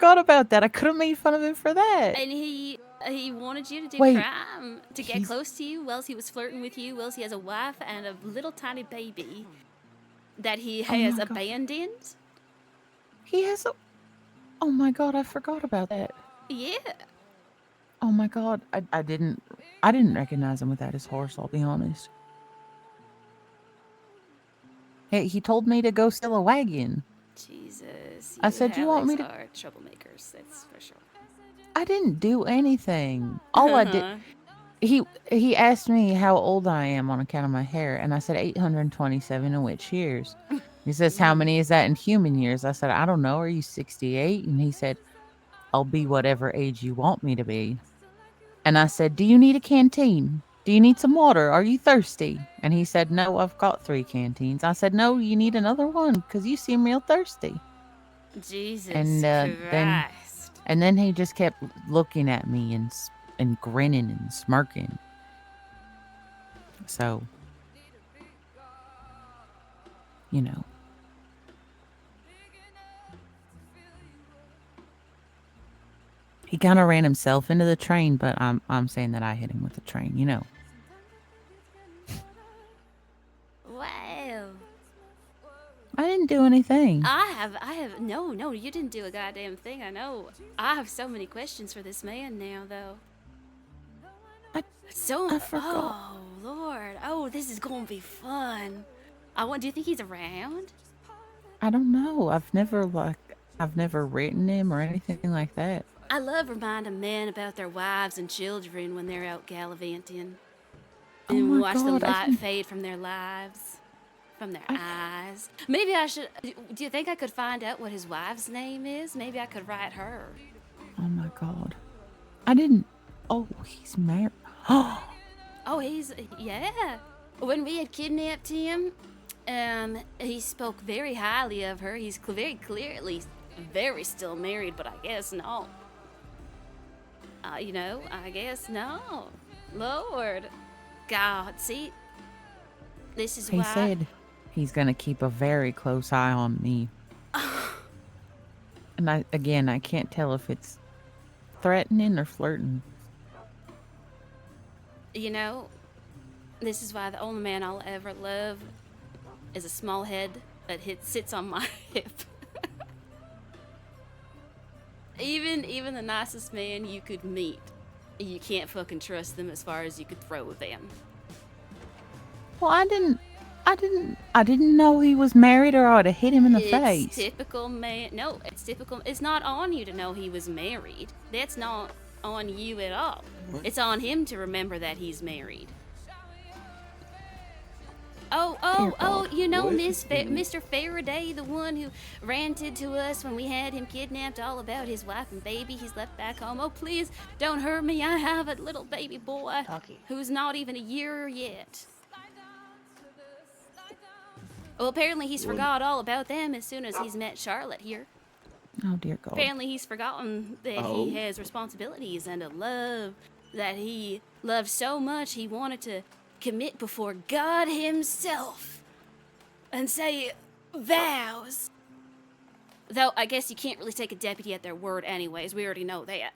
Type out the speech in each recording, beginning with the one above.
forgot about that. I could have made fun of him for that. And he wanted you to do Wait, crime to get he's close to you whilst he was flirting with you, whilst he has a wife and a little tiny baby that he oh has my god. abandoned. He has a oh my god, I forgot about that. Yeah. Oh my god. I didn't recognize him without his horse, I'll be honest. Hey, he told me to go steal a wagon. Jesus, I you said, "You want Halleys me to?" are troublemakers, that's for sure. I didn't do anything. All I did Uh-huh. he asked me how old I am on account of my hair, and I said 827 in which years. He says, "How many is that in human years?" I said, "I don't know. Are you 68?" And he said, "I'll be whatever age you want me to be." And I said, "Do you need a canteen? Do you need some water? Are you thirsty?" And he said, "No, I've got 3 canteens." I said, "No, you need another one because you seem real thirsty." Jesus And then Christ. and then he just kept looking at me and grinning and smirking. So, you know, he kind of ran himself into the train, but I'm saying that I hit him with the train, you know. Wow. I didn't do anything. No, you didn't do a goddamn thing, I know. I have so many questions for this man now, though. I So, I forgot. oh, Lord. Oh, this is gonna be fun. Do you think he's around? I don't know. I've never written him or anything like that. I love reminding men about their wives and children when they're out gallivanting. Oh And my watch the god, I light didn't fade from their lives, from their I eyes. Maybe I should. Do you think I could find out what his wife's name is? Maybe I could write her. Oh my god. I didn't Oh, he's married. Oh, Oh, yeah. When we had kidnapped him, he spoke very highly of her. He's very clearly very still married, but I guess no. I guess no. Lord. God, see? This is he why. said he's going to keep a very close eye on me. And I can't tell if it's threatening or flirting. You know, this is why the only man I'll ever love is a small head that sits on my hip. Even the nicest man you could meet, you can't fucking trust them as far as you could throw them. Well, I didn't know he was married or I'd have hit him in the It's face. typical man. No, it's typical. It's not on you to know he was married. That's not on you at all. It's on him to remember that he's married. Dear God. You know, Mr. Faraday, the one who ranted to us when we had him kidnapped all about his wife and baby he's left back home. Oh, please don't hurt me. I have a little baby boy who's not even a year yet. Well, apparently he's forgot all about them as soon as he's met Charlotte here. Oh, dear God. Apparently he's forgotten that he has responsibilities and a love that he loved so much he wanted to commit before God himself and say vows. Though I guess you can't really take a deputy at their word anyways. We already know that.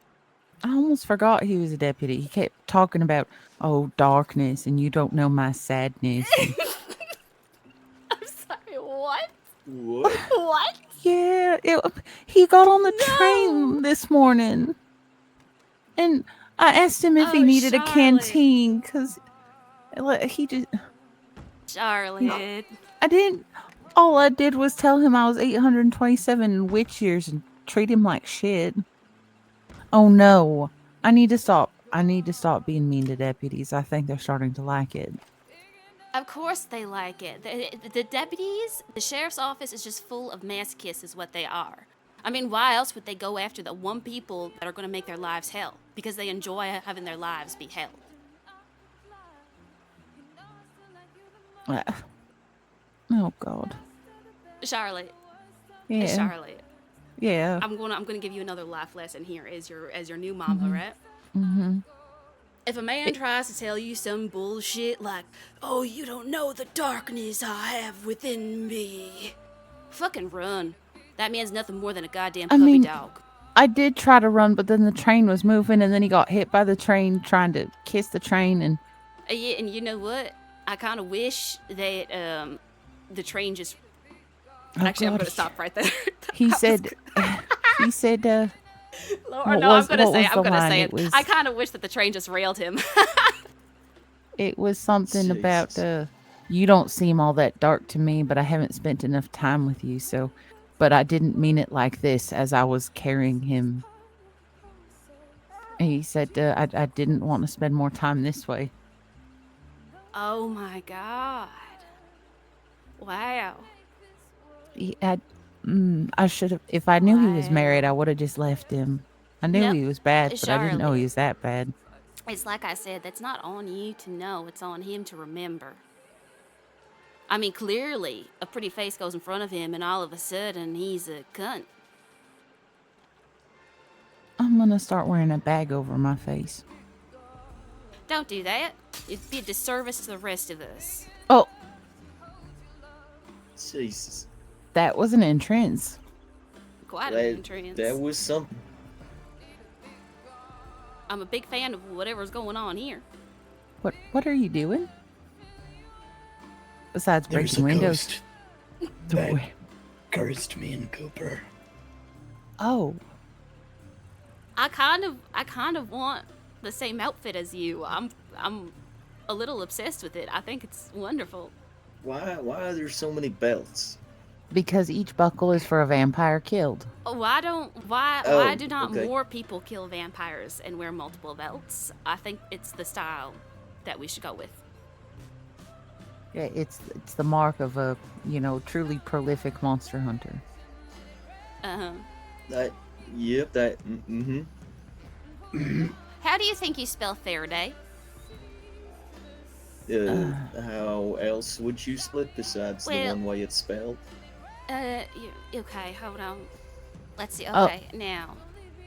I almost forgot he was a deputy. He kept talking about, oh, darkness, and you don't know my sadness. I'm sorry, what? What? Yeah, he got on the No! train this morning. And I asked him if he needed a canteen because he just. Charlotte. I didn't. All I did was tell him I was 827 in witch years and treat him like shit. Oh no. I need to stop. I need to stop being mean to deputies. I think they're starting to like it. Of course they like it. The deputies, the sheriff's office is just full of masochists is what they are. I mean, why else would they go after the one people that are going to make their lives hell? Because they enjoy having their lives be hell. Oh God. Charlotte. Yeah. Charlotte. Yeah. I'm gonna give you another life lesson here as your new mama, right? Mm-hmm. If a man tries to tell you some bullshit like, oh, you don't know the darkness I have within me, fucking run. That man's nothing more than a goddamn puppy dog. I did try to run, but then the train was moving, and then he got hit by the train trying to kiss the train, and Yeah, and you know what? I kind of wish that the train just. oh Actually, I'm god, gonna stop right there. he I was, said, he said, Lord, no, I'm gonna what say was it. I'm the gonna line? say it. I kind of wish that the train just railed him. It was something about Jesus. you don't seem all that dark to me, but I haven't spent enough time with you, so. But I didn't mean it like this as I was carrying him. He said, I didn't want to spend more time this way. Oh my god! Wow! He had, I should have, if I knew he was married, I Wow! would have just left him. I knew No, he was bad, but I didn't know he Charlotte. was that bad. It's like I said. That's not on you to know. It's on him to remember. I mean, clearly, a pretty face goes in front of him, and all of a sudden, he's a cunt. I'm gonna start wearing a bag over my face. Don't do that. It'd be a disservice to the rest of us. Oh, Jesus. that was an entrance. Quite an That entrance. was something. I'm a big fan of whatever's going on here. What are you doing? Besides There's breaking a windows. ghost that cursed me and Cooper. Oh, I kind of want the same outfit as you. I'm a little obsessed with it. I think it's wonderful. Why are there so many belts? because each buckle is for a vampire killed. Why do Oh, not okay. more people kill vampires and wear multiple belts? I think it's the style that we should go with. Yeah, it's the mark of a truly prolific monster hunter. Uh-huh. That, yep, that, mm-hmm. How do you think you spell Faraday? How else would you split besides the Well- one way it's spelled? Okay, hold on. Let's see. Oh. Okay, now.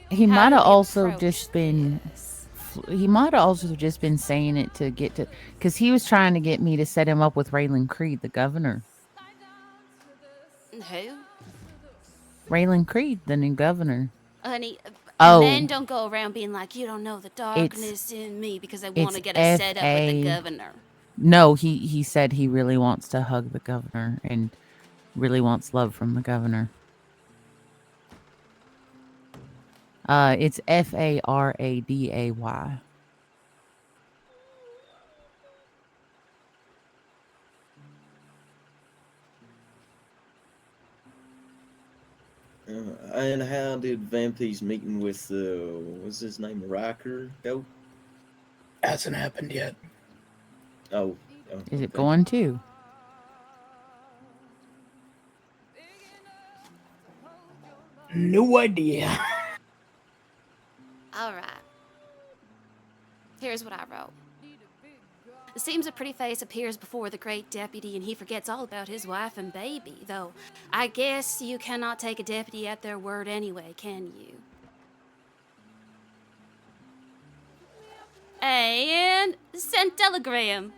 He How might do have we also approach just been this? he might have also just been saying it to get to because he was trying to get me to set him up with Raylan Creed, the governor. Who? Raylan Creed, the new governor. Honey, Oh. men don't go around being like, you don't know the darkness in me because they want It's to get us set up with the F.A. governor. No, he said he really wants to hug the governor and really wants love from the governor. It's Faraday. And how did Vampy's meeting with, what's his name, Riker go? Hasn't happened yet. Oh. Is it okay. going to? No idea. All right. Here's what I wrote. It seems a pretty face appears before the great deputy and he forgets all about his wife and baby, though I guess you cannot take a deputy at their word anyway, can you? And sent telegram.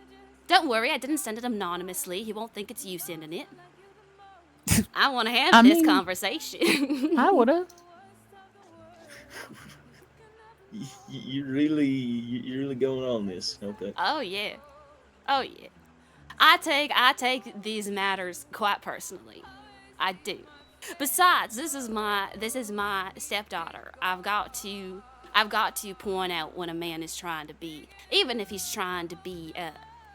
Don't worry, I didn't send it anonymously. He won't think it's you sending it. I want to have I this mean, conversation. I would have. You're really going on this. Okay. Oh yeah. Oh yeah. I take these matters quite personally. I do. Besides, this is my stepdaughter. I've got to point out when a man is trying to be, even if he's trying to be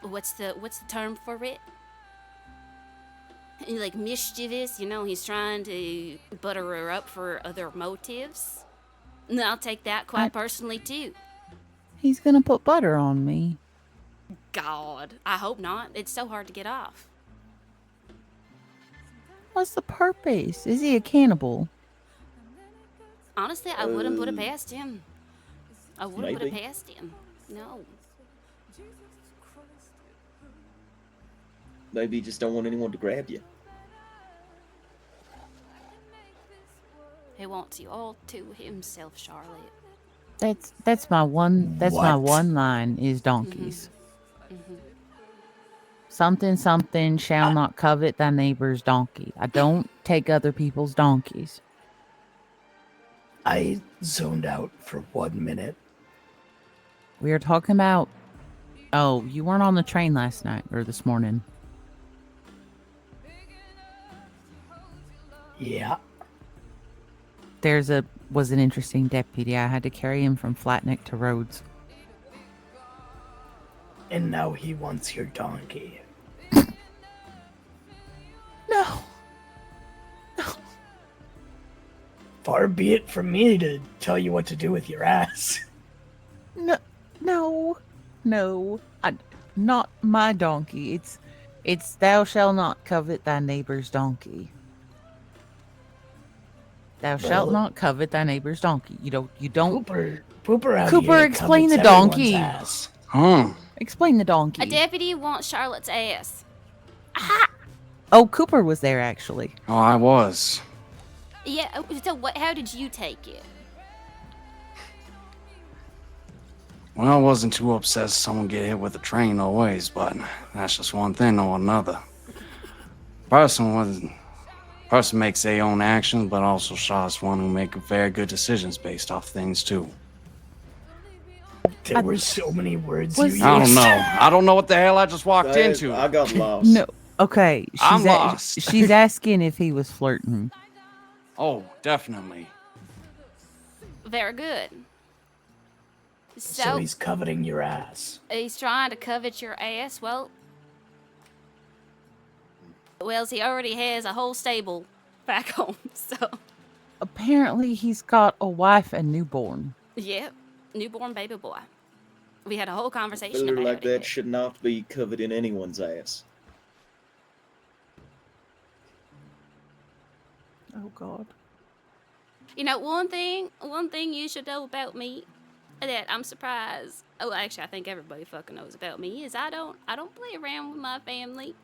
what's the term for it? Like mischievous, he's trying to butter her up for other motives. And I'll take that quite personally too. He's gonna put butter on me. God, I hope not. It's so hard to get off. What's the purpose? Is he a cannibal? Honestly, I wouldn't put it past him. I wouldn't put it Maybe. past him. No. Maybe you just don't want anyone to grab you. He wants you all to himself, Charlotte. That's my one. That's my What? one line is donkeys. Something shall not covet thy neighbor's donkey. I don't take other people's donkeys. I zoned out for 1 minute. We were talking about. Oh, you weren't on the train last night or this morning. Yeah. Was an interesting deputy. I had to carry him from Flatneck to Rhodes. And now he wants your donkey. No. Far be it from me to tell you what to do with your ass. No. Not my donkey. It's thou shalt not covet thy neighbor's donkey. Thou shalt not covet thy neighbor's donkey. You don't. Pooper out Cooper, here explain the covets everyone's donkey. ass. Explain the donkey. A deputy wants Charlotte's ass. Oh, Cooper was there actually. Oh, I was. Yeah, so how did you take it? Well, I wasn't too obsessed someone get hit with a train always, but that's just one thing or another. Person makes their own actions, but also Shaw's one who make very good decisions based off things too. There were so many words you Was- used. I don't know. I don't know what the hell I just walked into. I got lost. No. Okay. I'm lost. She's asking if he was flirting. Oh, definitely. Very good. So So he's coveting your ass. he's trying to covet your ass. Well, he already has a whole stable back home. So, Apparently, he's got a wife and newborn. yep, newborn baby boy. We had a whole A conversation filler about like it. that should not be coveting anyone's ass. Oh God. You know, one thing you should know about me that I'm surprised. Oh, actually, I think everybody fucking knows about me is I don't play around with my family,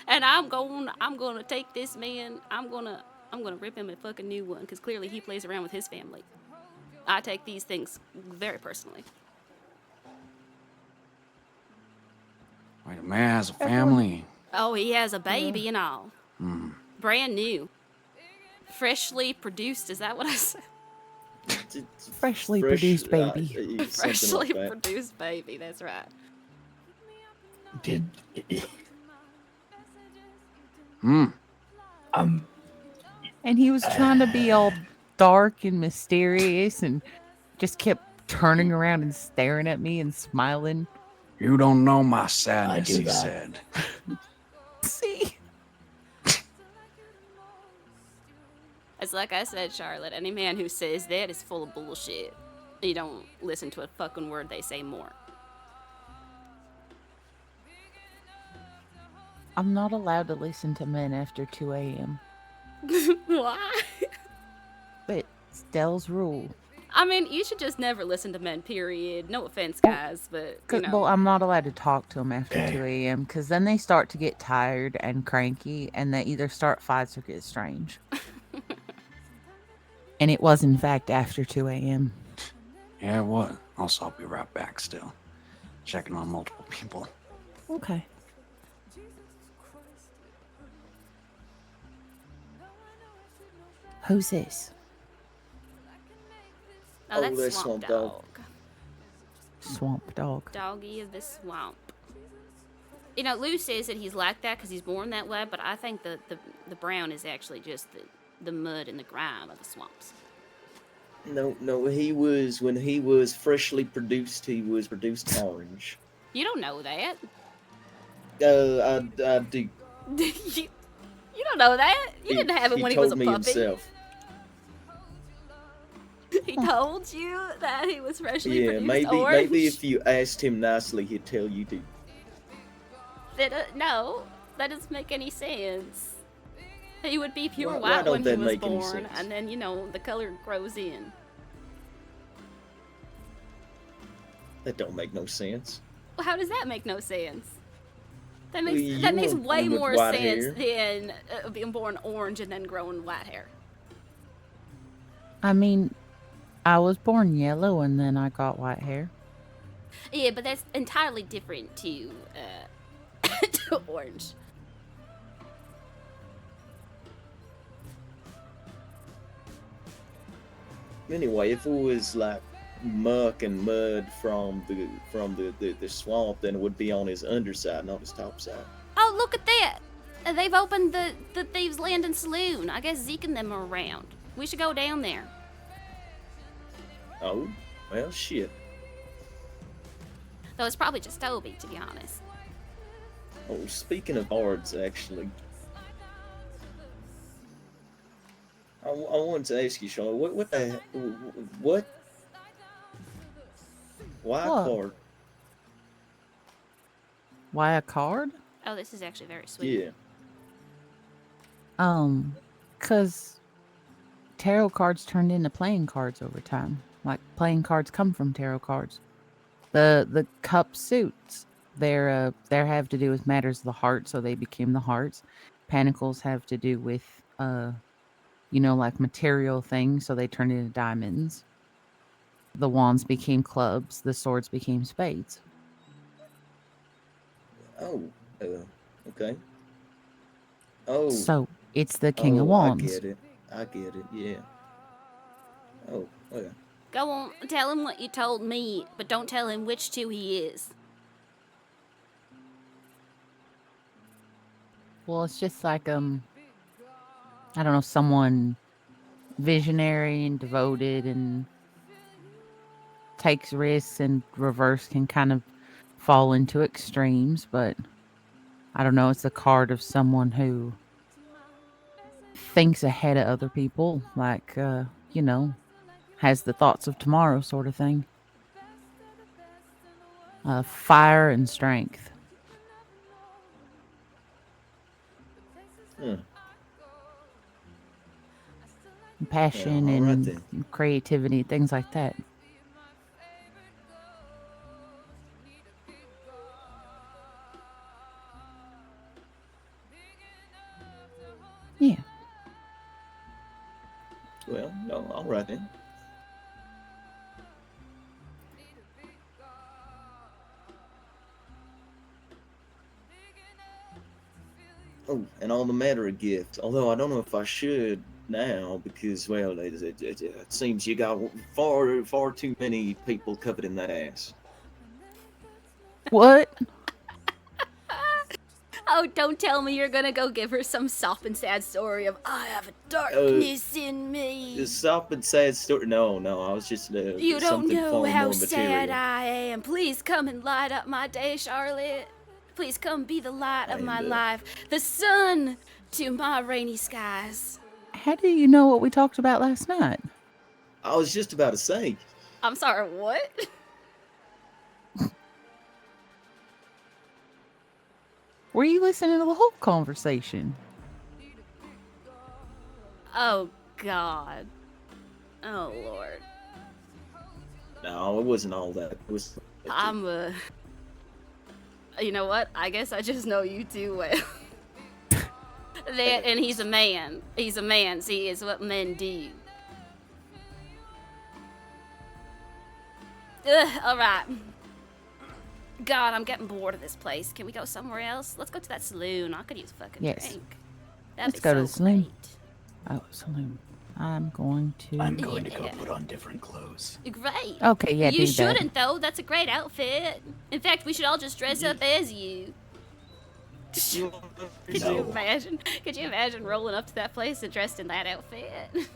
and I'm gonna take this man. I'm gonna rip him a fucking new one because clearly he plays around with his family. I take these things very personally. Wait, a man has a family. Oh, he has a baby and all, brand new, freshly produced. Is that what I said? Freshly produced baby. Something Freshly like that. produced baby. That's right. Did Hmm. And he was trying to be all dark and mysterious and just kept turning around and staring at me and smiling. You don't know my sadness, do he that. said. See? It's like I said, Charlotte, any man who says that is full of bullshit. You don't listen to a fucking word they say more. I'm not allowed to listen to men after 2 a.m. Why? But it's Dell's rule. I mean, you should just never listen to men, period. No offense, guys, but, you know. Well, I'm not allowed to talk to them after 2 a.m. because then they start to get tired and cranky and they either start fights or get strange. And it was, in fact, after 2 a.m. Yeah, what? Also, I'll be right back still. Checking on multiple people. Okay. Who's this? Oh, that's that's Swamp Swamp Dog. Dog. Swamp dog. Doggy of the swamp. You know, Lou says that he's like that because he's born that way, but I think the brown is actually just the mud and the grime of the swamps. No, when he was freshly produced, he was produced orange. You don't know that. I do. You don't know that. You didn't have it when he was a told me puppy. himself. He told you that he was freshly Yeah, produced maybe orange. if you asked him nicely, he'd tell you to. No, that doesn't make any sense. He would be pure Why white don't when he that was make any born, sense? and then, you know, the color grows in. That don't make no sense. Well, how does that make no sense? That Well, makes you that makes were way born with more white sense hair. than being born orange and then growing white hair. I mean, I was born yellow and then I got white hair. Yeah, but that's entirely different to to orange. Anyway, if it was like muck and mud from the swamp, then it would be on his underside, not his top side. Oh, look at that! They've opened the Thieves' Landing Saloon. I guess Zeke and them are around. We should go down there. Oh, well, shit. Though it's probably just Toby, to be honest. Oh, speaking of cards, actually, I wanted to ask you, Charlotte, what? Why What? card? Why a card? Oh, this is actually very sweet. Yeah. Because tarot cards turned into playing cards over time. Like playing cards come from tarot cards. The cup suits, they're have to do with matters of the heart, so they became the hearts. Pentacles have to do with like material things, so they turned into diamonds. The wands became clubs, the swords became spades. Oh, okay. Oh, So it's the King of oh, I Wands. get it. Yeah. Oh, okay. Go on, tell him what you told me, but don't tell him which two he is. Well, it's just like I don't know, someone visionary and devoted and takes risks, and reverse can kind of fall into extremes, but I don't know, it's a card of someone who thinks ahead of other people, like has the thoughts of tomorrow sort of thing. Fire and strength. Huh. Passion Yeah, all right and then. creativity, things like that. Yeah. Well, no, all right then. Oh, and on the matter of gifts, although I don't know if I should now because, well, it seems you got far too many people covered in that ass. What? Oh, don't tell me you're gonna go give her some soft and sad story of I have a darkness in me. The soft and sad story. No, I was just You don't something know far how more sad material. I am. Please come and light up my day, Charlotte. Please come be the light of my And, life, the sun to my rainy skies. How do you know what we talked about last night? I was just about to say. I'm sorry, what? Were you listening to the whole conversation? Oh, God. Oh, Lord. No, it wasn't all that. It was. You know what? I guess I just know you too well. And he's a man. He's a man. See, it's what men do. All right. God, I'm getting bored of this place. Can we go somewhere else? Let's go to that saloon. I could use a fucking Yes. drink. That'd Let's be go to so the saloon. great. Oh, saloon. I'm going to. I'm going to go put on different clothes. Great. Okay, yeah, You do that. shouldn't, though. That's a great outfit. In fact, we should all just dress up as you. Could you imagine? Could you imagine rolling up to that place and dressed in that outfit?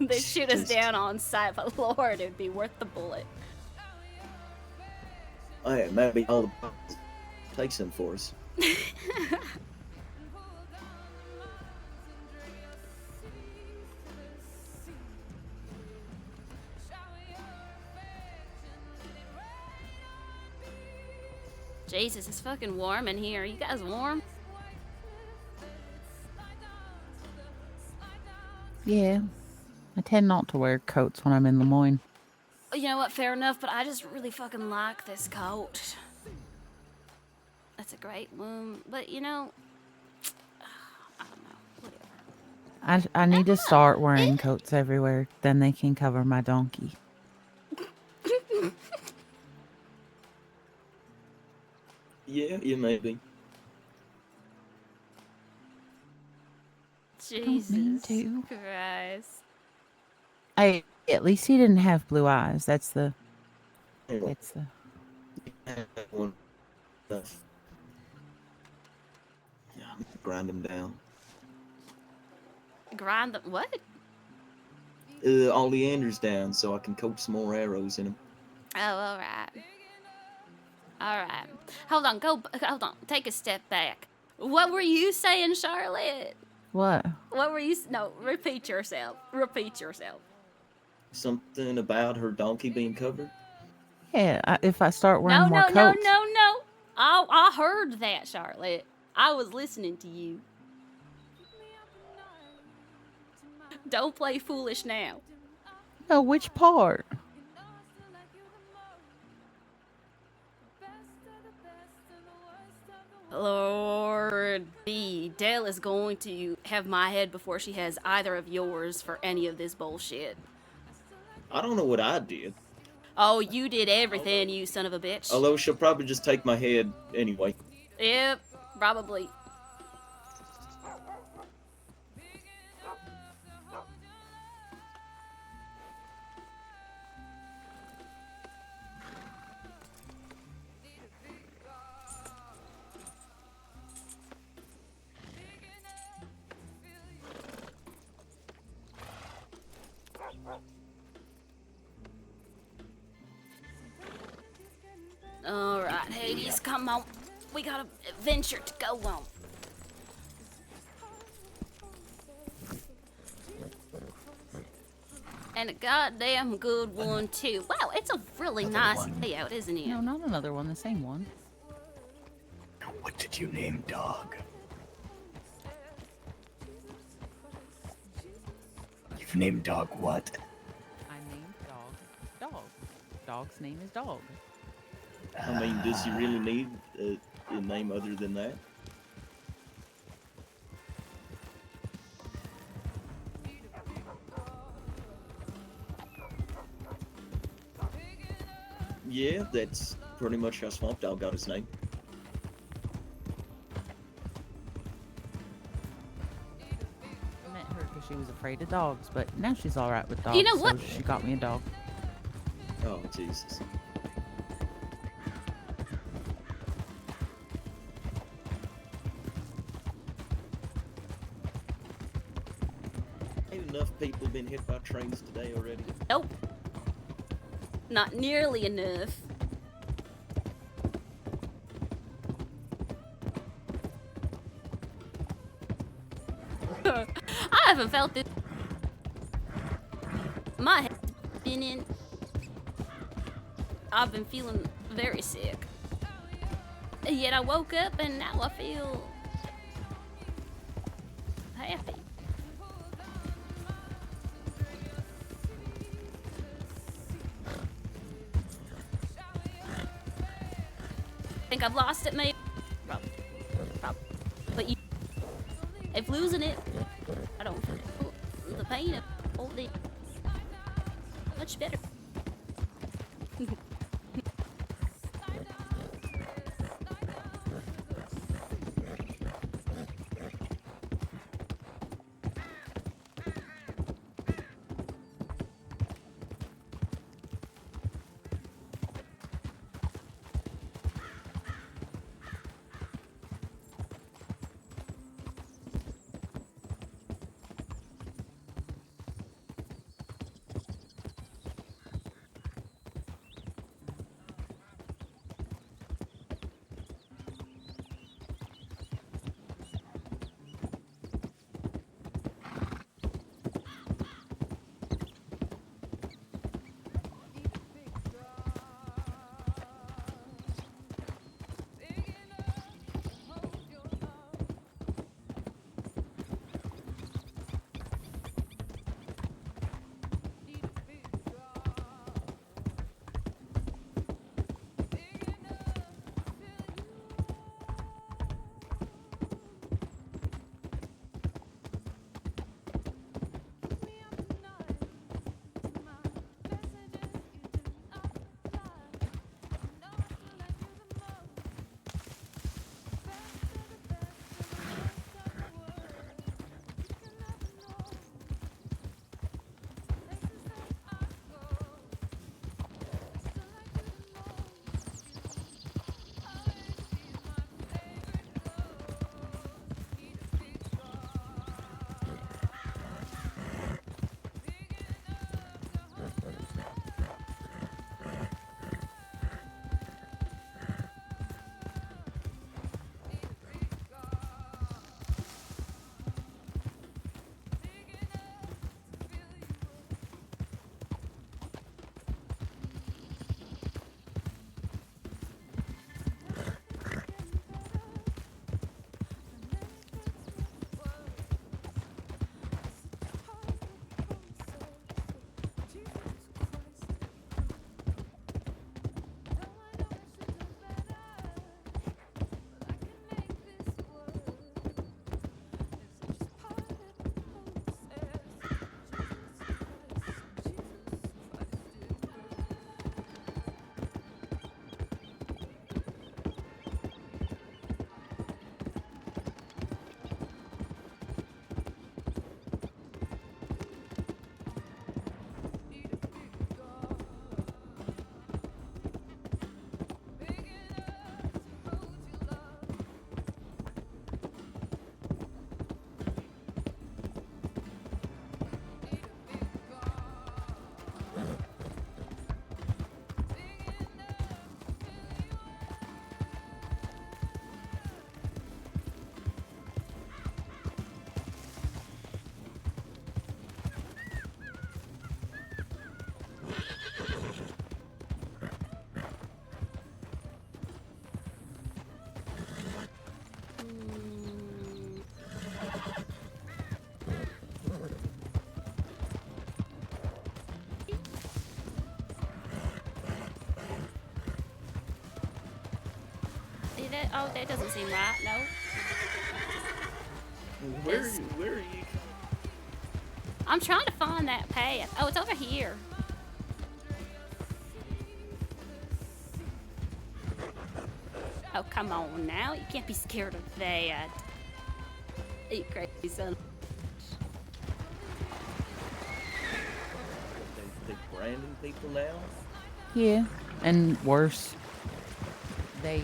They'd shoot us down on sight, but Lord, it'd be worth the bullet. Oh yeah, maybe all the take some for us. Jesus, it's fucking warm in here. You guys warm? Yeah. I tend not to wear coats when I'm in Lemoyne. You know what? Fair enough, but I just really fucking like this coat. That's a great one. But, you know, I don't know. Whatever. I need to start wearing coats everywhere. Then they can cover my donkey. Yeah, maybe. Jesus to. Christ. Hey, Yeah, at least he didn't have blue eyes. That's the. Anyway, It's the. one stuff. Yeah, I'm gonna grind them down. Grind them. What? All the Anders down so I can coat some more arrows in them. Oh, all right. All right. Hold on. Hold on. Take a step back. What were you saying, Charlotte? What? What were you? No, repeat yourself. Repeat yourself. Something about her donkey being covered. Yeah, if I start wearing No, more no, no, coats. no, no. I heard that, Charlotte. I was listening to you. Don't play foolish now. No, which part? Lord B, Dale is going to have my head before she has either of yours for any of this bullshit. I don't know what I did. Oh, you did everything, you son of a bitch. Although she'll probably just take my head anyway. Yep, probably. Alright, Hades, come on. We got an adventure to go on. And a goddamn good one, too. Wow, it's a really nice layout, isn't it? No, not another one. The same one. What did you name dog? You've named dog what? I named dog. Dog. Dog's name is Dog. I mean, does he really need a name other than that? Yeah, that's pretty much how Swamp Dog got his name. I met her because she was afraid of dogs, but now she's all right with dogs. You know what? So she got me a dog. Oh, Jesus. Ain't enough people been hit by trains today already? Nope. Not nearly enough. I haven't felt this. My head's been in. I've been feeling very sick. Yet I woke up and now I feel happy. Think I've lost it, maybe? Probably. But you, if losing it, I don't feel the pain of holding it much better. that doesn't seem right. No. Where are you? I'm trying to find that path. Oh, it's over here. Oh, come on now. You can't be scared of that. You crazy son. They branding people now? Yeah, and worse. They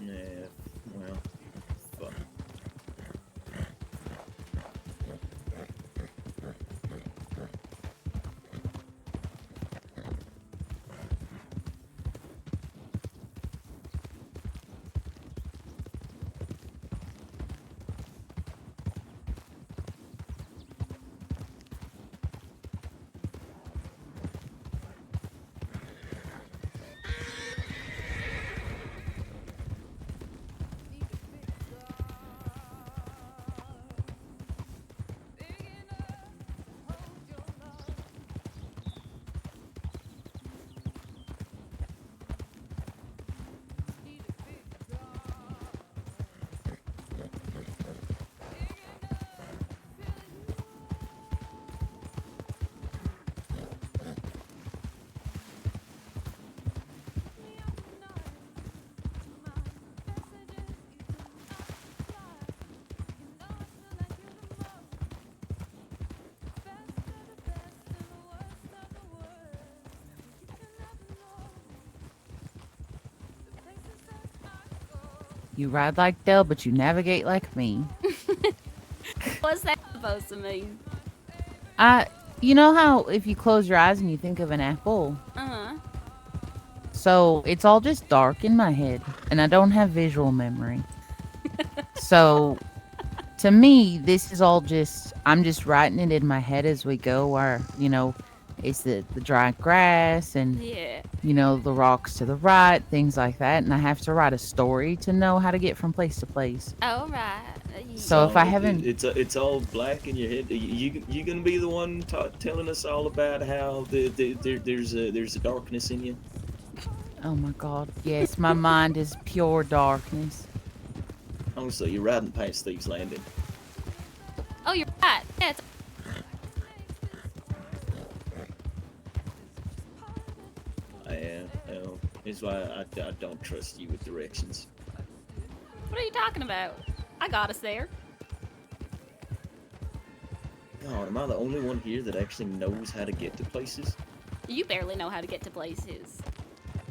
Yeah, well, fuck. you ride like Dell, but you navigate like me. What's that supposed to mean? You know how if you close your eyes and you think of an apple? Uh-huh. So it's all just dark in my head, and I don't have visual memory. So to me, this is all just, I'm just writing it in my head as we go, where, it's the dry grass and, Yeah. the rocks to the right, things like that. And I have to write a story to know how to get from place to place. Oh, right. So if I haven't... It's all black in your head. You gonna be the one telling us all about how there's a darkness in you? Oh my God. Yes, my mind is pure darkness. Oh, so you're riding past Thieves Landing. Oh, you're right. Yeah, it's... Well, it's why I don't trust you with directions. What are you talking about? I got us there. God, am I the only one here that actually knows how to get to places? You barely know how to get to places.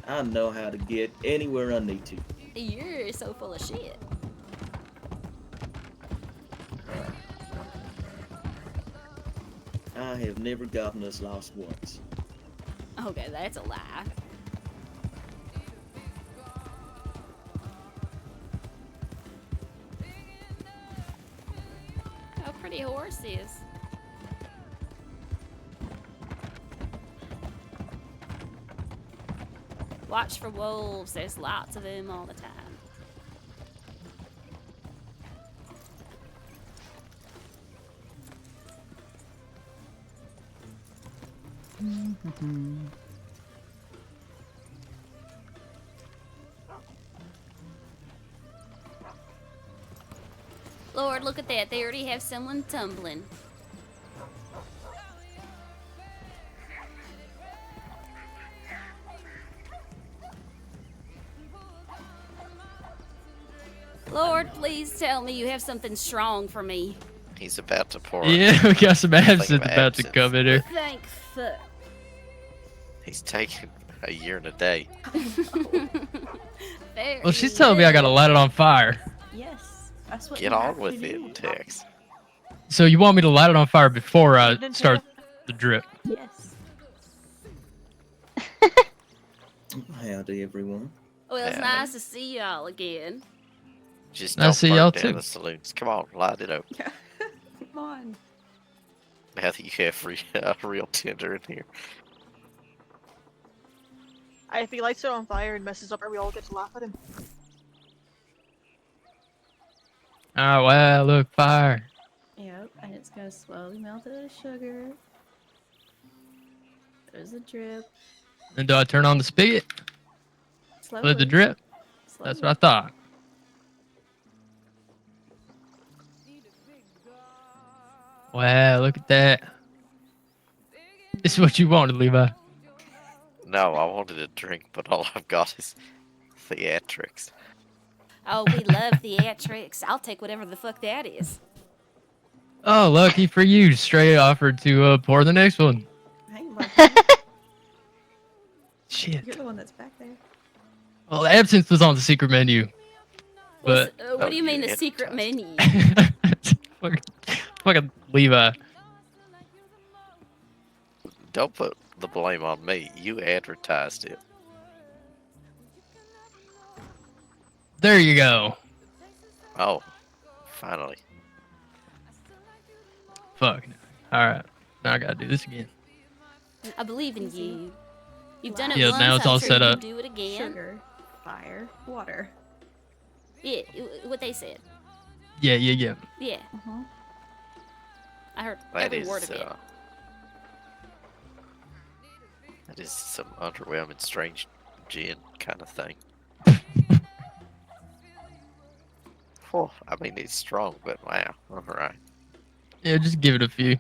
I know how to get anywhere I need to. You're so full of shit. I have never gotten us lost once. Okay, that's a lie. Oh, pretty horses. Watch for wolves. There's lots of them all the time. Lord, look at that. They already have someone tumbling. Lord, please tell me you have something strong for me. He's about to pour. Yeah, we got some absinthe of about to absinthe. come in here. Thank fuck. He's taking a year and a day. Very Well, she's telling me I gotta light it on fire. Yes, that's what Get you on have with to it, do. Tex. So you want me to light it on fire before I start the drip? Yes. Howdy, everyone. Well, it's Yeah. nice to see y'all again. Just I don't see burn y'all down too. the saloons. Come on, light it up. Come on. Now that you have real tinder in here. If he lights it on fire and messes up, we all get to laugh at him. Oh, wow, look, fire. Yep, and it's gonna slowly melt into sugar. There's a drip. And do I turn on the spigot? Slowly. Let the drip? Slowly. That's what I thought. Wow, look at that. This is what you wanted, Levi. No, I wanted a drink, but all I've got is theatrics. Oh, we love theatrics. I'll take whatever the fuck that is. Oh, lucky for you. Straight offered to pour the next one. Hey, Lucky. Shit. You're the one that's back there. Well, the absinthe was on the secret menu. But What do you mean the you secret menu? fucking Levi. Don't put the blame on me. You advertised it. There you go. Oh, finally. Fuck. Alright. Now I gotta do this again. I believe in you. You've done it Yeah, once. now it's I'm all sure set you up. can do it again. Sugar, fire, water. Yeah, what they said. Yeah. Yeah. Uh-huh. I heard That every is, word of it. that is some underwhelming, strange gin kind of thing. Oh, I mean, it's strong, but wow. All right. Yeah, just give it a few.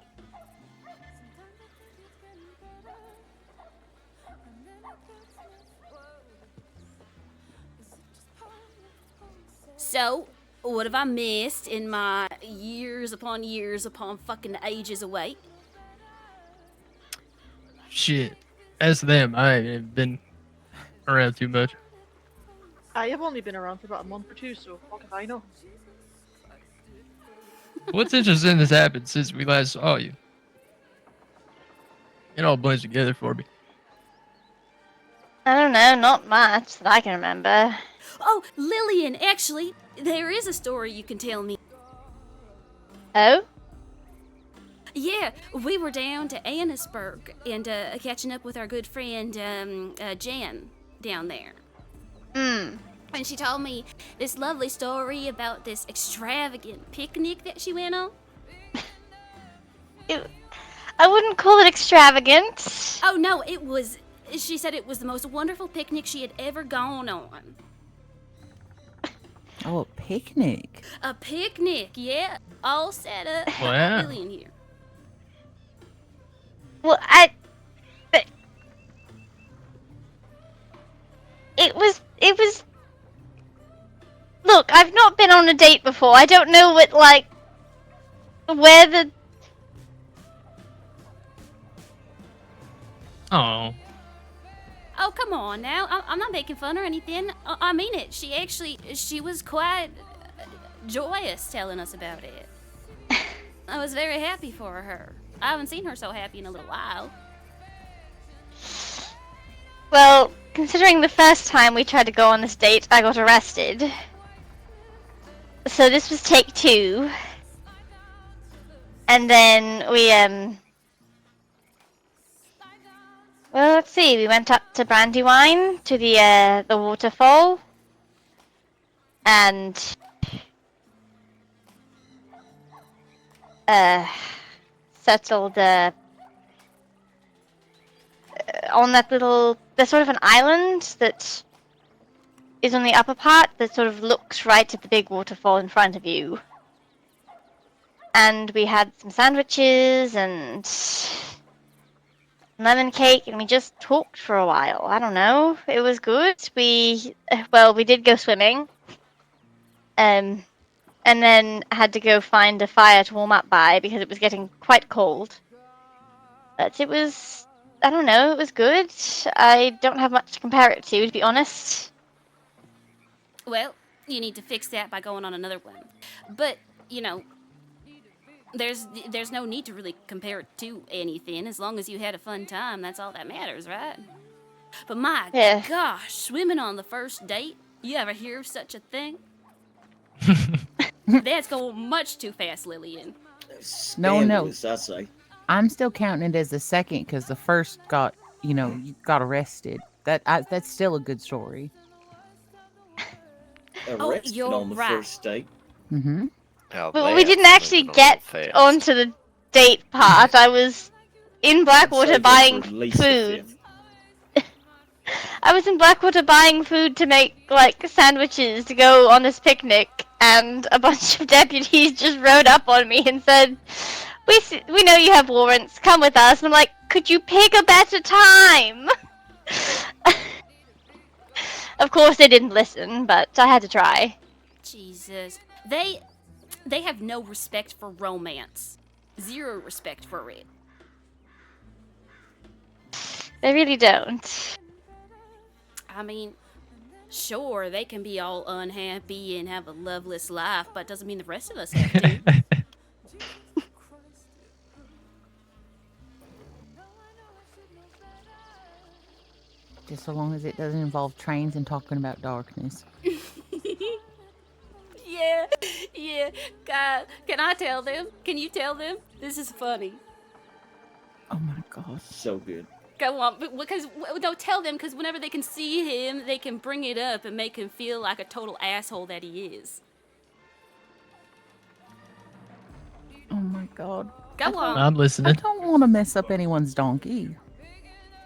So, what have I missed in my years upon fucking ages away? Shit. As to them, I ain't been around too much. I have only been around for about a month or two, so what can I know? What's interesting has happened since we last saw you? It all blends together for me. I don't know, not much that I can remember. Oh, Lillian, actually, there is a story you can tell me. Oh? Yeah, we were down to Annisburg and catching up with our good friend Jan down there. Hmm. And she told me this lovely story about this extravagant picnic that she went on. I wouldn't call it extravagant. Oh, no, it was. She said it was the most wonderful picnic she had ever gone on. Oh, a picnic. A picnic, yeah. All set up. Wow. Lillian here. Well, but it was. Look, I've not been on a date before. I don't know what, like, where the. Oh. Oh, come on now. I'm not making fun or anything. I mean it. She was quite joyous telling us about it. I was very happy for her. I haven't seen her so happy in a little while. Well, considering the first time we tried to go on this date, I got arrested. So this was take 2. And then we, well, let's see. We went up to Brandywine, to the waterfall. And, settled, on that little... There's sort of an island that is on the upper part that sort of looks right at the big waterfall in front of you. And we had some sandwiches and lemon cake, and we just talked for a while. I don't know. It was good. We did go swimming. And then had to go find a fire to warm up by because it was getting quite cold. But it was, I don't know, it was good. I don't have much to compare it to be honest. Well, you need to fix that by going on another one. But, you know, there's no need to really compare it to anything. As long as you had a fun time, that's all that matters, right? But my gosh, swimming on the first date? You ever hear of such a thing? That's going much too fast, Lillian. Scandalous, I say. I'm still counting it as the second because the first got arrested. That's still a good story. Arrested you're on the right. first date. Mm-hmm. Now But we didn't that's actually moving a get little fast. onto the date part. I was in Blackwater Save that buying for at least the food. fifth. I was in Blackwater buying food to make, like, sandwiches to go on this picnic, and a bunch of deputies just rode up on me and said, we know you have warrants, come with us. And I'm like, could you pick a better time? Of course they didn't listen, but I had to try. Jesus. They have no respect for romance. Zero respect for it. They really don't. I mean, sure, they can be all unhappy and have a loveless life, but doesn't mean the rest of us have to. Just so long as it doesn't involve trains and talking about darkness. Yeah. God, can I tell them? Can you tell them? This is funny. Oh my god. So good. Go on, because don't tell them, because whenever they can see him, they can bring it up and make him feel like a total asshole that he is. Oh my god. Go on. I'm I listening. don't want to mess up anyone's donkey.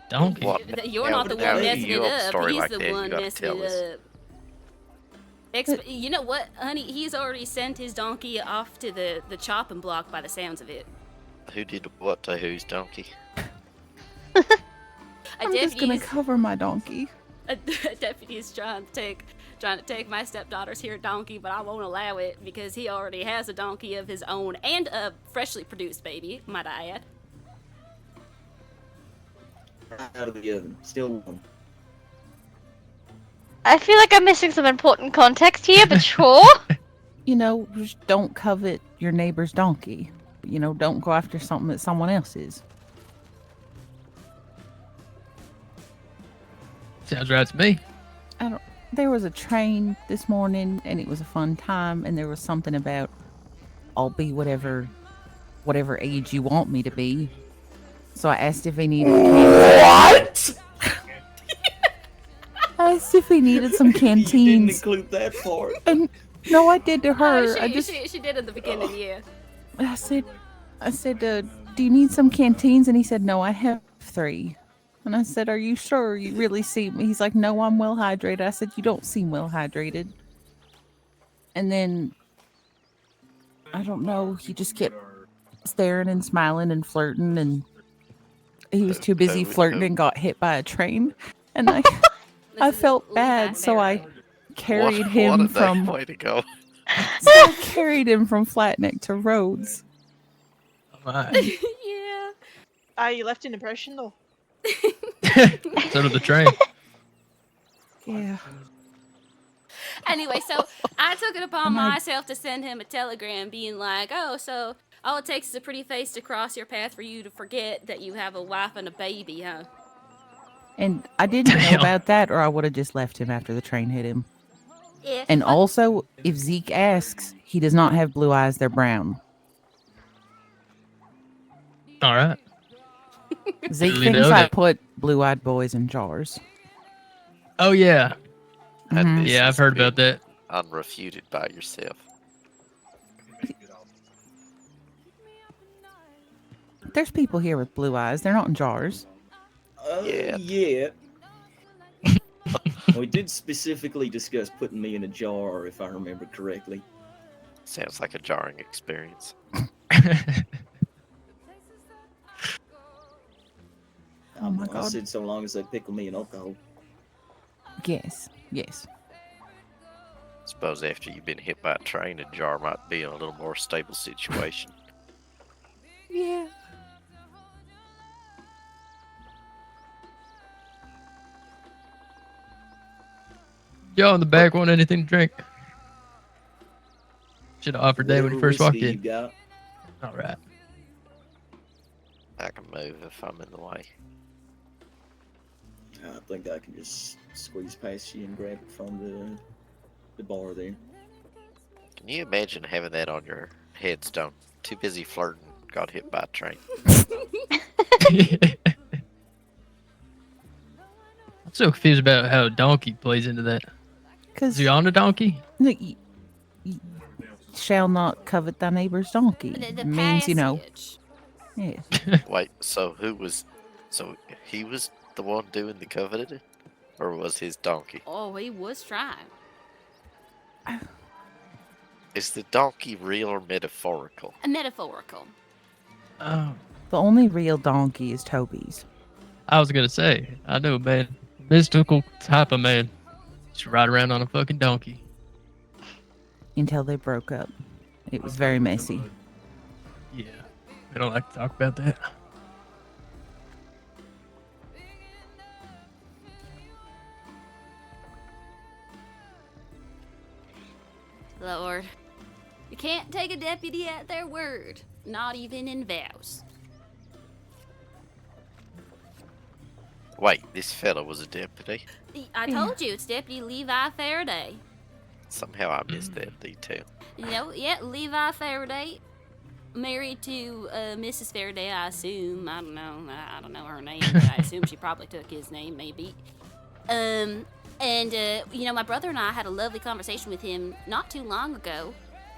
Donkey. What? You're Now, not the now one that messing you it have a up. story He's like the that, you one gotta messing tell us. it up. You know what, honey? He's already sent his donkey off to the chopping block by the sounds of it. Who did what to whose donkey? I'm just gonna cover my donkey. A deputy is trying to take my stepdaughter's here donkey, but I won't allow it because he already has a donkey of his own and a freshly produced baby, might I add. Out of the oven. Still warm. I feel like I'm missing some important context here, but sure. You know, just don't covet your neighbor's donkey. You know, don't go after something that someone else's. Sounds right to me. There was a train this morning, and it was a fun time, and there was something about I'll be whatever age you want me to be. So I asked if he needed What? I asked if he needed some You didn't canteens. include that part. And no, I did to her. She did in the beginning, yeah. I said, do you need some canteens? And he said, no, I have 3. And I said, are you sure you really see me? He's like, no, I'm well hydrated. I said, you don't seem well hydrated. And then, I don't know, he just kept staring and smiling and flirting, and he was too busy flirting and got hit by a train. And I felt bad, so I carried him from way to go. So I carried him from Flatneck to Rhodes. My. Yeah. You left an impression though. So did the train. Yeah. Anyway, so I took it upon myself to send him a telegram being like, oh, so all it takes is a pretty face to cross your path for you to forget that you have a wife and a baby, huh? And I didn't know about that, or I would have just left him after the train hit him. Yeah. And also, if Zeke asks, he does not have blue eyes, they're brown. All right. Zeke Really thinks know I that. put blue-eyed boys in jars. Oh yeah. Mhm. This Yeah, I've has heard been about that. Unrefuted by yourself. There's people here with blue eyes. They're not in jars. Yeah. We did specifically discuss putting me in a jar, if I remember correctly. Sounds like a jarring experience. Oh my I god. said so long as they pickle me in alcohol. Yes. Yes. Suppose after you've been hit by a train, a jar might be in a little more stable situation. Yeah. Y'all in the back want anything to drink? Should have offered that when you Whatever first walked whiskey in. you got. All right. I can move if I'm in the way. I think I can just squeeze past you and grab it from the bar there. Can you imagine having that on your headstone? Too busy flirting, got hit by a train. I'm so confused about how a donkey plays into that. Is Because he on a donkey? shall not covet thy neighbor's donkey. The Means, passage. yes. Wait, so who was. So he was the one doing the coveted? Or was his donkey? Oh, he was trying. Is the donkey real or metaphorical? Metaphorical. Oh, The only real donkey is Toby's. I was gonna say, I know, man. Mystical type of man. Just ride around on a fucking donkey. Until they broke up. It was very messy. Yeah. I don't like to talk about that. Lord. You can't take a deputy at their word. Not even in vows. Wait, this fella was a deputy? I told you, it's Deputy Levi Faraday. Somehow I missed that detail. Yeah, Levi Faraday. Married to Mrs. Faraday, I assume. I don't know. I don't know her name, but I assume she probably took his name, maybe. And my brother and I had a lovely conversation with him not too long ago.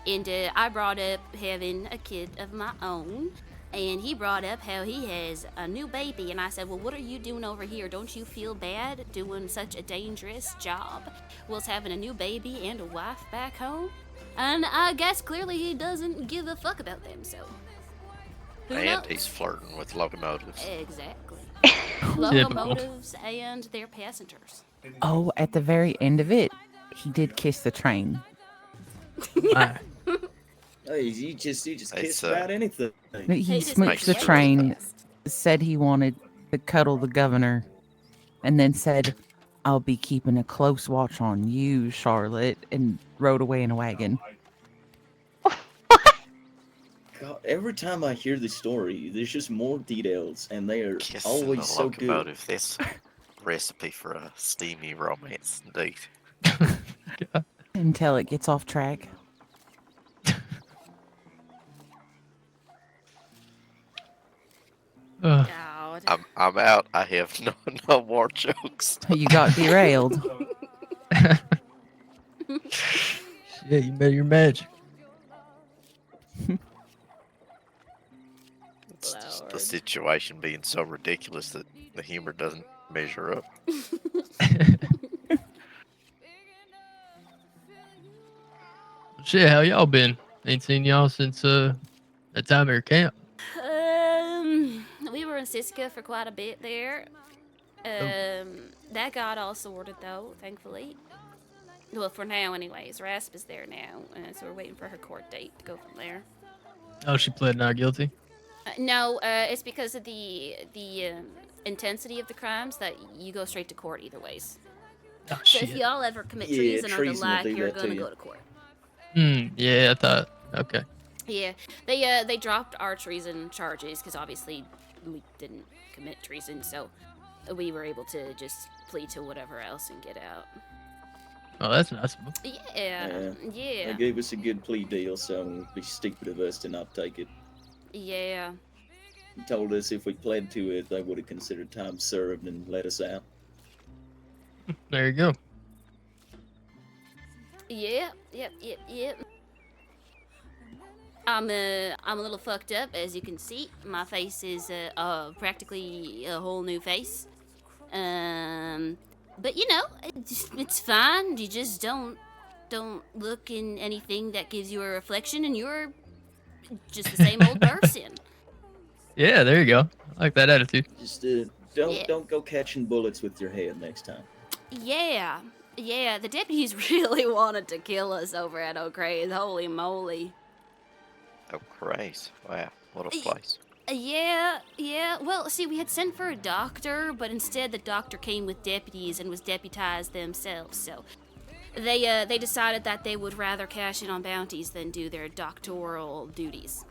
And I brought up having a kid of my own. And he brought up how he has a new baby. And I said, well, what are you doing over here? Don't you feel bad doing such a dangerous job? Whilst having a new baby and a wife back home? And I guess clearly he doesn't give a fuck about them, so. Who And knows? he's flirting with locomotives. Exactly. Locomotives and their passengers. Oh, at the very end of it, he did kiss the train. My. Hey, you just It's, kiss about anything. He just smooched makes the sense. train, said he wanted to cuddle the governor, and then said, I'll be keeping a close watch on you, Charlotte, and rode away in a wagon. God, every time I hear this story, there's just more details, and they are Kissing always the so good. locomotive. That's a recipe for a steamy romance, indeed. Until it gets off track. God. I'm out. I have no more jokes. You got derailed. Shit, you made your magic. It's just the Lord. situation being so ridiculous that the humor doesn't measure up. Shit, how y'all been? Ain't seen y'all since that time at your camp. We were in Siska for quite a bit there. That got all sorted though, thankfully. Well, for now, anyways. Rasp is there now, so we're waiting for her court date to go from there. Oh, she pled not guilty. No, it's because of the intensity of the crimes that you go straight to court either ways. Oh So shit. if y'all ever commit Yeah, treason or the treason will like, do you're that to gonna you. go to court. Yeah, I thought. Okay. Yeah, they dropped our treason charges because obviously we didn't commit treason, so we were able to just plead to whatever else and get out. Oh, that's nice. Yeah. They gave us a good plea deal, so it'd be stupid of us to not take it. Yeah. They told us if we pled to it, they would have considered time served and let us out. There you go. Yep. I'm a little fucked up, as you can see. My face is practically a whole new face. But it's fine. You just don't look in anything that gives you a reflection, and you're just the same old person. Yeah, there you go. I like that attitude. Just don't go catching bullets with your head next time. Yeah. The deputies really wanted to kill us over at O'Crae's. Holy moly. Oh, Christ. Wow. What a place. Yeah. Well, see, we had sent for a doctor, but instead the doctor came with deputies and was deputized themselves. So they decided that they would rather cash in on bounties than do their doctoral duties.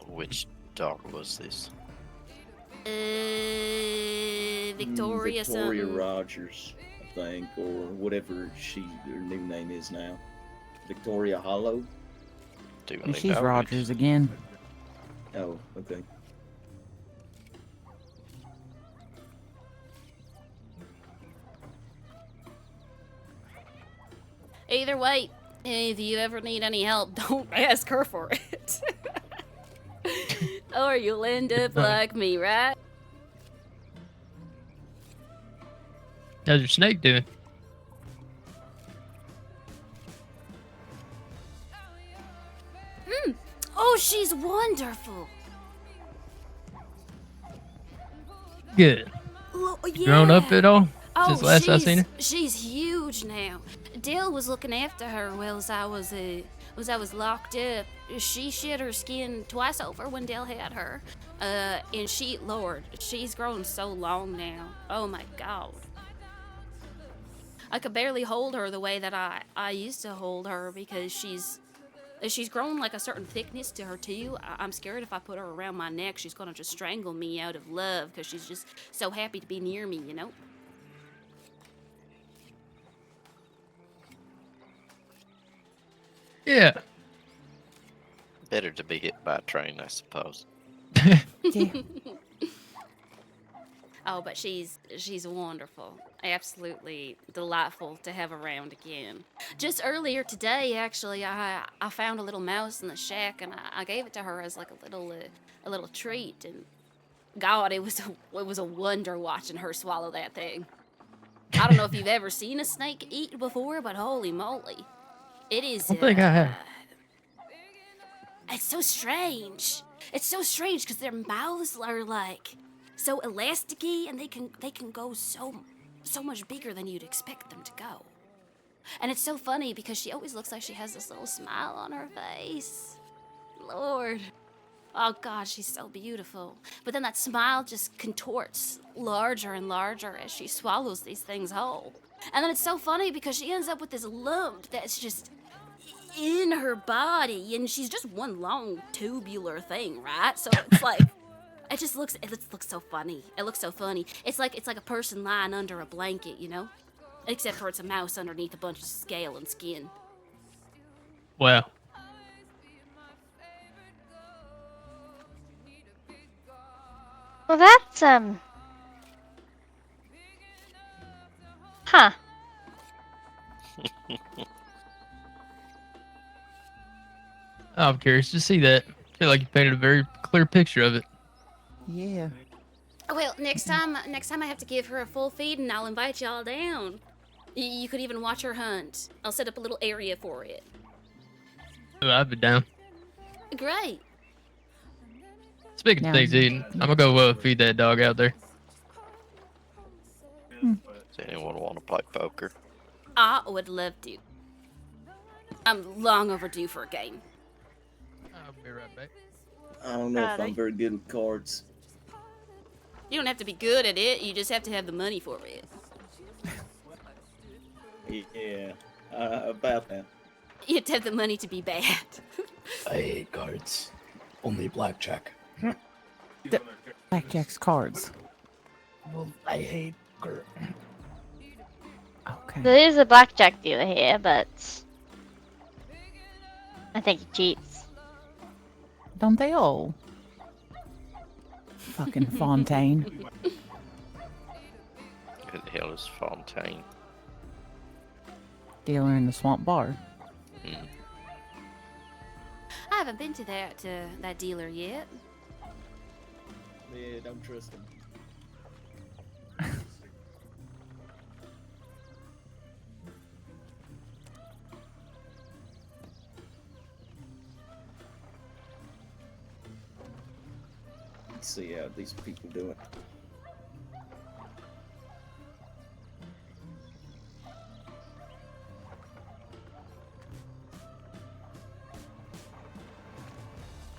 Which dog was this? Victoria something. Rogers, I think, or whatever her new name is now. Victoria Hollow? Do And I she's know Rogers again. Oh, okay. Either way, If you ever need any help, don't ask her for it. Or you'll end up like me, right? How's your snake doing? Oh, she's wonderful. Good. Yeah. Grown up at all? Oh, Since last I seen her? she's huge now. Dale was looking after her while I was locked up. She shed her skin twice over when Dale had her. And Lord, she's grown so long now. Oh my God. I could barely hold her the way that I used to hold her because she's grown like a certain thickness to her too. I'm scared if I put her around my neck, she's gonna just strangle me out of love because she's just so happy to be near me, you know? Yeah. Better to be hit by a train, I suppose. Yeah. Oh, but she's wonderful. Absolutely delightful to have around again. Just earlier today, actually, I found a little mouse in the shack, and I gave it to her as like a little treat. And God, it was a wonder watching her swallow that thing. I don't know if you've ever seen a snake eat before, but holy moly, it is. I don't think I have. It's so strange. It's so strange because their mouths are like so elasticy, and they can go so much bigger than you'd expect them to go. And it's so funny because she always looks like she has this little smile on her face. Lord. Oh God, she's so beautiful. But then that smile just contorts larger and larger as she swallows these things whole. And then it's so funny because she ends up with this lump that's just in her body, and she's just one long tubular thing, right? So it's like it looks so funny. It looks so funny. It's like a person lying under a blanket, you know? Except for it's a mouse underneath a bunch of scale and skin. Wow. Well, that's huh. I'm curious to see that. I feel like you painted a very clear picture of it. Yeah. Well, next time I have to give her a full feed, and I'll invite y'all down. You could even watch her hunt. I'll set up a little area for it. Oh, I'd be down. Great. Speaking Now- of things eating, I'm gonna go feed that dog out there. Does anyone want to play poker? I would love to. I'm long overdue for a game. I'll be right back. I don't know if Alright. I'm very good with cards. You don't have to be good at it. You just have to have the money for it. Yeah, about that. You have to have the money to be bad. I hate cards. Only blackjack. Blackjack's cards. Well, I hate Okay. There is a blackjack dealer here, but I think he cheats. Don't they all? Fucking Fontaine. Who the hell is Fontaine? Dealer in the swamp bar. I haven't been to that dealer yet. Yeah, don't trust him. Let's see how these people do it.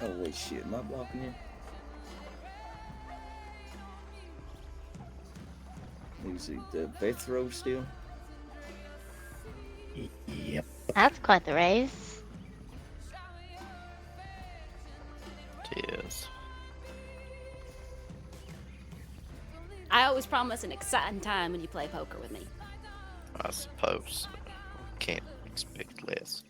Oh wait, shit! Am I blocking you? Is it the death row still? Yep. That's quite the raise. It is. I always promise an exciting time when you play poker with me. I suppose. Can't expect less.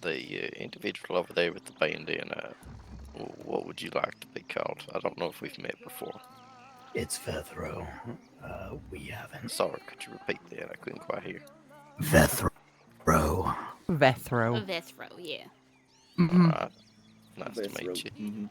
the individual over there with the bandana, what would you like to be called? I don't know if we've met before. It's Vethro. We haven't. Sorry, could you repeat that? I couldn't quite hear. Vethro. Vethro. Vethro, yeah. Alright. Nice to Vethro. meet you. Mm-hmm.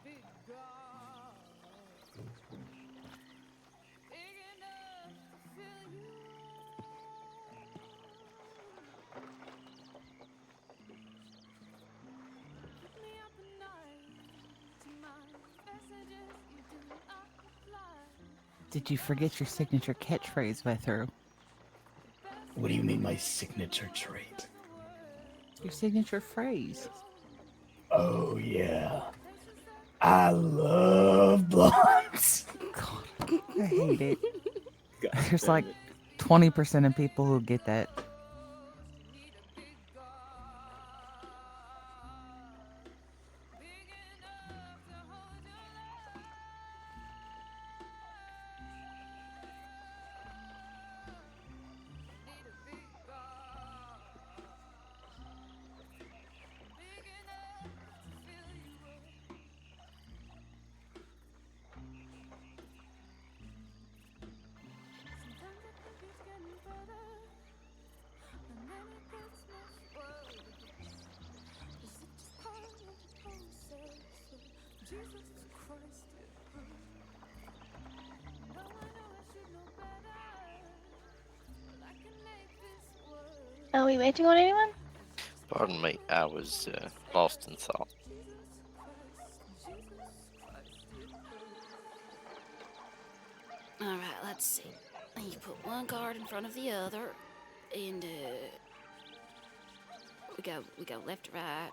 Did you forget your signature catchphrase, Vethro? What do you mean, my signature trait? Your signature phrase. Oh, yeah. I love blondes. God, I hate it. God There's damn like it. 20% of people who get that. Are we waiting on anyone? Pardon me, I was lost in thought. Alright, let's see. You put one card in front of the other, and we go left to right.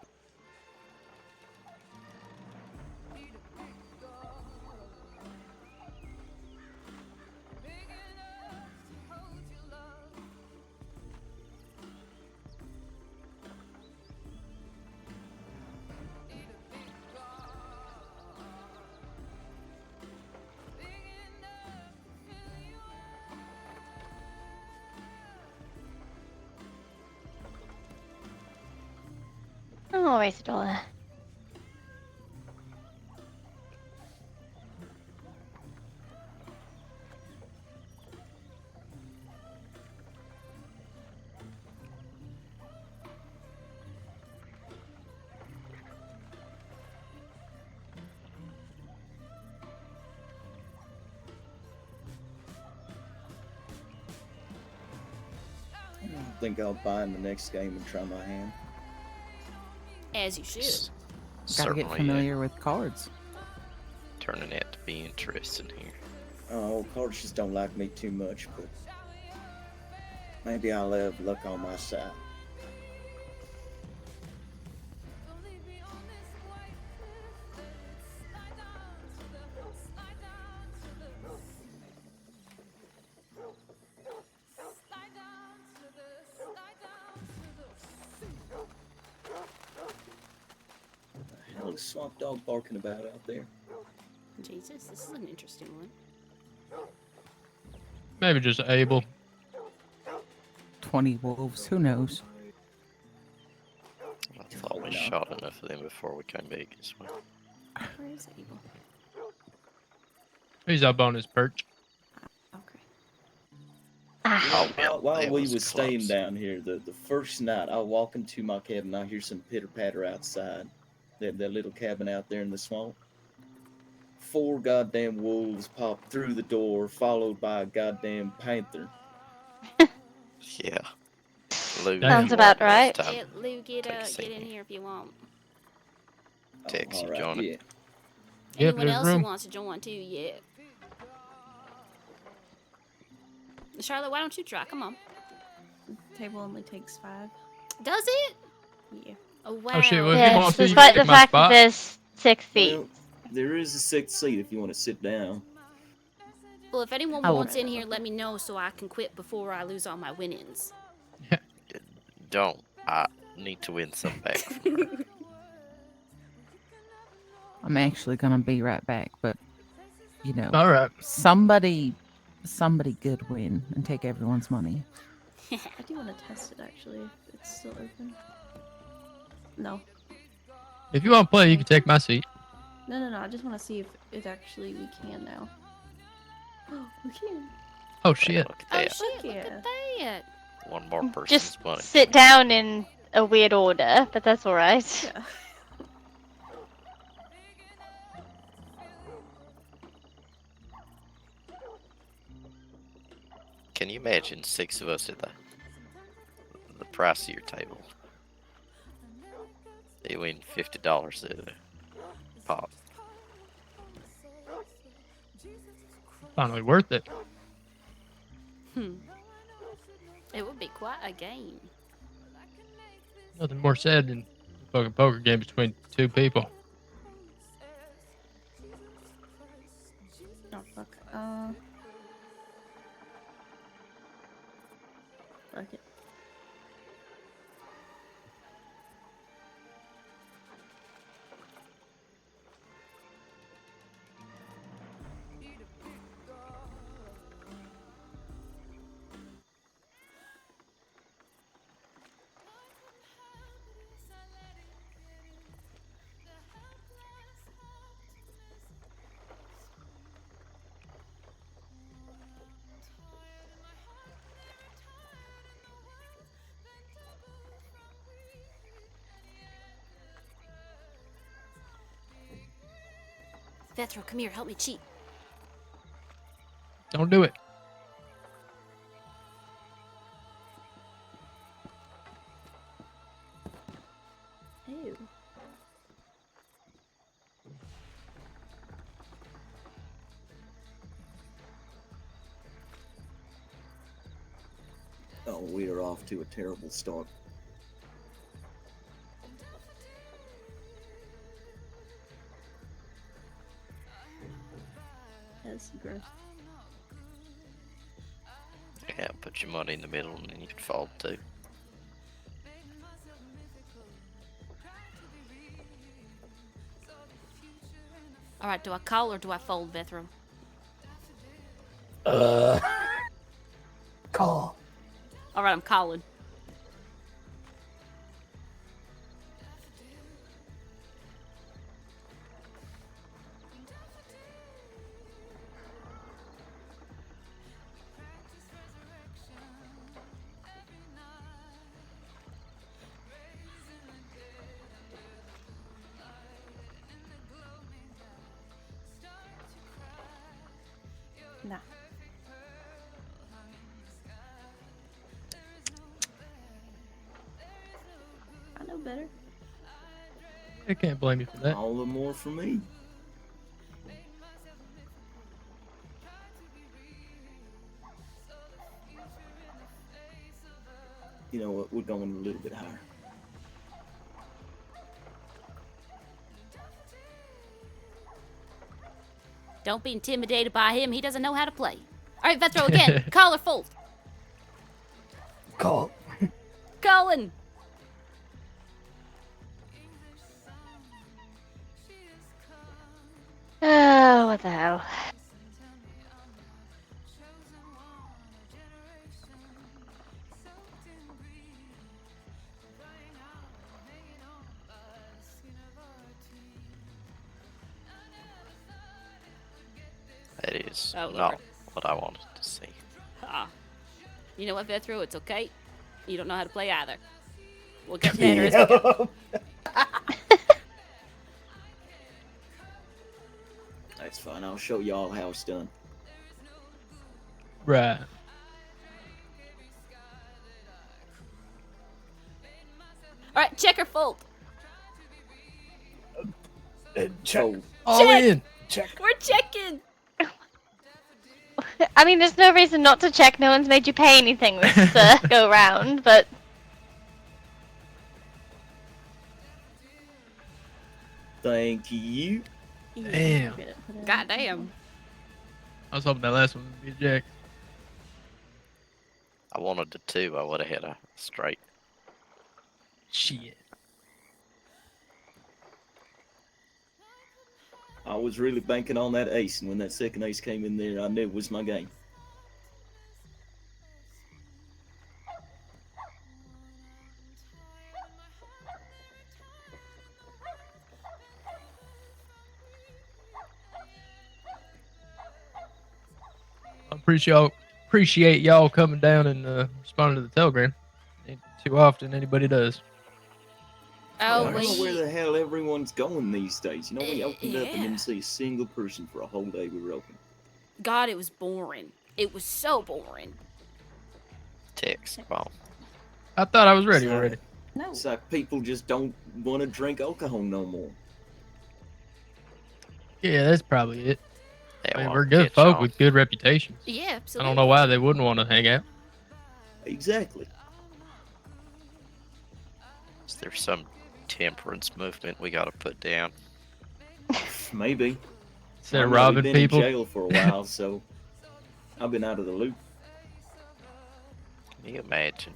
Oh, raise $1. I think I'll buy in the next game and try my hand. As you should. Gotta Certainly get familiar with cards. turning out to be interesting here. Oh, cards just don't like me too much, but maybe I'll have luck on my side. Hell is Swamp Dog barking about out there? Jesus, this is an interesting one. Maybe just Abel. 20 wolves, who knows? I thought we shot enough of them before we came back this way. Where is Abel? He's up on his perch. Okay. Oh, yeah, While that we was was staying close. down here, the first night, I walk into my cabin, I hear some pitter patter outside. That little cabin out there in the swamp. 4 goddamn wolves popped through the door, followed by a goddamn panther. Yeah. Lou, Sounds if you about want, right. next time, Yeah, Lou, get take a seat in here. here if you want. Text you, alright, join it. yeah. Yep, Anyone there's else who room. wants to join too, yeah. Charlotte, why don't you try? Come on. Table only takes 5. Does it? Yeah. Oh, wow. Oh shit, well if you Yes, want to, you can despite take the my fact that spot. there's 6 seats. Well, there is a 6th seat if you want to sit down. Well, if anyone I will- wants in here, let me know so I can quit before I lose all my winnings. Don't. I need to win some back from her. I'm actually gonna be right back, but you know, Alright. somebody good win and take everyone's money. I do want to test it actually, if it's still open. No. If you want to play, you can take my seat. No. I just want to see if it actually we can now. We can. Oh Man, shit! look at Oh that. shit! Look yeah. at that. One more person's Just money. sit down in a weird order, but that's alright. Yeah. Can you imagine 6 of us at the price of your table? They win $50 at a pop. Finally worth it. It would be quite a game. Nothing more sad than a fucking poker game between 2 people. Oh fuck. Fuck it. Vethro, come here. Help me cheat. Don't do it. Ew. Oh, we are off to a terrible start. That's gross. Yeah, put your money in the middle and then you can fold too. All right. Do I call or do I fold, Vethro? Call. All right. I'm calling. Nah. I know better. I can't blame you for that. All the more for me. You know what? We're going a little bit higher. Don't be intimidated by him. He doesn't know how to play. All right, Vethro again. Call or fold? Call. Calling. Oh, what the hell? That is Oh, Lord. not what I wanted to see. Ah. You know what, Vethro? It's okay. You don't know how to play either. We'll get better as we go. That's fine. I'll show y'all how it's done. Right. All right, check or fold? Check. Fold. All Check. in. Check. We're checking. I mean, there's no reason not to check. No one's made you pay anything this go round, but Thank you. Damn. God damn. I was hoping that last one would be a jack. I wanted a 2. I would have had a straight. Shit. I was really banking on that ace, and when that second ace came in there, I knew it was my game. appreciate y'all coming down and responding to the telegram. Ain't too often anybody does. Oh, I don't know where we. the hell everyone's going these days. You know, we opened up and Yeah. didn't see a single person for a whole day we were open. God, it was boring. It was so boring. Text bomb. I thought I was ready Sorry. already. No. It's like people just don't want to drink alcohol no more. Yeah, that's probably it. They I mean, want we're to good catch folk on. with good reputations. Yeah, I absolutely. don't know why they wouldn't want to hang out. Exactly. Is there some temperance movement we got to put down? Maybe. Instead of We've robbing been people. in jail for a while, so I've been out of the loop. Can you imagine?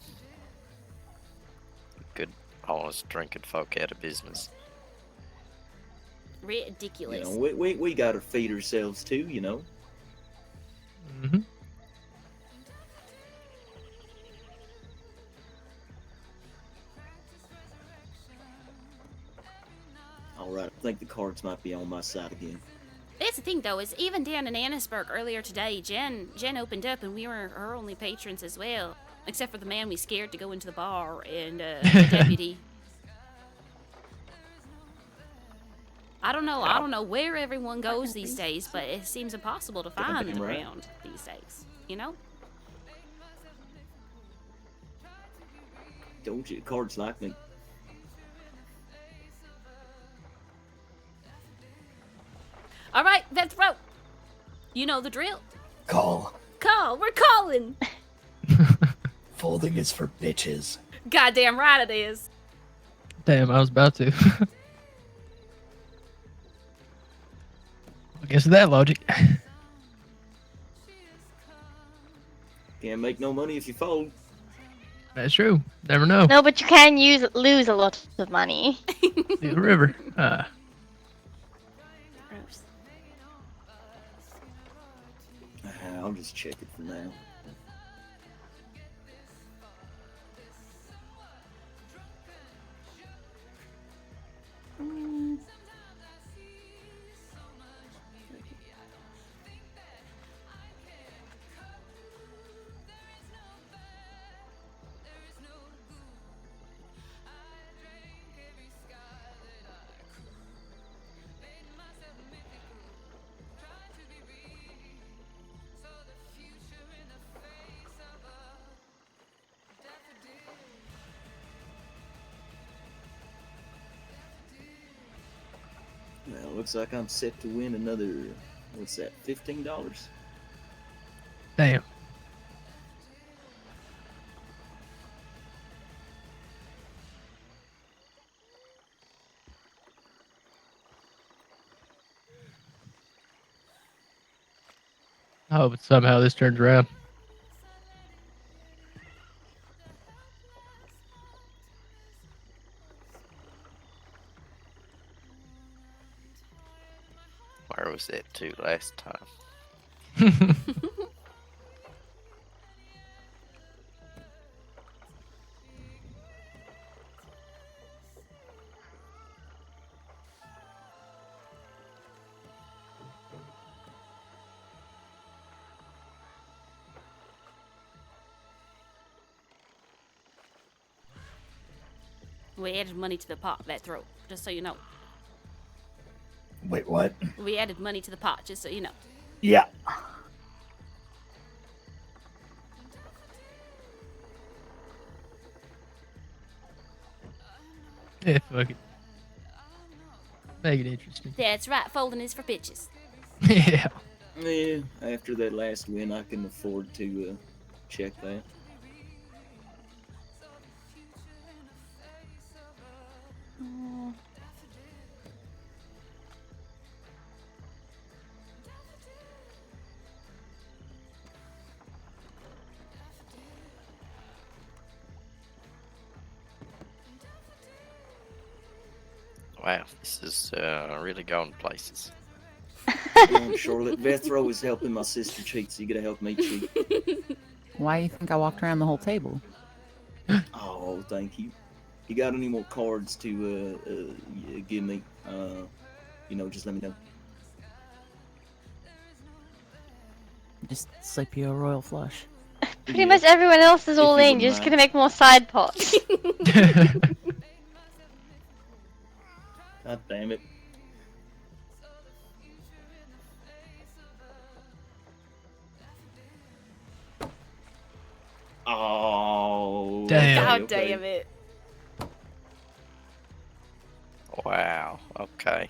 Good, honest drinking folk out of business. You Ridiculous. know, we got to feed ourselves too, you know. Mm-hmm. All right, I think the cards might be on my side again. That's the thing, though, is even down in Annisburg earlier today, Jen opened up, and we were her only patrons as well, except for the man we scared to go into the bar and the deputy. I don't know where everyone goes these days, but it seems impossible to find them right. around these days. You know? Don't you? Cards like me. All right, that's right. You know the drill. Call. Call. We're calling. Folding is for bitches. Goddamn right it is. Damn, I was about to. I guess that logic. Can't make no money if you fold. That's true. Never know. No, but you can lose a lot of money. The river. Gross. I'll just check it for now. Well, looks like I'm set to win another, what's that, $15? Damn. I hope somehow this turns around. Where was that to last time? We added money to the pot that throw, just so you know. Wait, what? We added money to the pot, just so you know. Yeah. Yeah, fuck it. Make it interesting. That's right, folding is for bitches. Yeah. Yeah, after that last win, I can afford to check that. Wow, this is really going places. Come on, Charlotte. Vethro is helping my sister cheat, so you gotta help me cheat. Why do you think I walked around the whole table? Oh, thank you. You got any more cards to give me? Just let me know. Just slip you a royal flush. Pretty much everyone else is If all you in. wouldn't You're just mind. gonna make more side pots. God damn it. Oh. Damn. God okay. damn it. Wow. Okay.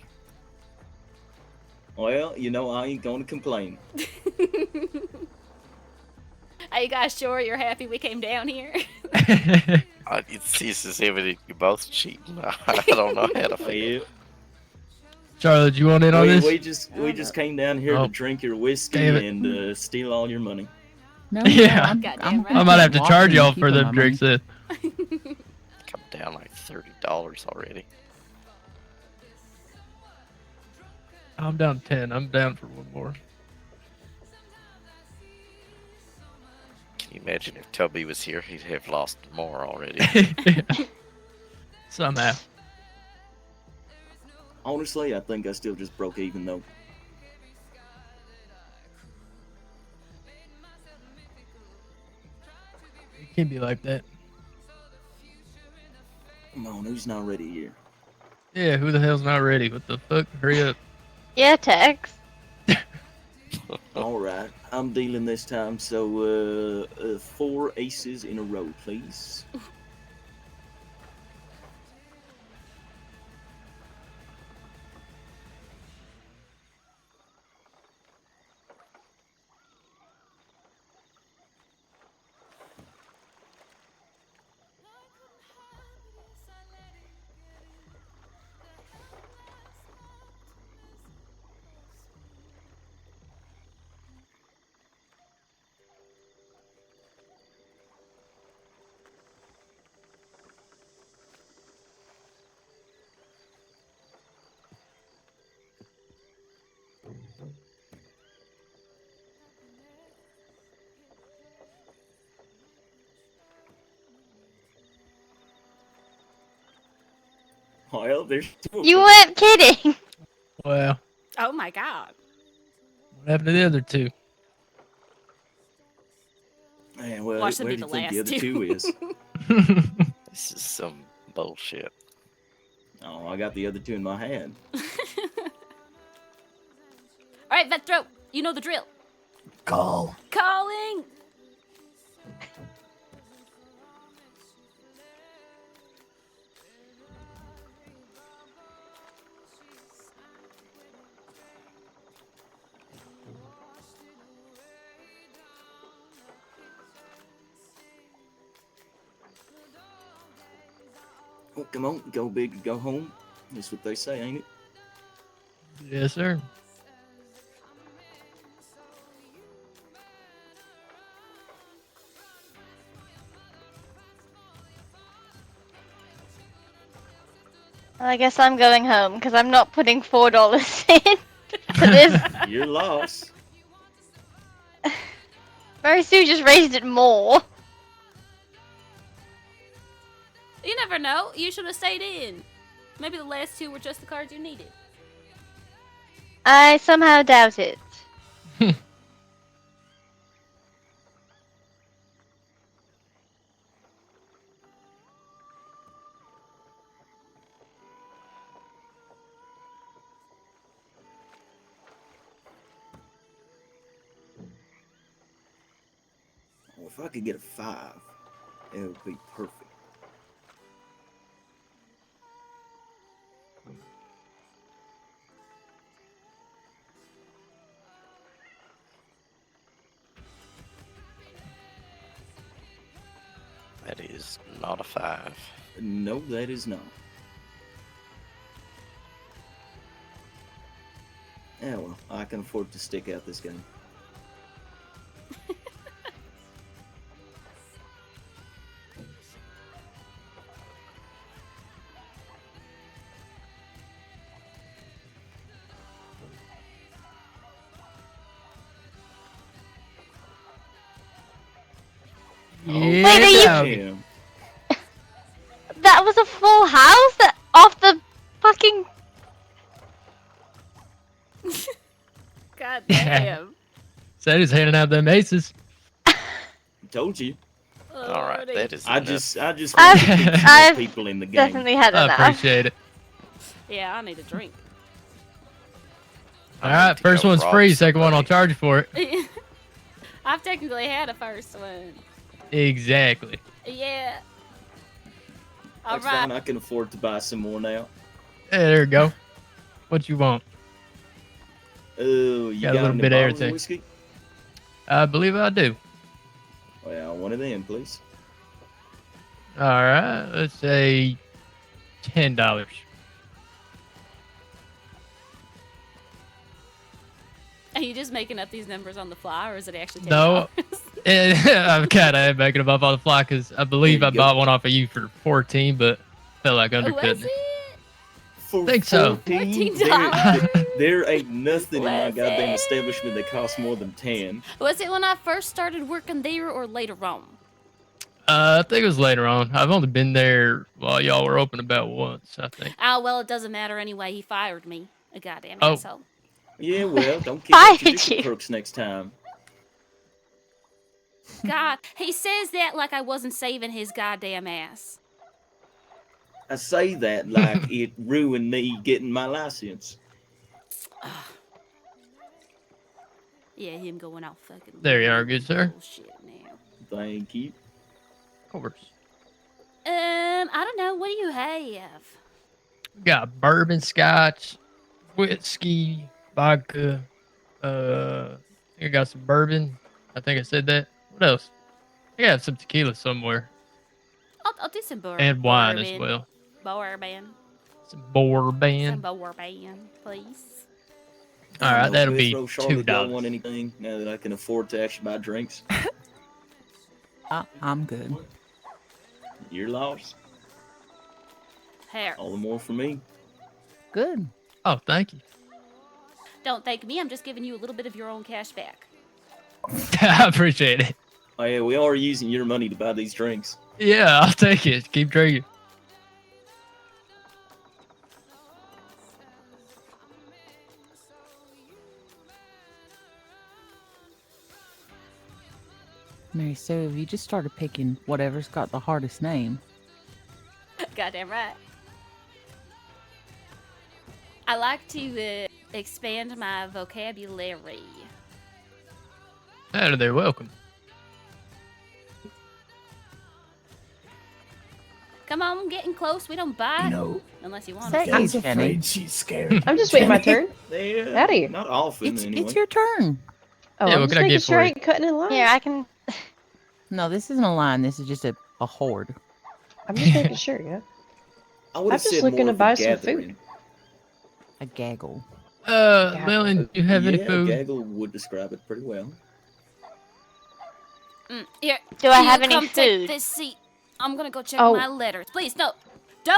Well, you know, I ain't gonna complain. Are you guys sure you're happy we came down here? It's evident you're both cheating. I don't know how to feel. Yeah. Charlotte, you want in on this? We just came down here Oh. to drink your whiskey Damn it. and steal all your money. No, Yeah. I'm Goddamn right. I might have to charge y'all for the them drinks then. Come down like $30 already. I'm down 10. I'm down for one more. Can you imagine if Tubby was here? He'd have lost more already. Somehow. Honestly, I think I still just broke even though. It can be like that. Come on, who's not ready here? Yeah, who the hell's not ready? What the fuck? Hurry up. Yeah, Tex. All right, I'm dealing this time. So, 4 aces in a row, please. Well, there's 2 of You them. weren't kidding. Wow. Oh my god. What happened to the other two? Man, well, Watch them where be do you the think the last other two. 2 is? This is some bullshit. Oh, I got the other 2 in my hand. Alright, vet throat. You know the drill. Call. Calling! Oh, come on, go big, or go home. That's what they say, ain't it? Yes, sir. Well, I guess I'm going home because I'm not putting $4 in for this. You're lost. Mary Sue just raised it more. You never know. You should have stayed in. Maybe the last 2 were just the cards you needed. I somehow doubt it. Well, if I could get a 5, it would be perfect. That is not a 5. No, that is not. Yeah, well, I can afford to stick out this game. Yeah, Wait, are you- doggy. Damn. That was a full house off the fucking. God damn. Said he's handing out them aces. Told you. All right, Lordy. that is I enough. just want to I've- keep more I've people in the game. Definitely had I enough. appreciate it. Yeah, I need a drink. All I right, need to first go one's rob free, second one I'll somebody. charge you for it. I've technically had a first one. Exactly. Yeah. All That's right. fine. I can afford to buy some more now. Hey, there you go. What you want? Oh, you Got got, a little any bit of bottles of everything. whiskey? I believe I do. Well, one of them, please. All right, let's say $10. Are you just making up these numbers on the fly, or is it actually $10? No, I'm kind of making them up on the fly because I believe There I you go. bought one off of you for 14, but felt like Was undercutting it. it? For Think so. $14? There ain't nothing in my Was goddamn it? establishment that costs more than 10. Was it when I first started working there, or later on? I think it was later on. I've only been there while y'all were open about once, I think. Oh, well, it doesn't matter anyway. He fired me. A goddamn Oh. asshole. Yeah, well, don't kick out your Fired different you. crooks next time. God, he says that like I wasn't saving his goddamn ass. I say that like it ruined me getting my license. Yeah, him going off fucking. There you are, good sir. Bullshit now. Thank you. Of course. I don't know. What do you have? We got bourbon, scotch, whiskey, vodka. I got some bourbon. I think I said that. What else? I got some tequila somewhere. I'll do some And wine as bourbon. well. Bourbon. Some Some bourbon. bourbon, please. All right, that'll be Bethro, Charlotte, y'all want $2. anything now that I can afford to actually buy drinks? I'm good. You're lost. Here. All the more for me. Good. Oh, thank you. Don't thank me. I'm just giving you a little bit of your own cash back. I appreciate it. Oh yeah, we are using your money to buy these drinks. Yeah, I'll take it. Keep drinking. Mary Sue, if you just started picking whatever's got the hardest name. Goddamn right. I like to expand my vocabulary. Oh, they're welcome. Come on, I'm getting close. We don't bite. No, Unless you want Say to. Hey, Jenny's Jenny. afraid she's scared. I'm just waiting my turn. Yeah, Howdy. not often anyway. It's your turn. Oh, Yeah, I'm what just can I making get sure for I you? ain't cutting in line. Here, I can. No, this isn't a line. This is just a horde. I'm just making sure, yeah. I would I'm have just said looking more to of a buy some food. gathering. A gaggle. Lillian, do you have any Yeah, food? gaggle would describe it pretty well. Here. Do I you have any come Take food? this seat. I'm gonna go check Oh. my letters. Please, no. All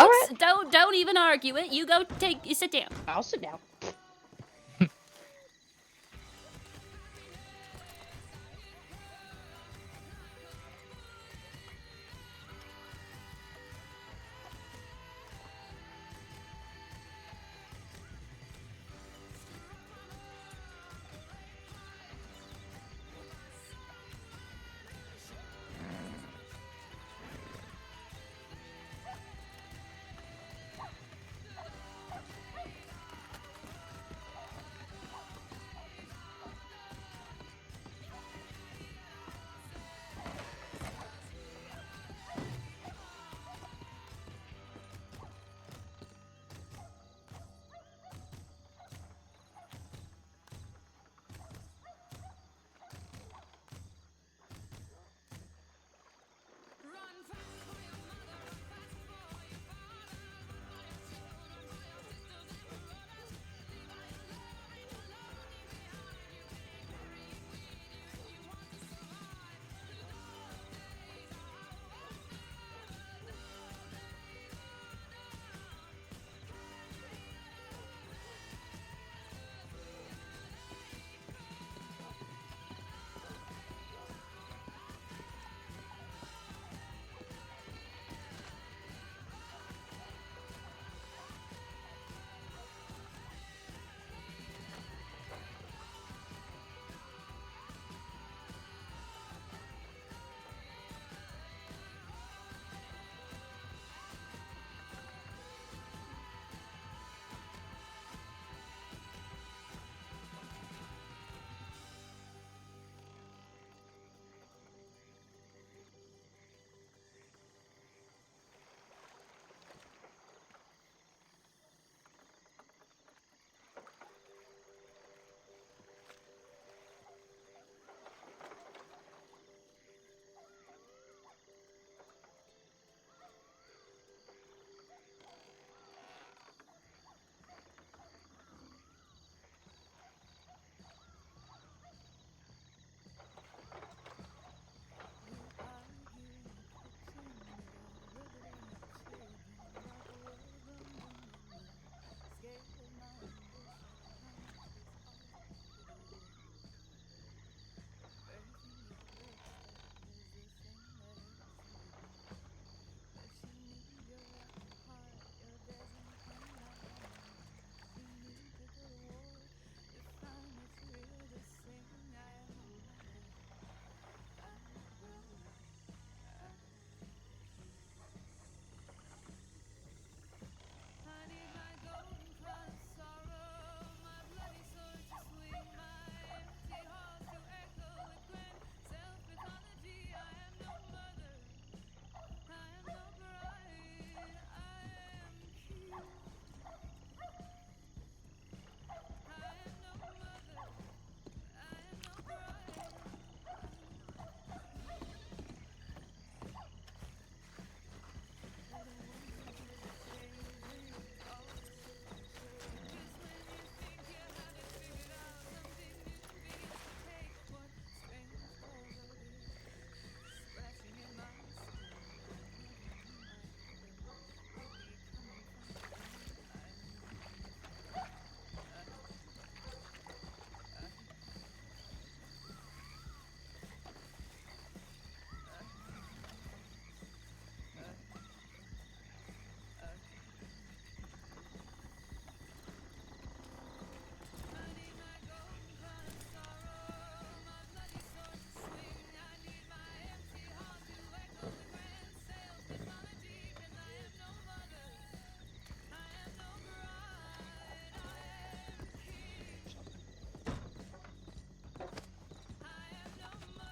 right. Don't even argue it. You go you sit down. I'll sit down.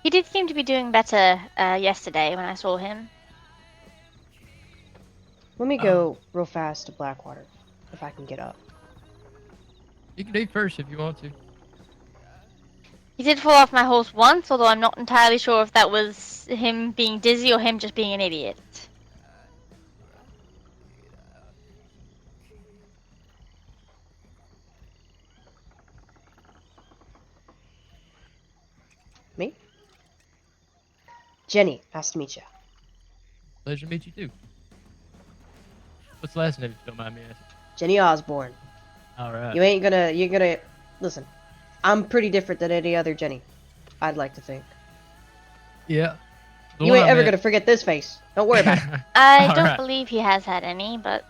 He did seem to be doing better yesterday when I saw him. Let me go real fast to Blackwater, if I can get up. You can eat first if you want to. He did fall off my horse once, although I'm not entirely sure if that was him being dizzy or him just being an idiot. Me? Jenny, nice to meet you. Pleasure to meet you too. What's the last name if you don't mind me asking? Jenny Osborne. Alright. You're gonna, listen, I'm pretty different than any other Jenny, I'd like to think. Yeah. You ain't ever gonna forget this face. Don't worry about it. I don't believe he has had any, but...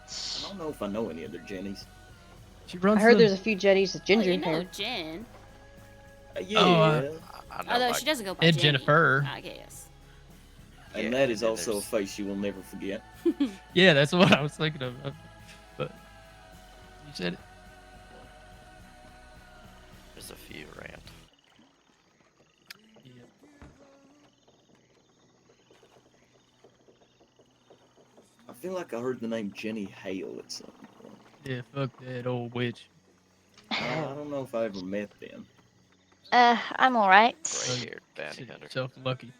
I don't know if I know any other Jennies. She runs I heard there's a few Jennies with ginger Well, you know hair. Jen. Yeah. I know, Although like, she doesn't go by and Jenny, Jennifer. I guess. And Yeah, that is and also a there's- face you will never forget. Yeah, that's what I was thinking of. But you said it. There's a few around. Yeah. I feel like I heard the name Jenny Hale at some point. Yeah, fuck that old witch. I don't know if I ever met them. I'm alright. Gray-haired bounty Consider hunter. yourself lucky.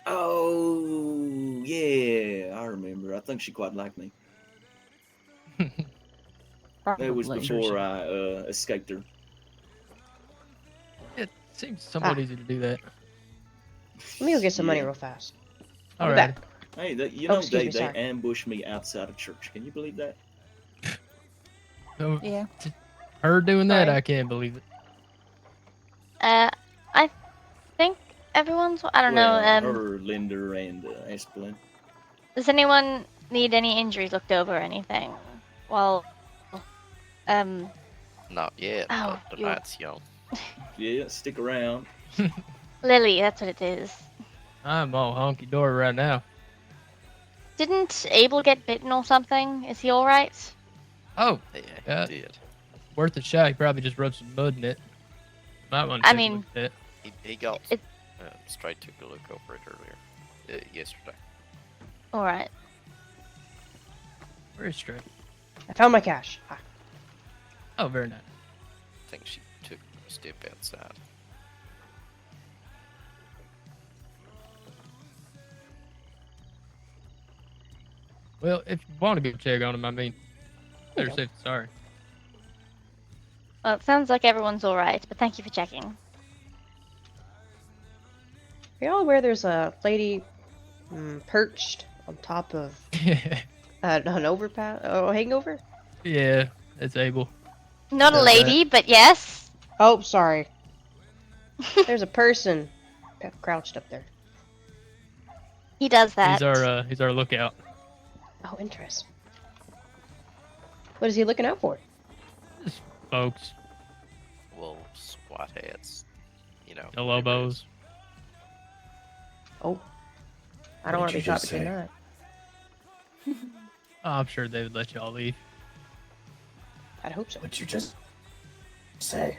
Oh, yeah, I remember. I think she quite liked me. That was Probably. before I escaped her. It seems somewhat easy to do that. Let me go get some money Yeah. real fast. I'll be Alright. back. Hey, you Oh, know, excuse they me, sorry. ambushed me outside of church. Can you believe that? So, Yeah. her doing that, Sorry. I can't believe it. I think everyone's... I don't Well, know, her, Linda, and Esplin. does anyone need any injuries looked over or anything? Well, Not yet, Oh, but the you- night's young. Yeah, stick around. Lily, that's what it is. I'm all honky dory right now. Didn't Abel get bitten or something? Is he alright? Oh, Yeah, Yeah. he did. worth a shot. He probably just rubbed some mud in it. Might want to I take a mean- look at that. He got It- straight took a look over it earlier. Yesterday. Alright. Where is Stray? I found my cash. Ah, Oh, very nice. I think she took a step outside. Well, if you want to go check on him, I mean, better Yeah. safe than sorry. Well, it sounds like everyone's alright, but thank you for checking. Are y'all aware there's a lady perched on top of an overpass? Oh, hangover? Yeah, it's Abel. Not a Does lady, but yes. Oh, sorry. There's a person crouched up there. He does that. He's our lookout. Oh, interesting. What is he looking out for? Just folks, Wolves, white hats, you know. the Lobos. Oh. I don't want to be caught between that. Oh, I'm sure they would let y'all leave. I'd hope so. What'd you just say?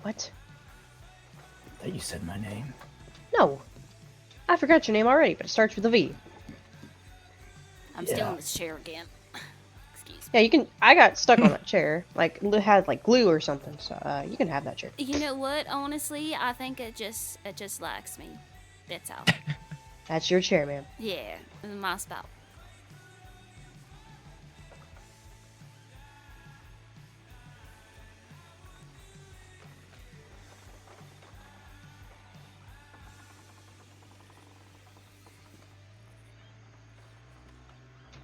What? That you said my name. No. I forgot your name already, but it starts with a V. I'm still in this chair again. Excuse me. Yeah, you can. I got stuck on that chair. Like, had like glue or something. So, you can have that chair. You know what? Honestly, I think it just likes me. That's all. That's your chair, ma'am. Yeah, my spot.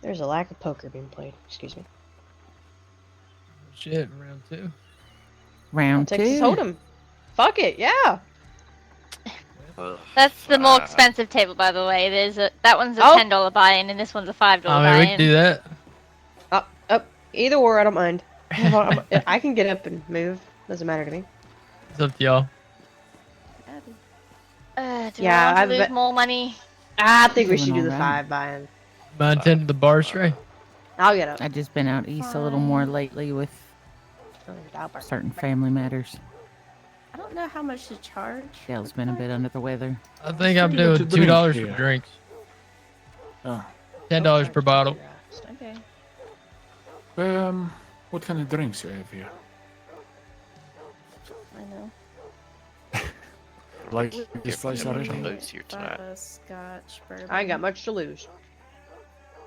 There's a lack of poker being played. Excuse me. Shit, round two. Round Texas two. Hold'em. Fuck it, yeah. Ugh, That's the more fine. expensive table, by the way. That one's a Oh. $10 buy-in, and this one's a $5 I mean, we can buy-in. do that. Either or, I don't mind. I can get up and move. Doesn't matter to me. It's up to y'all. Do Yeah, I want I to lose bet- more money? I think we Doing should do the alright. 5 buy-in. Mind tending the bar, Stray? I'll get up. I've just been out east a little more lately with certain family matters. I don't know how much to charge. Dale's been a bit under the weather. I think I'm See doing what you drink $2 for here. drinks. Oh. $10 per bottle. Okay. What kind of drinks you have here? I know. Like You're this place already? gonna lose here tonight. Scotch, bourbon. I ain't got much to lose.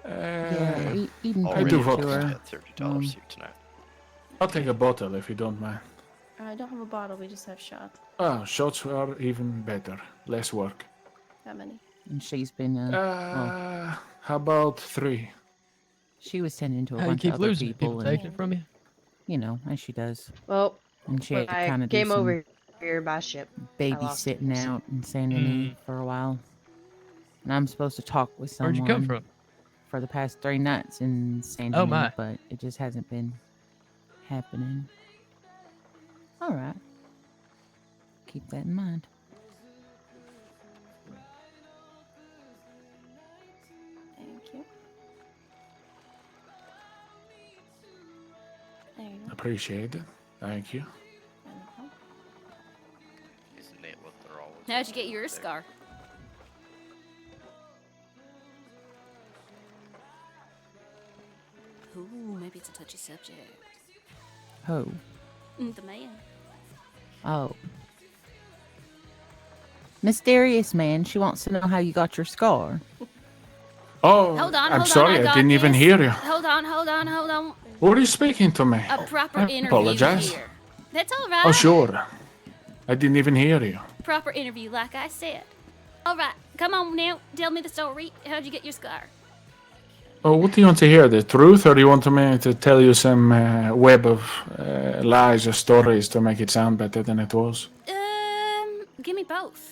Yeah, Eden I do pretty vodka. sure. Got $30 here tonight. I'll take a bottle if you don't mind. I don't have a bottle. We just have shots. Oh, shots are even better. Less work. How many? And she's been, How about 3? she was tending to a How you bunch keep of other losing it? people, People and taking it from you? you know, as she does. Well, And she when had to I kind of do came some over here by ship, I lost it. babysitting out in Saint Denis for a while. And I'm supposed to talk with Where'd someone you come from? for the past 3 nights in Saint Oh, Denis, my. but it just hasn't been happening. All right. Keep that in mind. Thank you. There you go. Appreciate it. Thank you. Isn't it what they're always How'd you get your scar? Ooh, maybe it's a touchy subject. Oh. The man. Oh. Mysterious man, she wants to know how you got your scar. Oh, Hold on, I'm hold sorry, on, I got didn't even this. hear you. Hold on. What are you speaking to me? A proper I interview apologize. here. That's all right. Oh, sure. I didn't even hear you. Proper interview, like I said. All right, come on now. Tell me the story. How'd you get your scar? Oh, what do you want to hear? The truth, or do you want me to tell you some web of lies or stories to make it sound better than it was? Give me both.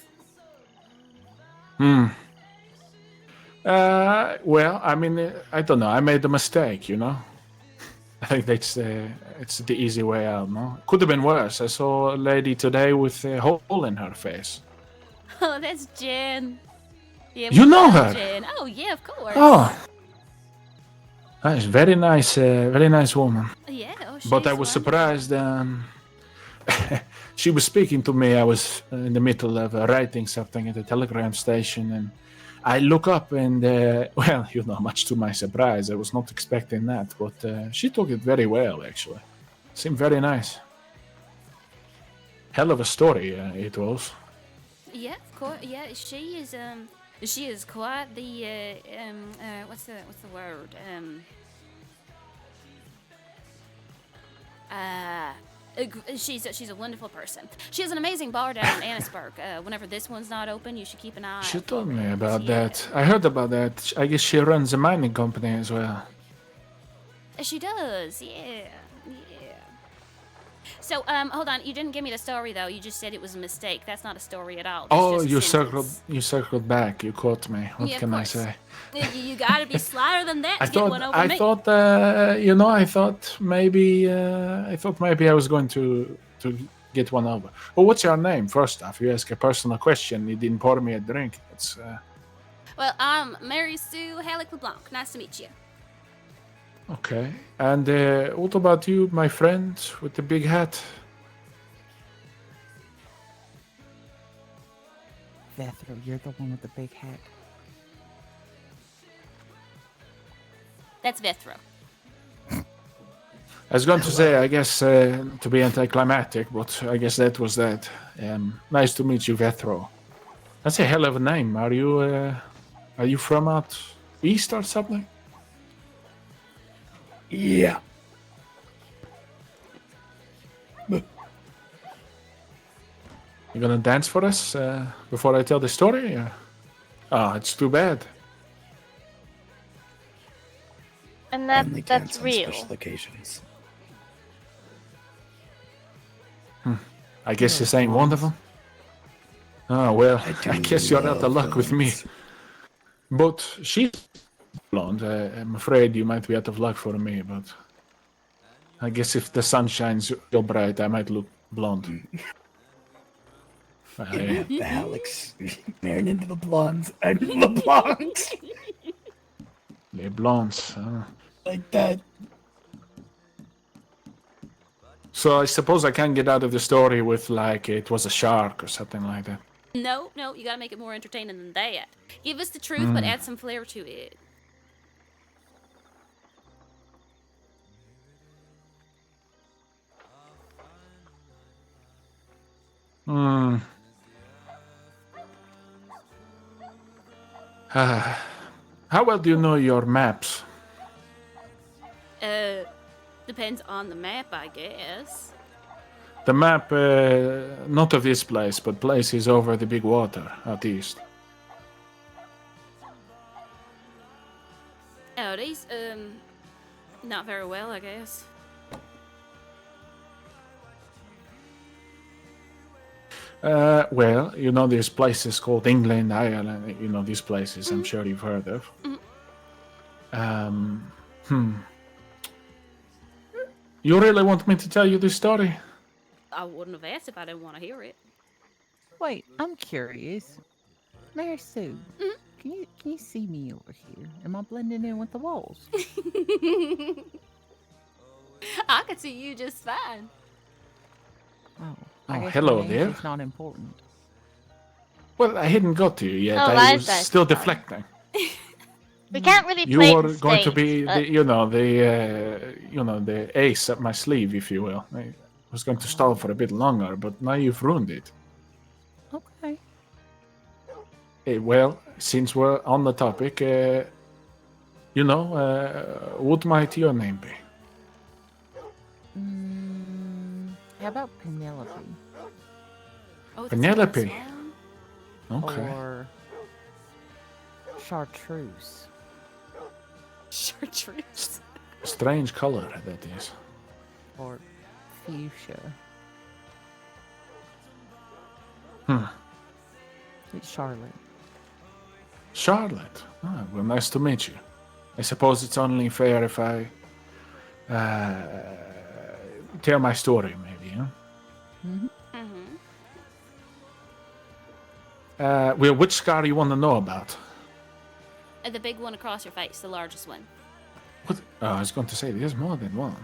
Well, I mean, I don't know. I made a mistake, you know. I think that's it's the easy way out. No, could have been worse. I saw a lady today with a hole in her face. Oh, that's Jen. Yeah, You we know love her? Jen. Oh yeah, of course. Oh, nice, very nice woman. Yeah. Oh, But I she's was wonderful. surprised. She was speaking to me. I was in the middle of writing something at the telegram station, and I look up and, well, you know, much to my surprise, I was not expecting that, but she took it very well, actually. Seemed very nice. Hell of a story, it was. Yeah, of course. Yeah, she is quite the what's the word? She's a wonderful person. She has an amazing bar down in Annisburg. Whenever this one's not open, you should keep an eye She out. told me about that. I heard about that. I guess she runs a mining company as well. She does, yeah. So, hold on. You didn't give me the story though. You just said it was a mistake. That's not a story at all. That's Oh, just a sentence. you circled back. You caught me. What Yeah, of can I course. say? You gotta be slighter than that to I get one over me. thought, I thought maybe I was going to get one over. Well, what's your name? First off, you ask a personal question. You didn't pour me a drink. It's Well, I'm Mary Sue Halleck LeBlanc. Nice to meet you. okay. And what about you, my friend with the big hat? Vethro, you're the one with the big hat. That's Vethro. I was going to say, I guess, to be anticlimactic, but I guess that was that. Nice to meet you, Vethro. That's a hell of a name. Are you from out east or something? Yeah. You gonna dance for us before I tell the story? Oh, it's too bad. And Only that's dance on real. special occasions. I guess this ain't one of them. Oh, well, I guess you're out of luck with me. But she's blonde. I'm afraid you might be out of luck for me, but I guess if the sun shines real bright, I might look blonde. The Alex married into the blondes. I'm the blondes. Les blondes. Like that. So I suppose I can't get out of the story with like it was a shark or something like that. No, you gotta make it more entertaining than that. Give us the truth, but add some flair to it. Hmm. How well do you know your maps? Depends on the map, I guess. The map, not of this place, but places over the big water out east. Oh, these, not very well, I guess. Well, you know, there's places called England, Ireland, you know, these places I'm sure you've heard of. You really want me to tell you this story? I wouldn't have asked if I didn't want to hear it. Wait, I'm curious. Mary Sue, can you see me over here? Am I blending in with the walls? I could see you just fine. Oh, Oh, I guess hello my name's there. just not important. Well, I hadn't got to you yet. Oh, I was that's still fine. deflecting. We can't really You play were it going to safe, be, but- the ace up my sleeve, if you will. I was going to stall for a bit longer, but now you've ruined it. Okay. Well, since we're on the topic, what might your name be? How about Penelope? Oh, that's Penelope. a nice one. Okay. Or Chartreuse? Chartreuse. Strange color, that is. Or Fuchsia? It's Charlotte. Charlotte. Ah, well, nice to meet you. I suppose it's only fair if I tell my story, maybe, huh? Well, which scar you want to know about? The big one across your face, the largest one. What? Oh, I was going to say, there's more than one.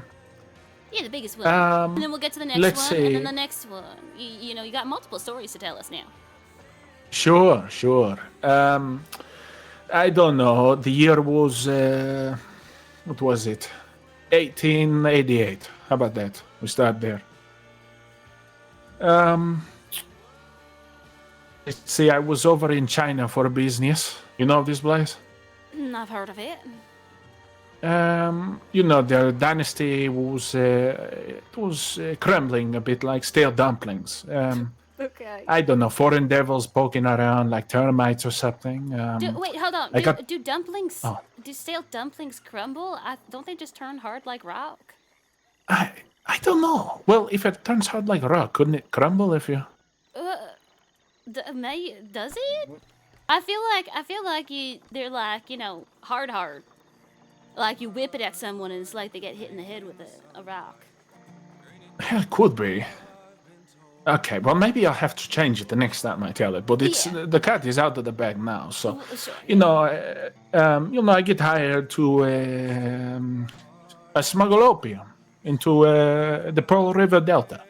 Yeah, the biggest one. And then we'll get to the next let's one, and see. then the next one. You know, you got multiple stories to tell us now. Sure. I don't know. The year was, what was it? 1888. How about that? We start there. Let's see, I was over in China for business. You know this place? I've heard of it. Their dynasty was crumbling a bit like stale dumplings. Okay. I don't know, foreign devils poking around like termites or something. Wait, hold on. Do dumplings? Oh. Do stale dumplings crumble? Don't they just turn hard like rock? I don't know. Well, if it turns hard like rock, couldn't it crumble if you? Does it? I feel like they're like, hard. Like you whip it at someone and it's like they get hit in the head with a rock. It could be. Okay, well maybe I'll have to change it the next time I tell it. But the cat is out of the bag now, so Sure. I get hired to smuggle opium into the Pearl River Delta,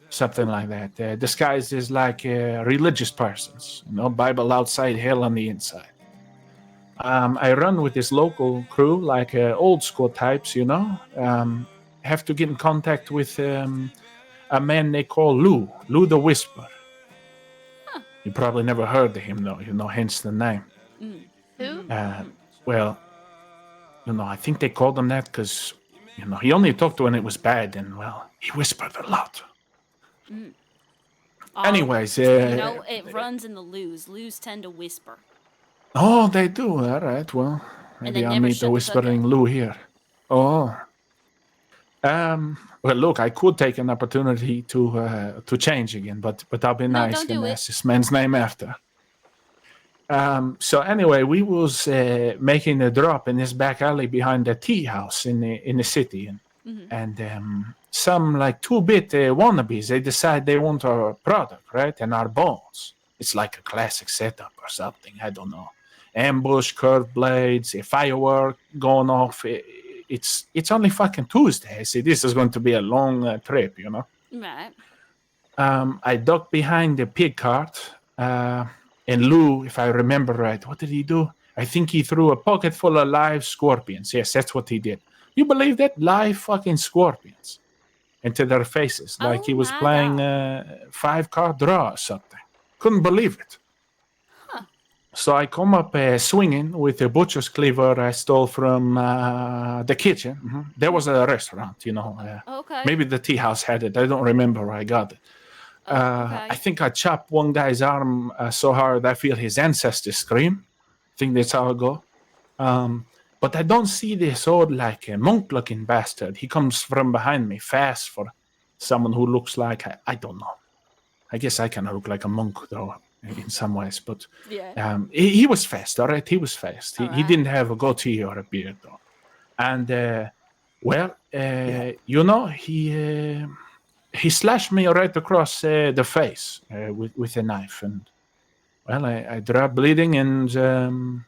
something like that. Disguised as like religious persons, Bible outside, hell on the inside. I run with this local crew, like old school types, have to get in contact with a man they call Lou the Whisper. Huh. You probably never heard of him, though, hence the name. Who? Well, I think they called him that because, he only talked when it was bad, and, well, he whispered a lot. Anyways, it runs in the Loos. Loos tend to whisper. Oh, they do. All right. Well, maybe I'll meet the whispering Lou here. Oh. Well, look, I could take an opportunity to change again, but I'll be nice and ask this man's name after. So anyway, we was making a drop in this back alley behind the tea house in the city, and some like 2-bit wannabes, they decide they want our product, right, and our bones. It's like a classic setup or something. I don't know. Ambush, curved blades, a firework going off. it's only fucking Tuesday. I see this is going to be a long trip, you know. Right. I ducked behind the pig cart, and Lou, if I remember right, what did he do? I think he threw a pocket full of live scorpions. Yes, that's what he did. You believe that? Live fucking scorpions into their faces, like he was playing 5-card draw or something. Couldn't believe it. So I come up swinging with a butcher's cleaver I stole from the kitchen. Mm-hmm. There was a restaurant, you know. Okay. Maybe the tea house had it. I don't remember where I got it. Okay. I think I chopped one guy's arm so hard I feel his ancestors scream. I think that's how it go. But I don't see this old, like, monk-looking bastard. He comes from behind me fast for someone who looks like, I don't know. I guess I kind of look like a monk, though, in some ways. But he was fast, all right? He was fast. He didn't have a goatee or a beard, though. And, you know, he slashed me right across the face with a knife. And, well, I dropped bleeding and...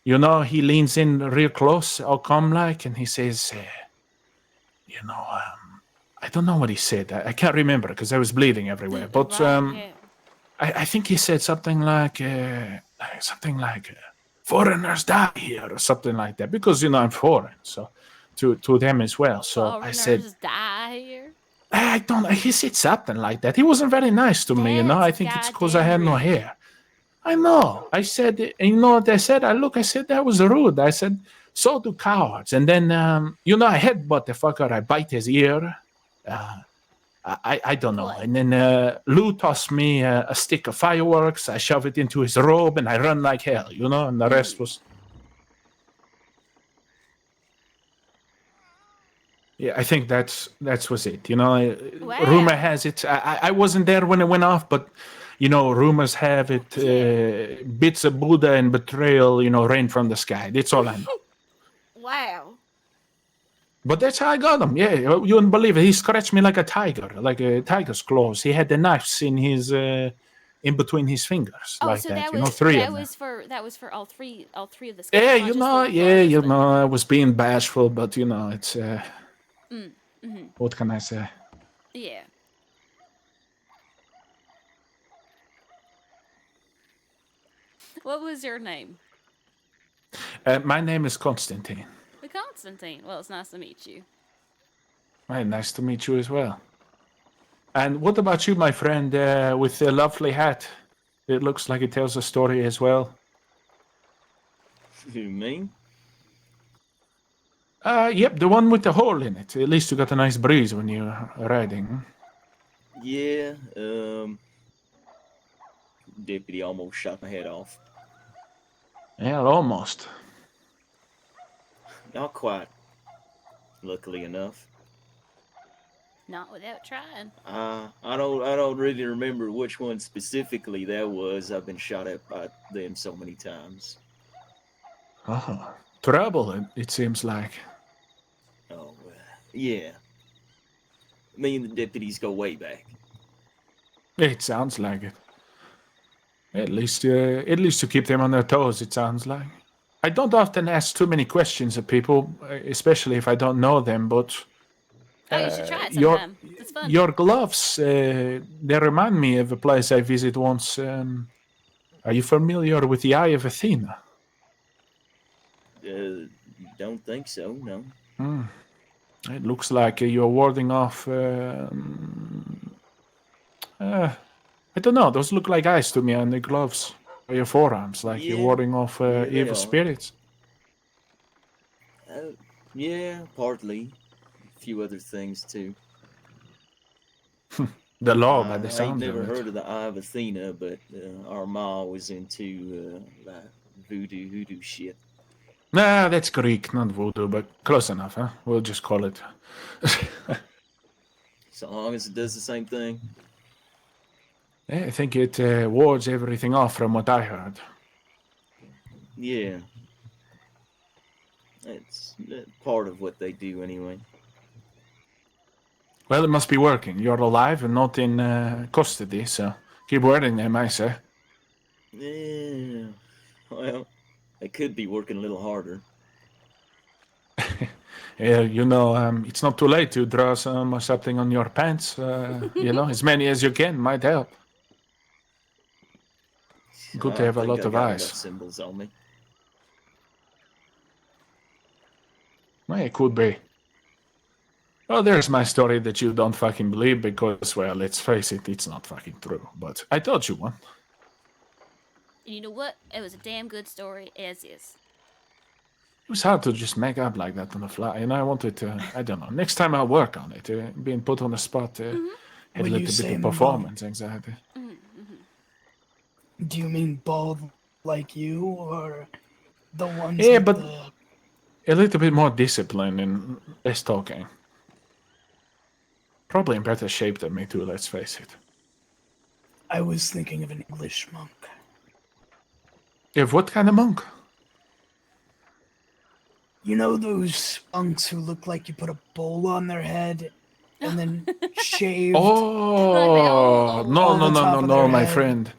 you know, he leans in real close, all calm like, and he says, you know, I don't know what he said. I can't remember because I was bleeding everywhere. But I think he said something like, foreigners die here or something like that. Because, you know, I'm foreign, so to them as well. So I said, die here? I don't know. He said something like that. He wasn't very nice to me, you know. I think it's because I had no hair. I know. I said, and you know what I said? I said, that was rude. I said, so do cowards. And then, you know, I headbutt the fucker. I bite his ear. I don't know. And then Lou tossed me a stick of fireworks. I shove it into his robe and I run like hell, you know, and the rest was... Yeah, I think that was it. You know, rumor has it. I wasn't there when it went off, but... You know, rumors have it, bits of Buddha and betrayal, you know, rain from the sky. That's all I know. Wow. But that's how I got him. Yeah, you wouldn't believe it. He scratched me like a tiger's claws. He had the knives in his, in between his fingers, like so that. You know, three of them. That was for all three of the scars. Yeah, you know, I was being bashful, but you know, it's. What can I say? Yeah. What was your name? My name is Constantine. Constantine. Well, it's nice to meet you. Right, nice to meet you as well. And what about you, my friend, with the lovely hat? It looks like it tells a story as well. You mean? Yep, the one with the hole in it. At least you got a nice breeze when you're riding. Yeah, deputy almost shot my head off. Yeah, almost. Not quite. Luckily enough. Not without trying. I don't really remember which one specifically that was. I've been shot at by them so many times. Trouble, it seems like. Oh, yeah. Me and the deputies go way back. It sounds like it. At least to keep them on their toes, it sounds like. I don't often ask too many questions of people, especially if I don't know them, but... you should try it sometime. It's fun. Your gloves, they remind me of a place I visited once. Are you familiar with the Eye of Athena? Don't think so, no. It looks like you're warding off... I don't know. Those look like eyes to me on the gloves, or your forearms, like you're warding off evil spirits. Yeah, partly. A few other things too. The law, by the sound I ain't of never it. heard of the Eye of Athena, but our ma was into like hoodoo shit. Nah, that's Greek, not voodoo, but close enough, huh? We'll just call it. So long as it does the same thing. I think it wards everything off from what I heard. Yeah. It's part of what they do anyway. Well, it must be working. You're alive and not in custody, so keep wearing them, I say. Yeah. Well, they could be working a little harder. It's not too late to draw some or something on your pants. As many as you can might help. Good to I have a think lot I of got eyes. enough symbols on me. Well, it could be. Well, there's my story that you don't fucking believe because, well, let's face it, it's not fucking true. But I told you one. And you know what? It was a damn good story as is. It was hard to just make up like that on the fly, and I wanted to, I don't know, next time I'll work on it. Being put on the spot, had a When you little bit say of performance anxiety. Do you mean bald like you, or the ones Yeah, with but the... a little bit more discipline and less talking. Probably in better shape than me too, let's face it. I was thinking of an English monk. If what kind of monk? You know those monks who look like you put a bowl on their head and then shaved Oh, no, all no, the no, top no, of no, their my head? friend.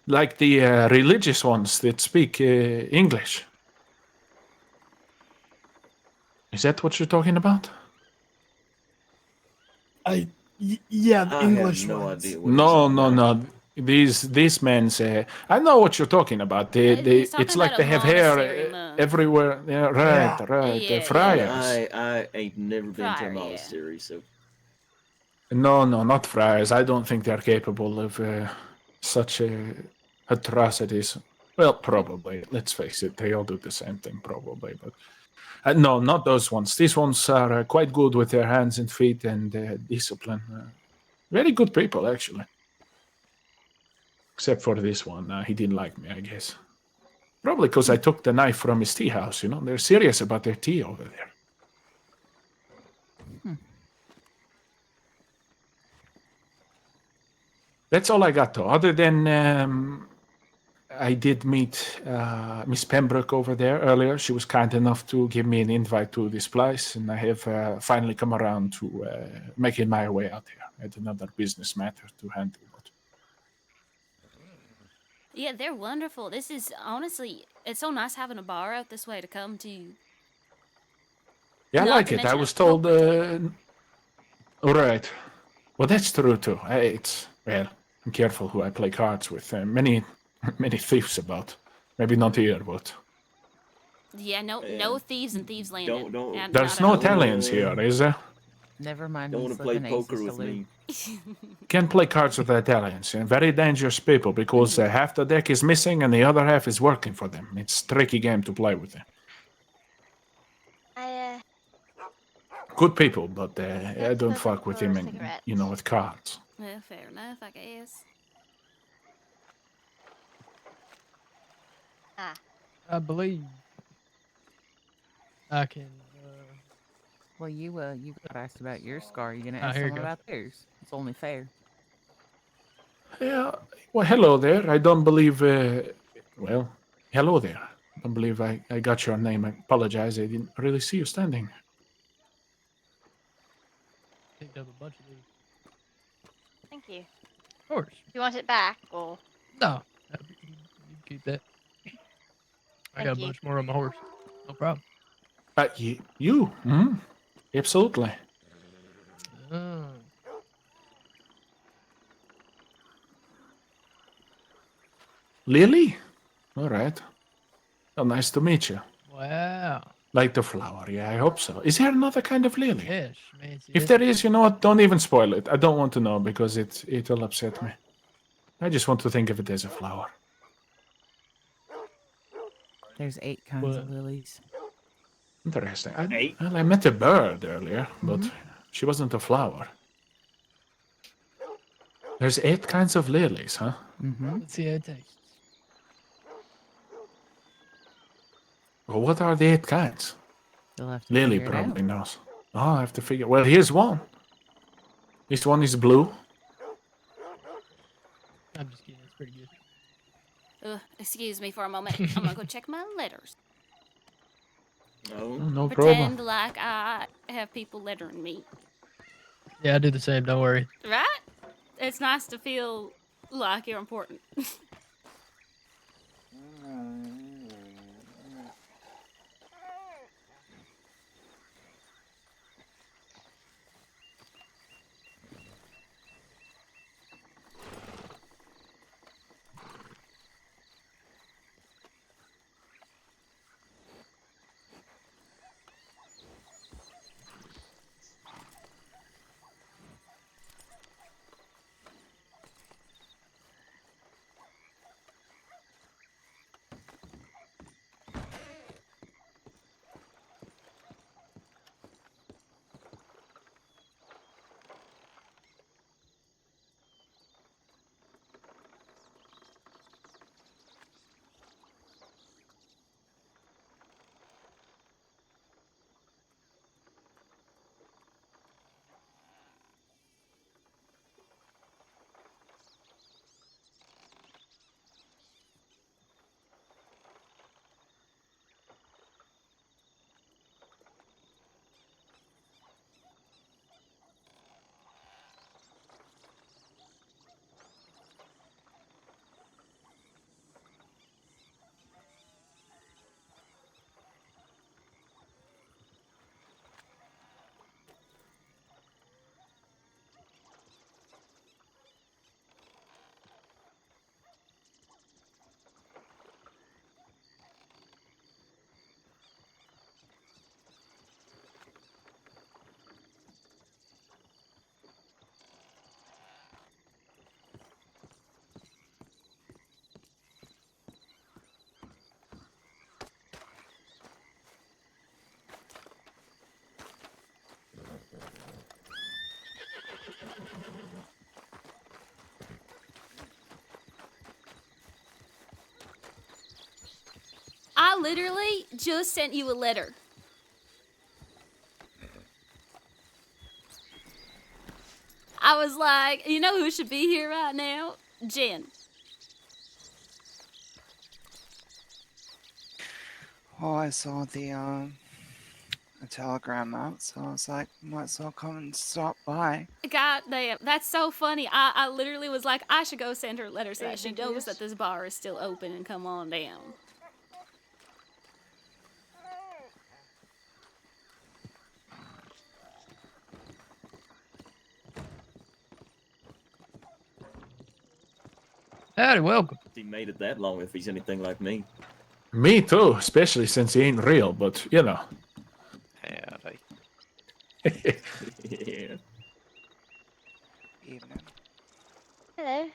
Like the religious ones that speak English. Is that what you're talking about? Yeah, the I have English no ones. idea what he's No, on no, about. no. These men say, I know what you're talking about. He's talking It's like about a they have hair monastery monk. everywhere. Yeah, right, Yeah. right. Yeah, Friars. I ain't never been to a Friar, yeah. monastery, so No, not friars. I don't think they're capable of such atrocities. Well, probably. Let's face it, they all do the same thing, probably. But no, not those ones. These ones are quite good with their hands and feet and discipline. Very good people, actually. Except for this one, he didn't like me, I guess. Probably because I took the knife from his tea house. They're serious about their tea over there. That's all I got, though. Other than I did meet Miss Pembroke over there earlier. She was kind enough to give me an invite to this place, and I have finally come around to making my way out here. I had another business matter to handle. But Yeah, they're wonderful. This is honestly, it's so nice having a bar out this way to come to. yeah, I Not like to it. I mention a was told. poker All right. Well, that's true too. I'm careful who I play cards with. Many thieves about. Maybe not here, but Yeah, no thieves and thieves landing. don't. there's Not no at all. Italians here, is there? Never mind Don't me want to play slipping poker aces to with loot. me. Can't play cards with the Italians. Very dangerous people because half the deck is missing and the other half is working for them. It's a tricky game to play with them. Good people, but I don't fuck with them, with cards. Well, fair enough, I guess. I believe I can. Well, you got asked about your scar. You gonna Ah, ask here you someone go. about theirs? It's only fair. Yeah. Well, hello there. I don't believe. Hello there. I don't believe I got your name. I apologize. I didn't really see you standing. Picked up a bunch of these. Thank you. Of course. Do you want it back, or? No. You keep that. I got a Thank you. bunch more on my horse. No problem. You? Mm-hmm. Absolutely. Lily? All right. Well, nice to meet you. Wow. Like the flower, yeah, I hope so. Is there another kind of lily? Yes, man. If there is, you know what? Don't even spoil it. I don't want to know because it'll upset me. I just want to think of it as a flower. There's 8 kinds of lilies. Interesting. I met a bird earlier, but she wasn't a flower. There's 8 kinds of lilies, huh? Mm-hmm. Let's see how it tastes. Well, what are the 8 kinds? You'll have to Lily figure it probably out. knows. Oh, I have to figure. Well, here's one. This one is blue. I'm just kidding. It's pretty good. Excuse me for a moment. I'm gonna go check my letters. No Pretend problem. like I have people lettering me. Yeah, I do the same. Don't worry. Right? It's nice to feel like you're important. I literally just sent you a letter. I was like, you know who should be here right now? Jen. Oh, I saw the telegram out, so I was like, might as well come and stop by. God damn, that's so funny. I literally was like, I should go send her a letter so that she knows that this bar is still open and come on down. Howdy, welcome. He made it that long if he's anything like me. Me too, especially since he ain't real, but you know. Howdy. Yeah. Evening. Hello.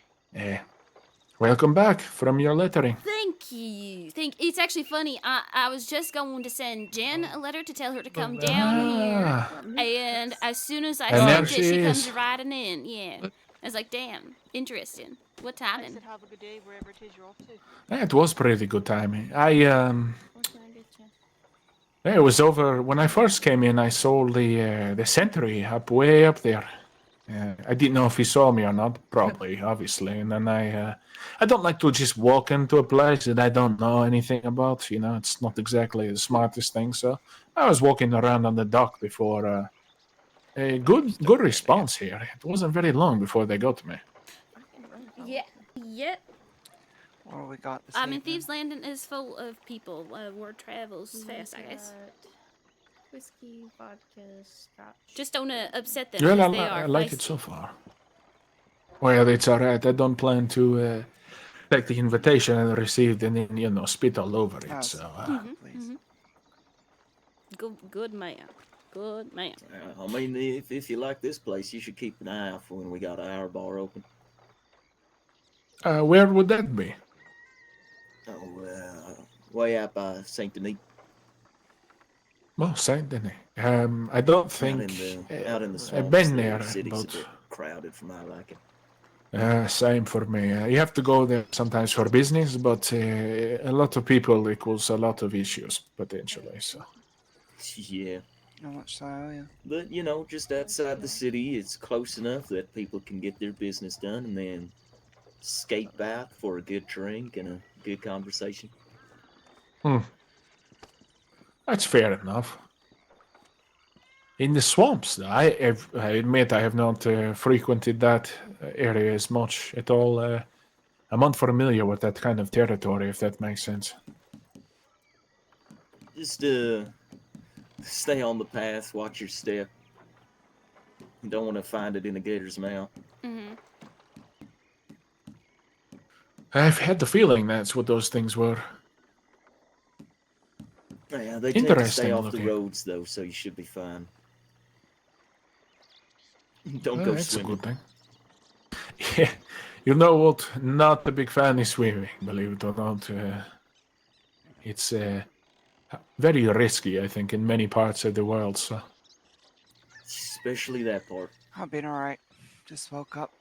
Welcome back from your lettering. Thank you. It's actually funny. I was just going to send Jen a letter to tell her to come down here, and as soon as I And there sent it, she comes is. riding in. Yeah, I was like, damn, interesting. What timing? Have a good day wherever it is you're off to. It was pretty good timing. What can I get you? It was over when I first came in. I saw the sentry way up there. I didn't know if he saw me or not. Probably, obviously. And then I don't like to just walk into a place that I don't know anything about. You know, it's not exactly the smartest thing. So I was walking around on the dock before. A good response here. It wasn't very long before they got to me. Yeah. Yep. What do we got this I mean, evening? Thieves Landing is full of people. Word travels fast, I guess. Whiskey, vodka, scotch. Just don't upset them. Well, because they I are like it feisty. so far. Well, it's alright. I don't plan to take the invitation I received and then, spit all over it. So, Good man. Good man. I mean, if you like this place, you should keep an eye out for when we got our bar open. where would that be? Oh, way out by Saint Denis. Oh, Saint Denis. I don't think Out in the swamps. I've been the there, city's but a bit crowded for my liking. same for me. You have to go there sometimes for business, but a lot of people equals a lot of issues potentially. So. Yeah. How much do I owe you? But, just outside the city, it's close enough that people can get their business done and then skate back for a good drink and a good conversation. That's fair enough. In the swamps, I admit I have not frequented that area as much at all. I'm unfamiliar with that kind of territory, if that makes sense. Just stay on the path, watch your step. You don't want to find it in a gator's mouth. Mm-hmm. I've had the feeling that's what those things were. Yeah, they tend to stay off the roads, though, so you should be fine. Don't go that's swimming. a good thing. Yeah, you know what? Not a big fan of swimming, believe it or not. It's very risky, I think, in many parts of the world. So, especially that part. I've been alright. Just woke up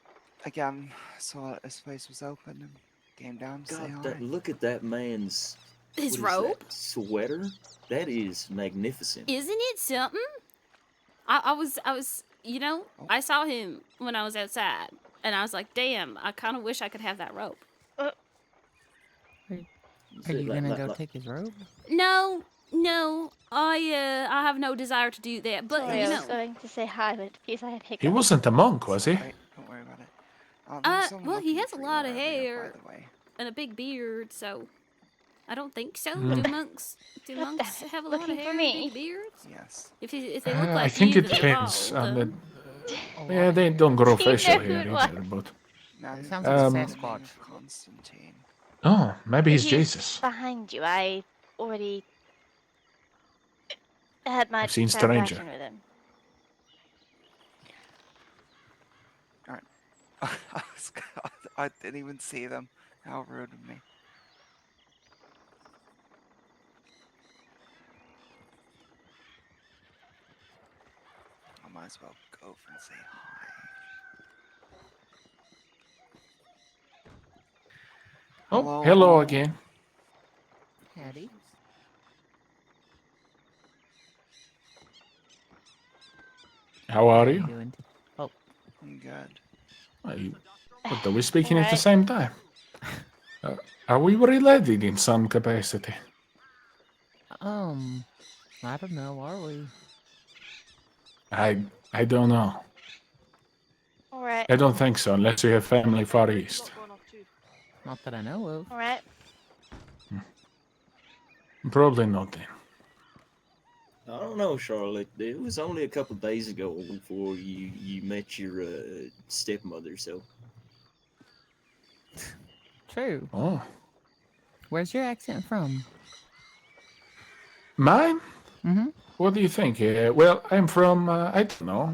again, saw that this place was open and came down to say hi. Look at that man's His robe? Sweater? That is magnificent. Isn't it something? I was, I saw him when I was outside, and I was like, damn, I kind of wish I could have that robe. Are you gonna go take his robe? No, I have no desire to do that, but Sorry, I was going to say hi, but because I have hiccups. he wasn't a monk, was he? Right, don't worry about it. Well, he has a lot of hair and a big beard, so I don't think so. Do monks have a lot of hair and big beards? Yes. If they look like I think you, it they're depends bald, on the. Yeah, they don't grow facial hair either, but. It sounds like Sasquatch. Constantine. Oh, maybe he's He's Jesus. behind you. I already had my I've seen transaction Stranger. with him. Alright. I didn't even see them. How rude of me. I might as well go over and say hi. Oh, hello again. Howdy. How are you? Doing oh, I'm good. What, are we speaking at the Alright. same time? Are we related in some capacity? I don't know. Are we? I don't know. Alright. I don't think so, unless you have family far east. Not that I know of. Alright. Probably not then. I don't know, Charlotte. It was only a couple days ago before you met your stepmother, so. True. Oh. Where's your accent from? Mine? Mm-hmm. What do you think? Well, I'm from, I don't know.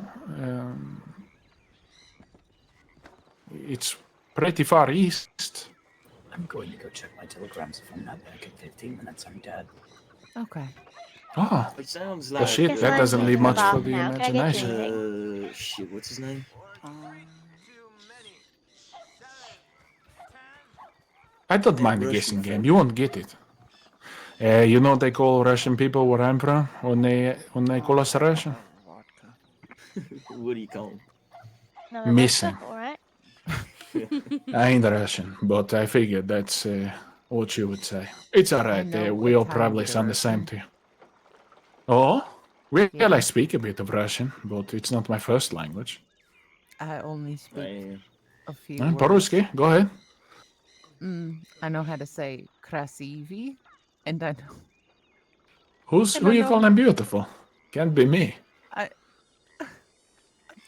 It's pretty far east. I'm going to go check my telegrams. If I'm not back in 15 minutes, I'm dead. Okay. Oh. It sounds Well, like. shit, Guess that I'm doesn't leave taking a much for bath the now. Can I get you imagination. anything? Shit, what's his name? I don't That mind the Russian guessing game. fella. You won't get it. You know what they call Russian people where I'm from when they call us Russian? What do you call him? Another Missing. vodka? Alright. I ain't Russian, but I figured that's what you would say. It's alright. know We a all tiny probably bit of sound the same Russian. to you. Oh? Well, Yeah. I speak a bit of Russian, but it's not my first language. I only speak Man. a few words. По-русски, go ahead. I know how to say krasivi, and I know. Who you calling beautiful? Can't be me.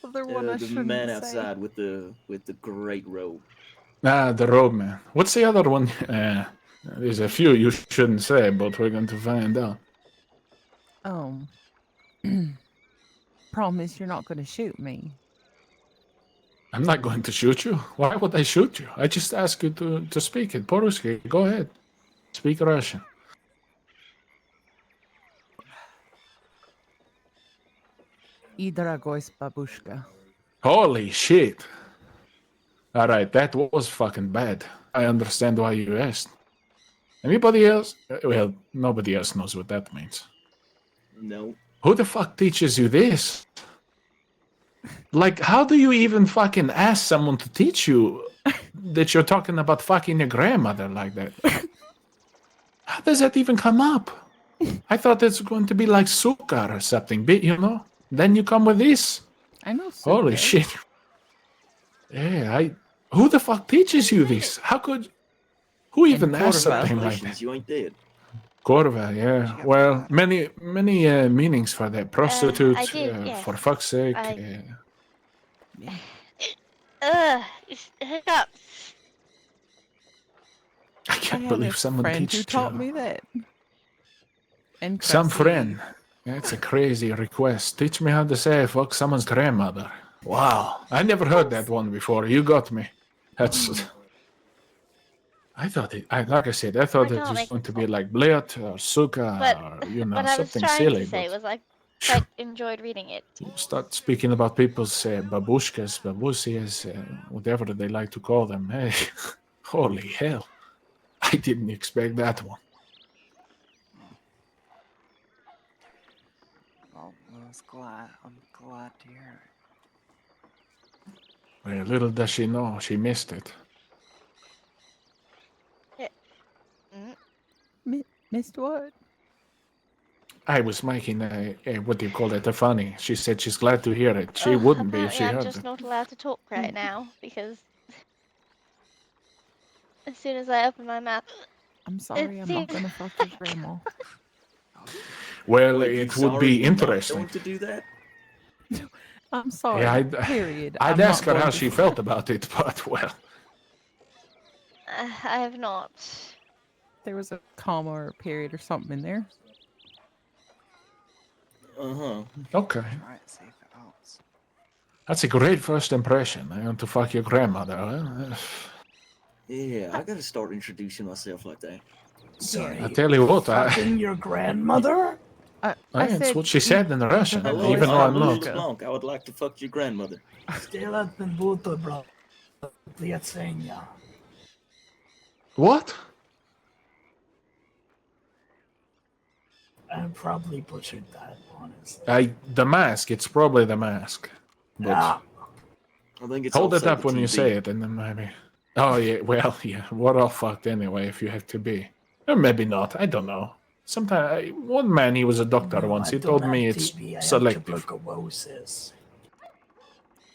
Other one I The shouldn't man say. outside with the great robe. Ah, the robe man. What's the other one? There's a few you shouldn't say, but we're going to find out. Promise you're not going to shoot me. I'm not going to shoot you. Why would I shoot you? I just ask you to speak it. По-русски. Go ahead. Speak Russian. И дорогой бабушка. Holy shit. Alright, that was fucking bad. I understand why you asked. Anybody else? Well, nobody else knows what that means. No. Who the fuck teaches you this? Like, how do you even fucking ask someone to teach you that you're talking about fucking your grandmother like that? How does that even come up? I thought it's going to be like sukkar or something, you know? Then you come with this. I know. Holy shit. Yeah, who the fuck teaches you this? How could... Who even asked something like that? You ain't dead. Korva, yeah. Well, many meanings for that. Prostitute, I did, yes. for fuck's sake. It's hiccups. I can't believe someone friend who teaches taught you. me that. And Some krasivi. friend. That's a crazy request. Teach me how to say fuck someone's grandmother. Wow. I never heard that one before. You got me. That's... I thought it... like I said, I thought it was going to be like Blet or Suka or, you know, What I was something trying silly. to say But was I quite enjoyed reading it. you start speaking about people's babushkas, babusias, whatever they like to call them. Hey, holy hell. I didn't expect that one. Well, I'm glad to hear it. Well, little does she know, she missed it. Missed what? I was making what do you call it, a funny. She said she's glad to hear it. She wouldn't be if she Apparently I'm heard just it. not allowed to talk right now because as soon as I open my mouth, I'm sorry, I'm not gonna fuck your grandma. Well, Wait, it would be interesting. Going to do that? I'm sorry. Yeah, Period. I'd I'm ask not her how going to she felt about it, but well. I have not. There was a comma or a period or something in there. Uh-huh. Okay. Try it, see if it helps. That's a great first impression. I want to fuck your grandmother. Huh? Yeah, I gotta start introducing myself like that. Sorry. I tell you what, Fucking your grandmother? That's what she said in Russian, Hello, even though I'm not. LeBlanc. I would like to fuck your grandmother. Сделать не буду, bro. Приятельня. What? probably butchered that, honestly. The mask. It's probably the mask. But Ah. I think it's hold it also up the when you TV. say it, and then maybe. Oh yeah, well yeah. We're all fucked anyway. If you have to be, or maybe not. I don't know. Sometimes one man, he was a doctor No, once. I He don't told have me it's TB. I have selective. tuberculosis.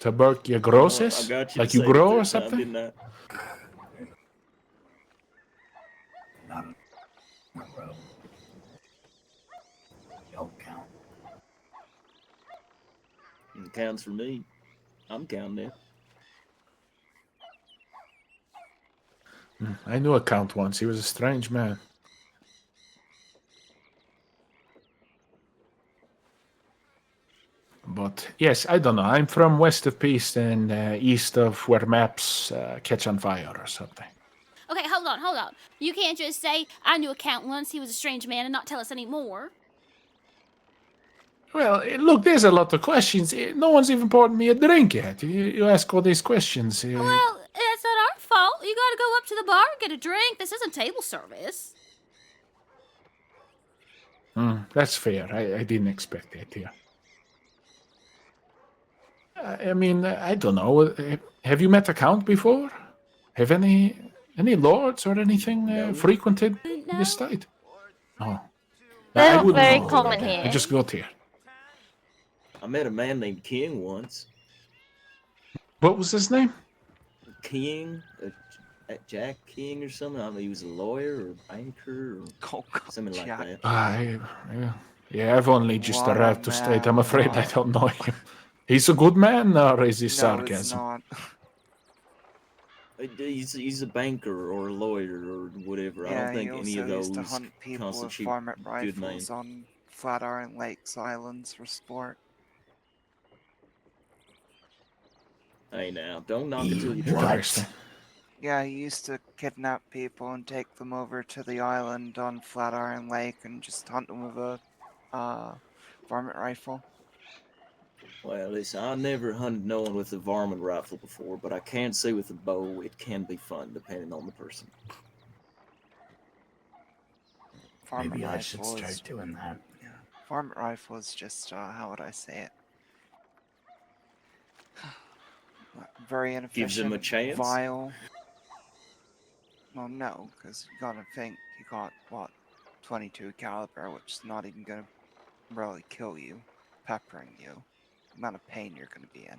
Tuberculosis? I got you Like to you say it grow third or time, something? didn't I? Don't count. It counts for me. I'm counting it. I knew a count once. He was a strange man. But yes, I don't know. I'm from west of Peace and east of where maps catch on fire or something. Okay, hold on. You can't just say, I knew a count once, he was a strange man, and not tell us any more. Well, look, there's a lot of questions. No one's even poured me a drink yet. You ask all these questions. Well, it's not our fault. You gotta go up to the bar and get a drink. This isn't table service. That's fair. I didn't expect that here. I mean, I don't know. Have you met a count before? Have any lords or anything frequented this state? Oh. They're I not wouldn't very know common about that. I here. just got here. I met a man named King once. What was his name? King, Jack King or something. I mean, he was a lawyer or banker or something like that. Yeah, I've only just What a arrived to state. I'm man, afraid I what? don't know him. He's a good man, or is he No, it's sarcasm? not. He's a banker or a lawyer or whatever. I Yeah, don't think he any of also used those to hunt people with constitute varmint good man. rifles on Flatiron Lakes Islands for sport. Hey now, don't knock it till you try. Interesting. Yeah, he used to kidnap people and take them over to the island on Flatiron Lake and just hunt them with a varmint rifle. Well, listen, I never hunted no one with a varmint rifle before, but I can say with a bow, it can be fun depending on the person. Varmint Maybe I should rifle start is- doing that. Yeah, varmint rifle is just how would I say it? Very inefficient. Gives him a chance? Vile. Well, no, because you gotta think you got what 22 caliber, which is not even gonna really kill you, peppering you. The amount of pain you're gonna be in.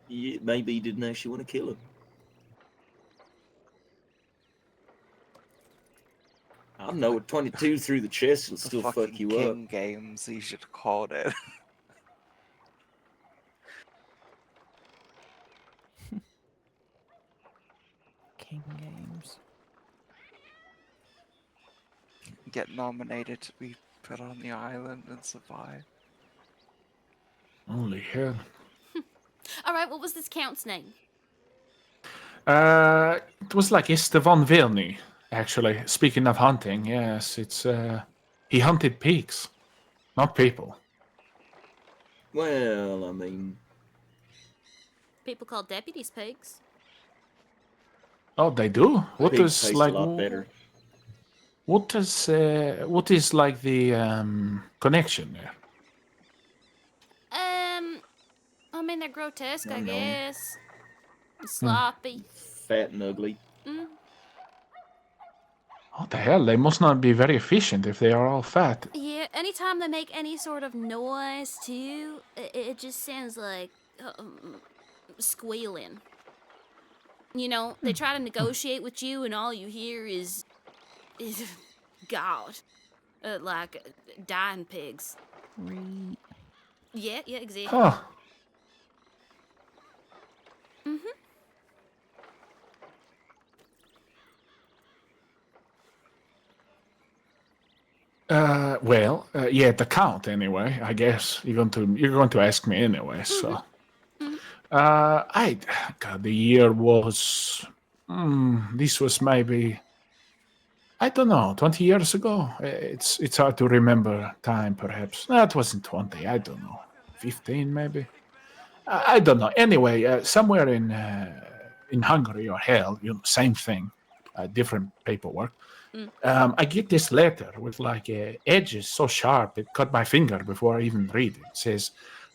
Yeah, maybe he didn't actually want to kill him. I don't know, a 22 through the chest will The still fuck fucking you King up. Games, you should have called it. King Games. Get nominated to be put on the island and survive. Holy hell. All right, what was this count's name? It was like Estevan Vilny, actually. Speaking of hunting, yes, it's he hunted pigs, not people. Well, I mean, People call deputies pigs. Oh, they do. What pigs does taste like a lot better. what is like the connection there? I mean, they're grotesque, I I know. guess. Sloppy. Fat and ugly. What the hell? They must not be very efficient if they are all fat. Yeah, anytime they make any sort of noise, too, it just sounds like squealing. You know, they try to negotiate with you, and all you hear is God, like dying pigs. Yeah, exactly. Huh. Yeah, the count anyway. I guess you're going to ask me anyway. So, God, the year was. This was maybe. I don't know, 20 years ago. It's hard to remember time. Perhaps no, it wasn't 20. I don't know, 15 maybe. I don't know. Anyway, somewhere in Hungary or hell, same thing. different paperwork. Mm. I get this letter with like edges so sharp it cut my finger before I even read it. It says,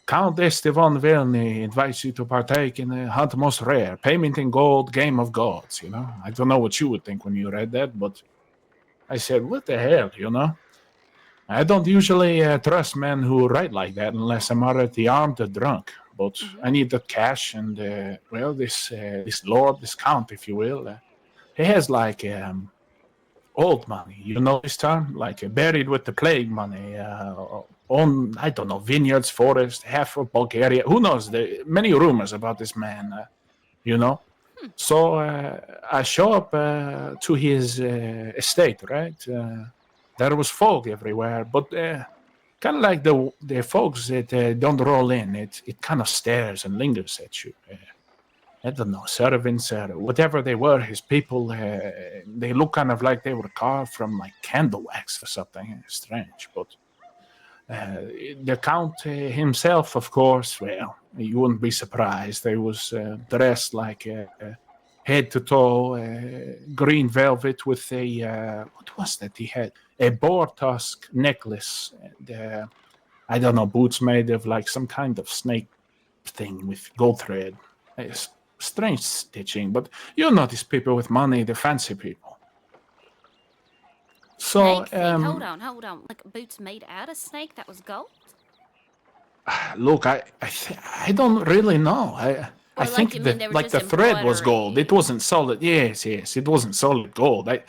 Count Estevan Verney invites you to partake in a hunt most rare, payment in gold, game of gods, you know? I don't know what you would think when you read that, but I said, what the hell, you know? I don't usually trust men who write like that unless I'm already armed or drunk. But I need the cash, and well, this lord, this count, if you will, he has like old money. You know this term, like buried with the plague money. On I don't know vineyards, forest, half of Bulgaria. Who knows? There many rumors about this man. You know. So I show up to his estate, right? There was fog everywhere, but kind of like the folks that don't roll in. It kind of stares and lingers at you. I don't know, servants or whatever they were. His people, they look kind of like they were carved from like candle wax or something. Strange, but the count himself, of course. Well, you wouldn't be surprised. He was dressed like head to toe, green velvet with a what was that he had? A boar tusk necklace. And, I don't know, boots made of like some kind of snake thing with gold thread. It's strange stitching, but you notice people with money, the fancy people. So, Snake thing. Hold on. Like boots made out of snake that was gold? Look, I don't really know. I think that like the thread was gold. It wasn't solid. Yes, it wasn't solid gold. I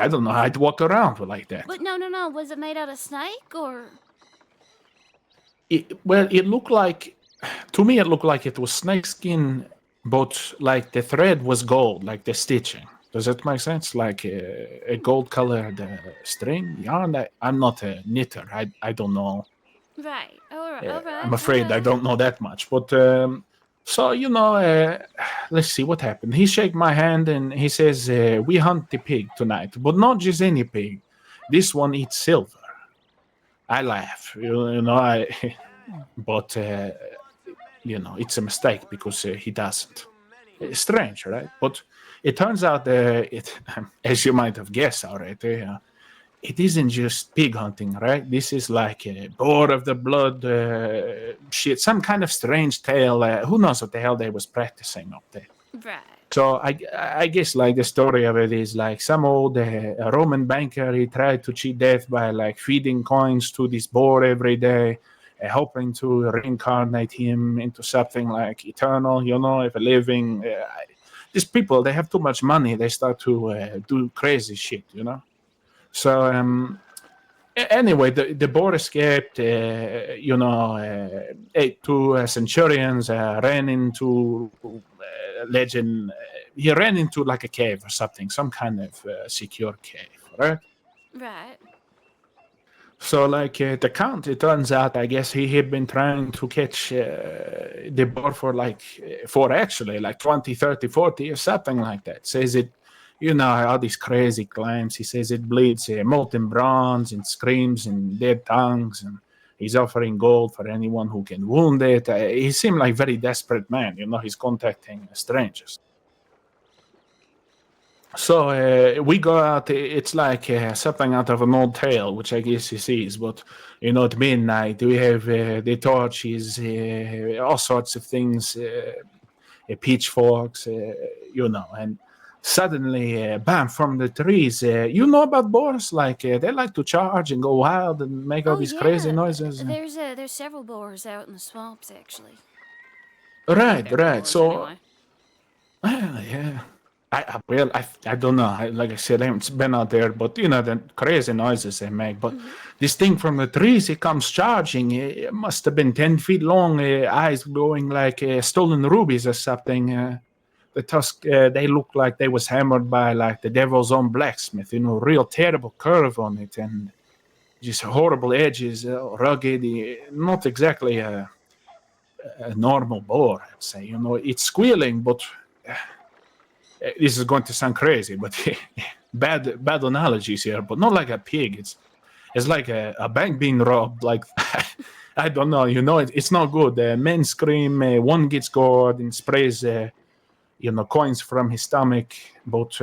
don't know how I'd walk around with like that. But no. Was it made out of snake or? It looked like, to me, it looked like it was snakeskin, but like the thread was gold, like the stitching. Does that make sense? Like a gold-colored string, yarn. I'm not a knitter. I don't know. Right. All right. I'm afraid I don't know that much. But so you know, let's see what happened. He shake my hand and he says, "We hunt the pig tonight, but not just any pig. This one eats silver." I laugh. You know, but you know, it's a mistake because he doesn't. It's strange, right? But it turns out as you might have guessed already, it isn't just pig hunting, right? This is like a boar of the blood shit, some kind of strange tale. Who knows what the hell they was practicing up there? Right. So I guess like the story of it is like some old Roman banker, he tried to cheat death by like feeding coins to this boar every day, hoping to reincarnate him into something like eternal, you know, if a living. These people, they have too much money. They start to do crazy shit, you know. So anyway, the boar escaped. You know, 2 centurions ran into legend. He ran into like a cave or something, some kind of secure cave, right? Right. So, like the count, it turns out, I guess he had been trying to catch the boar for actually like 20, 30, 40 or something like that. Says it, you know, all these crazy claims. He says it bleeds molten bronze and screams and dead tongues, and he's offering gold for anyone who can wound it. He seemed like a very desperate man, you know, he's contacting strangers. So we go out. It's like something out of an old tale, which I guess he sees. But you know, at midnight we have the torches, all sorts of things, pitchforks, you know. And suddenly, bam! From the trees, you know about boars? Like they like to charge and go wild and make all these crazy noises. There's several boars out in the swamps actually. Right. Boars, So, anyway. yeah. I don't know. Like I said, I haven't been out there, but you know the crazy noises they make. But this thing from the trees, it comes charging. It must have been 10 feet long, eyes glowing like stolen rubies or something. The tusk, they look like they was hammered by like the devil's own blacksmith. You know, real terrible curve on it and just horrible edges, rugged. Not exactly a normal boar, I'd say. You know, it's squealing, but. This is going to sound crazy, but bad analogies here, but not like a pig. It's like a bank being robbed. Like I don't know, you know, it's not good. Men scream, one gets gored and sprays, you know, coins from his stomach. But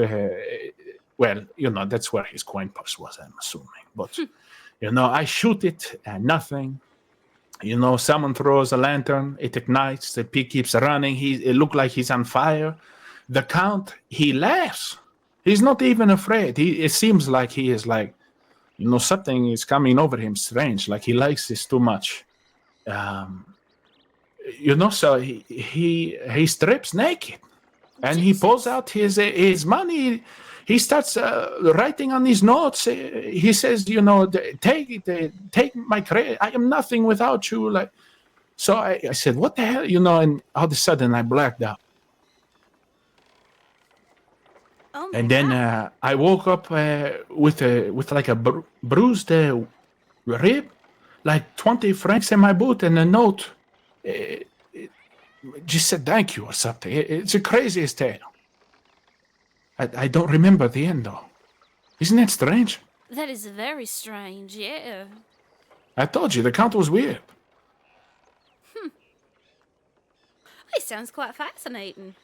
Well, that's where his coin purse was, I'm assuming. But, I shoot it and nothing. Someone throws a lantern, it ignites, the pig keeps running, it looked like he's on fire. The Count, he laughs. He's not even afraid. It seems like he is like, something is coming over him strange, like he likes this too much. So he strips naked. And he pulls out his money. He starts writing on his notes. He says, take it, take my credit. I am nothing without you. Like, so I said, what the hell, and all of a sudden I blacked out. Oh and then I woke up with like a bruised rib, like 20 francs in my boot, and a note. It just said thank you or something. It's the craziest tale. I don't remember the end, though. Isn't that strange? That is very strange, yeah. I told you, the Count was weird. It sounds quite fascinating.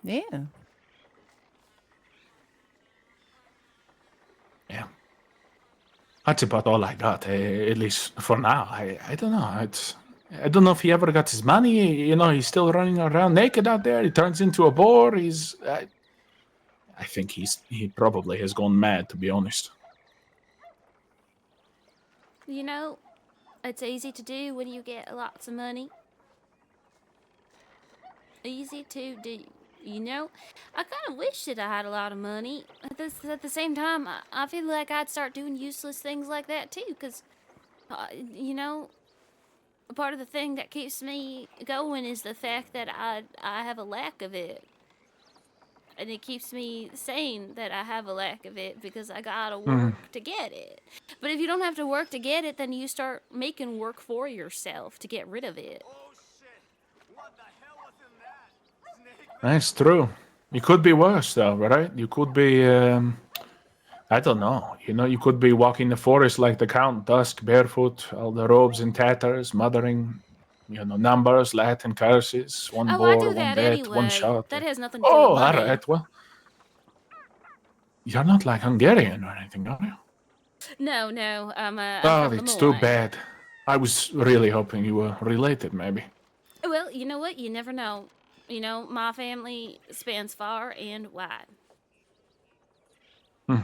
Yeah. Yeah. That's about all I got, at least for now. I don't know. I don't know if he ever got his money. He's still running around naked out there. He turns into a boar. I think he probably has gone mad, to be honest. It's easy to do when you get lots of money. Easy to do. I kind of wish that I had a lot of money. At the same time, I feel like I'd start doing useless things like that too, because, part of the thing that keeps me going is the fact that I have a lack of it. And it keeps me saying that I have a lack of it because I gotta work to get it. But if you don't have to work to get it, then you start making work for yourself to get rid of it. That's true. It could be worse, though, right? You could be, I don't know. You could be walking the forest like the Count, dusk, barefoot, all the robes in tatters, muttering, numbers, Latin curses, one I boar, do one that death, anyway. one shot. That has nothing to do Oh, with all money. right. Well, you're not like Hungarian or anything, are you? No, I'm Oh, from it's the too Moai. bad. I was really hoping you were related, maybe. Well, you know what? You never know. My family spans far and wide. Oh,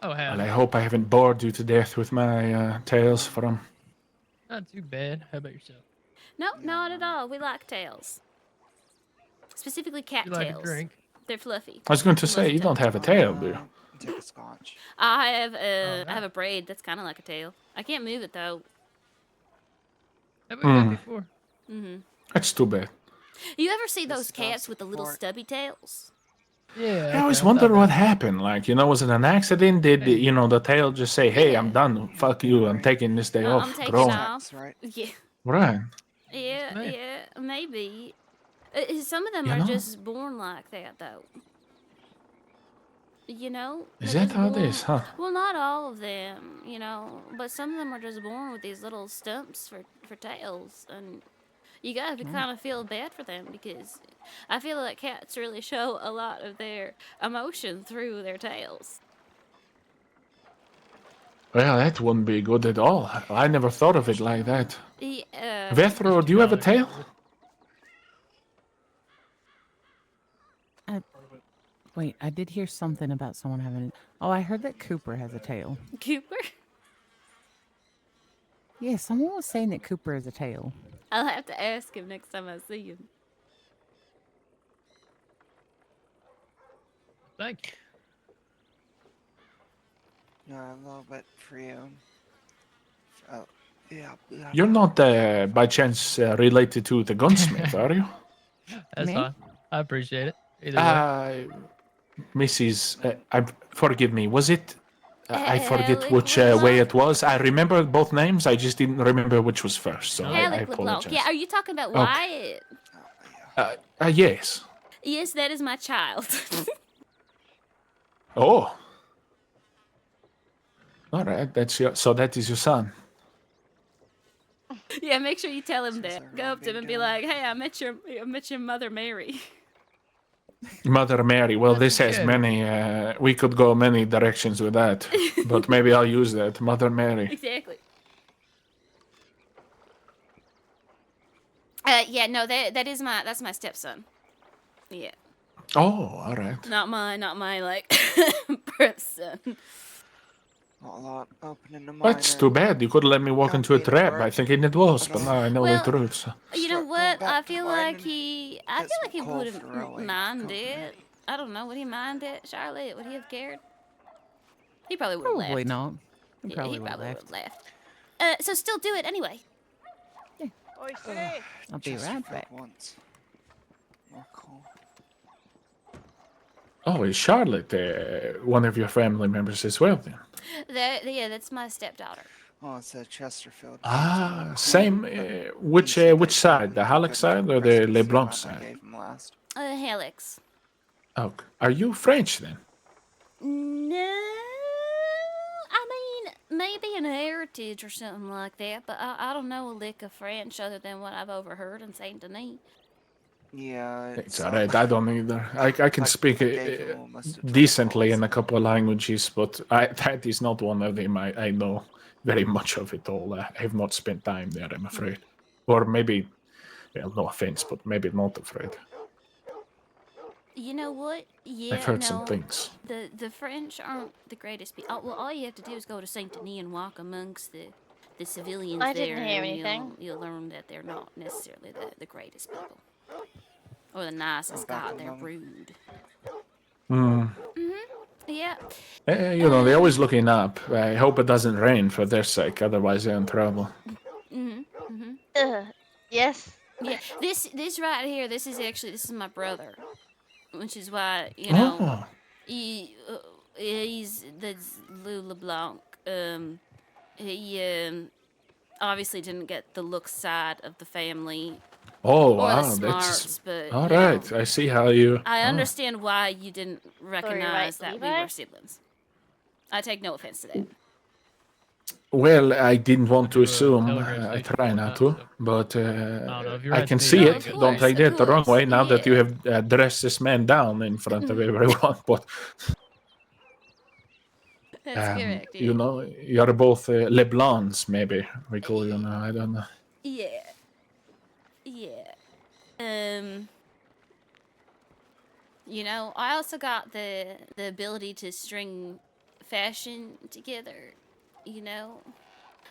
well, I hope I haven't bored you to death with my tales from... Not too bad. How about yourself? No, not at all. We like tails. Specifically cat You like a tails. drink? They're fluffy. I was going to say, you don't have a tail, do you? Take a scotch. I have a braid that's kind of like a tail. I can't move it though. Have we met before? That's too bad. You ever see those cats with the little stubby tails? Yeah. I always wonder what happened. Like, was it an accident? Did the tail just say, "Hey, I'm done. Fuck you. I'm taking this day off." I'm taking Grow. off. Right? Yeah. Right. Yeah, maybe. Some of them You are know? just born like that, though. Is they're that just how it born- is, huh? Well, not all of them, but some of them are just born with these little stumps for tails, and you gotta kind of feel bad for them because I feel like cats really show a lot of their emotion through their tails. Well, that wouldn't be good at all. I never thought of it like that. Yeah. Vethro, do you have a tail? Wait, I did hear something about someone having. Oh, I heard that Cooper has a tail. Cooper? Yeah, someone was saying that Cooper has a tail. I'll have to ask him next time I see him. Thank you. Yeah, a little bit for you. Yeah. You're not, by chance, related to the gunsmith, are you? That's Me? fine. I appreciate it. Either way. Mrs. Forgive me. Was it? I forget Alec which way it was. I remember both names. I just didn't remember which was first. So I Alec LeBlanc. apologize. Yeah, are you talking about Wyatt? Yes. Yes, that is my child. Oh. All right. So that is your son. Yeah, make sure you tell him that. Go up to him and be like, "Hey, I met your mother, Mary." Mother Mary. Well, this has many. We could go many directions with that, but maybe I'll use that. Mother Mary. Exactly. Yeah, no, that's my stepson. Yeah. Oh, all right. Not my like birth son. Not a lot opening to mine. That's too bad. You could let me walk into a trap by thinking it was, but now I know the truth. So. You know what? I feel like he wouldn't mind it. I don't know. Would he mind it, Charlotte? Would he have cared? He probably would have laughed. Probably not. He Yeah, probably he would have probably would laughed. have laughed. So still do it anyway. I'll be right back. Oh, is Charlotte one of your family members as well, then? Yeah, that's my stepdaughter. Oh, it's a Chesterfield. Ah, same. Which side? The Halleck side or the LeBlanc side? Helix. Oh, are you French then? No, I mean maybe an heritage or something like that, but I don't know a lick of French other than what I've overheard in Saint Denis. Yeah, It's alright. I don't either. I can speak decently in a couple of languages, but that is not one of them. I know very much of it all. I have not spent time there, I'm afraid. Or maybe, well, no offense, but maybe not afraid. You know what? Yeah, I've heard some things. The French aren't the greatest people. Well, all you have to do is go to Saint Denis and walk amongst the civilians I there, didn't hear and anything. you'll learn that they're not necessarily the greatest people. Or the nicest. God, they're rude. Yeah. You know, they're always looking up. I hope it doesn't rain for their sake, otherwise they're in trouble. Yes. Yeah. This right here, this is my brother, which is why he's that's Lou LeBlanc. He obviously didn't get the look side of the family. Oh, or wow. the smarts, That's but all right. I see how you. I understand why you didn't recognize that we Levi? were siblings. I take no offense to that. Well, I didn't want to assume. telegram I station try not to, but if you're I right can to me, see yeah, it. of Don't take that the wrong course, way. Now that you yeah. have dressed this man down in front of everyone, but That's correct. Yeah. you know, you're both LeBlancs. Maybe we call you now. I don't know. Yeah. You know, I also got the ability to string fashion together. You know,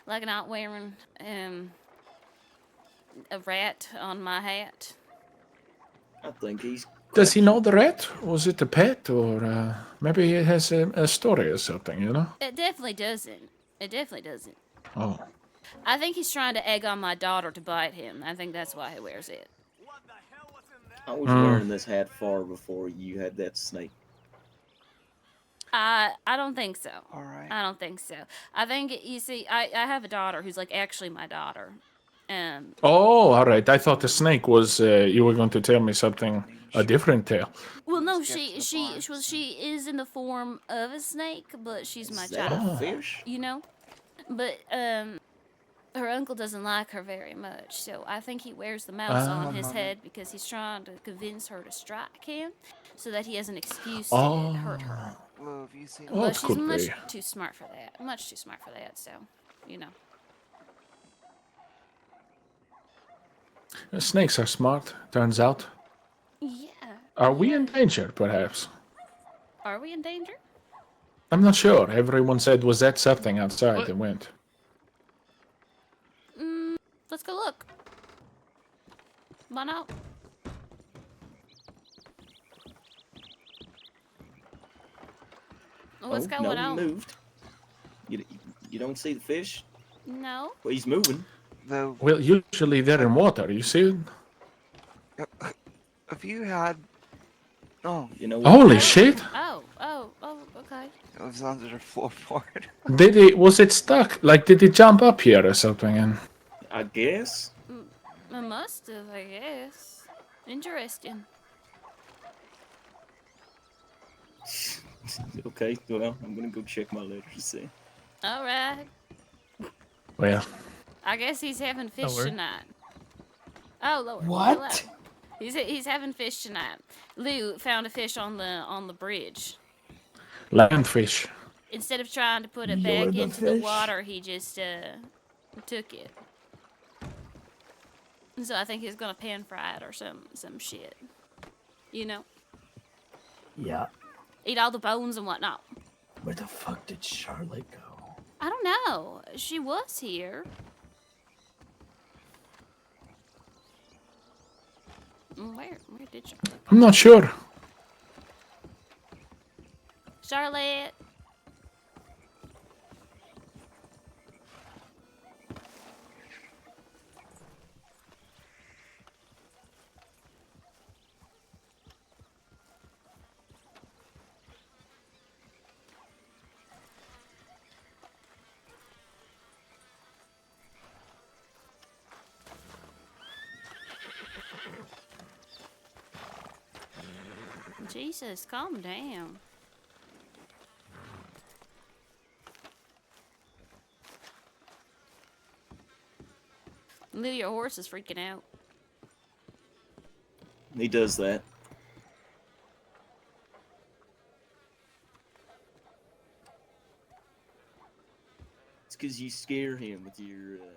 like not wearing a rat on my hat. I think he's. Does he know the rat? Was it a pet, or maybe it has a story or something? You know? It definitely doesn't. Oh. I think he's trying to egg on my daughter to bite him. I think that's why he wears it. I was wearing this hat far before you had that snake. I don't think so. All right. I don't think so. I think you see, I have a daughter who's like actually my daughter. Oh, all right. I thought the snake was. You were going to tell me something, a different tale. Well, no, she is in the form of a snake, but she's my child. Fish? You know, but her uncle doesn't like her very much, so I think he wears the mouse on his head because he's trying to convince her to strike him, so that he has an excuse to hurt her. Well, have you seen Oh, But it she's could much be. too smart for that. Much too smart for that. So, you know. Snakes are smart. Turns out. Yeah. Are we in danger, perhaps? Are we in danger? I'm not sure. Everyone said, was that something outside and went. Let's go look. Come on out. What's going no, on? he moved. You don't see the fish? No. Well, he's moving. Well, usually they're in water. You see it? Have you had? Oh, you know. Holy shit! Oh, okay. It was under the floorboard. Was it stuck? Like, did it jump up here or something? And I guess. I must have, I guess. Interesting. Okay, well, I'm gonna go check my letters to see. All right. well, I guess he's having fish tonight. Oh, Lord. What? He's having fish tonight. Lou found a fish on the bridge. Landfish. Instead of trying to put it You're back the into the fish? water, he just took it. So I think he's gonna pan fry it or some shit. You know? Yeah. Eat all the bones and whatnot. Where the fuck did Charlotte go? I don't know. She was here. Where did Charlotte go? I'm not sure. Charlotte. Jesus, calm down. Lou, your horse is freaking out. He does that. It's because you scare him with your, I don't know.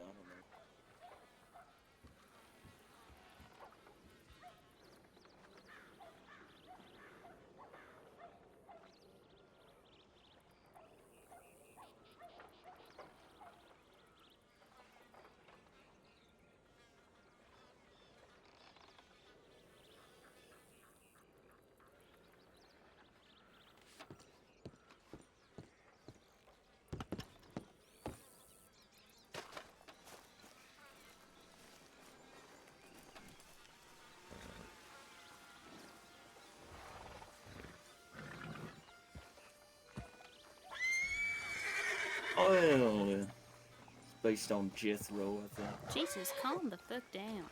Well, it's based on Jethro, I think. Jesus, calm the fuck down.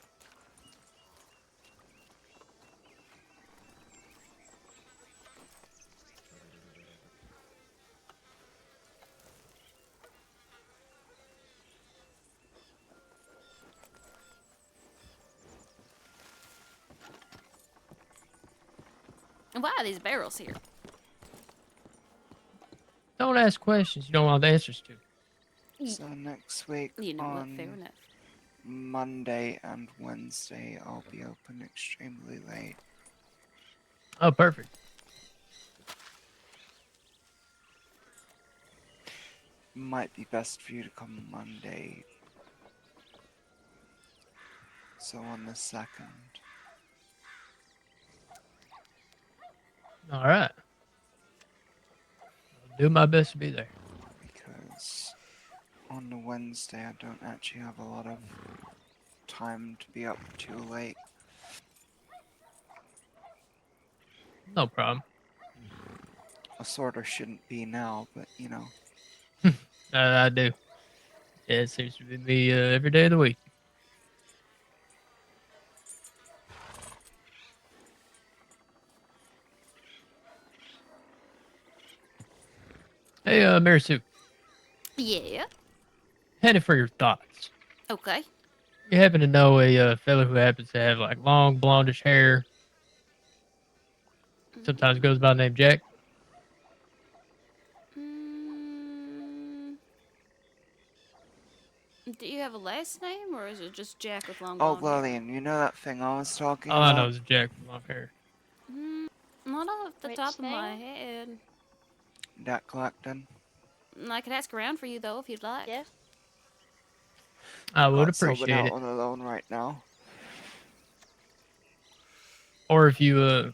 And why are these barrels here? Don't ask questions you don't want the answers to. So next week You know what? Fair on enough. Monday and Wednesday, I'll be open extremely late. Oh, perfect. Might be best for you to come Monday. So on the 2nd. All right. I'll do my best to be there. Because on the Wednesday, I don't actually have a lot of time to be up too late. No problem. I sort of shouldn't be now, but you know. I do. Yeah, it seems to be me every day of the week. Hey, Mary Sue. Yeah. Headed for your thoughts. Okay. You happen to know a fellow who happens to have like long blondish hair? Sometimes goes by the name Jack. Do you have a last name, or is it just Jack with long Oh, blonde hair? Lillian, you know that thing I was talking All I about? know is Jack with long hair. Not off the Which top of my name? head. Jack Clacton. I could ask around for you, though, if you'd like. Yeah. I would Got sobered appreciate out it. on alone right now. Or if you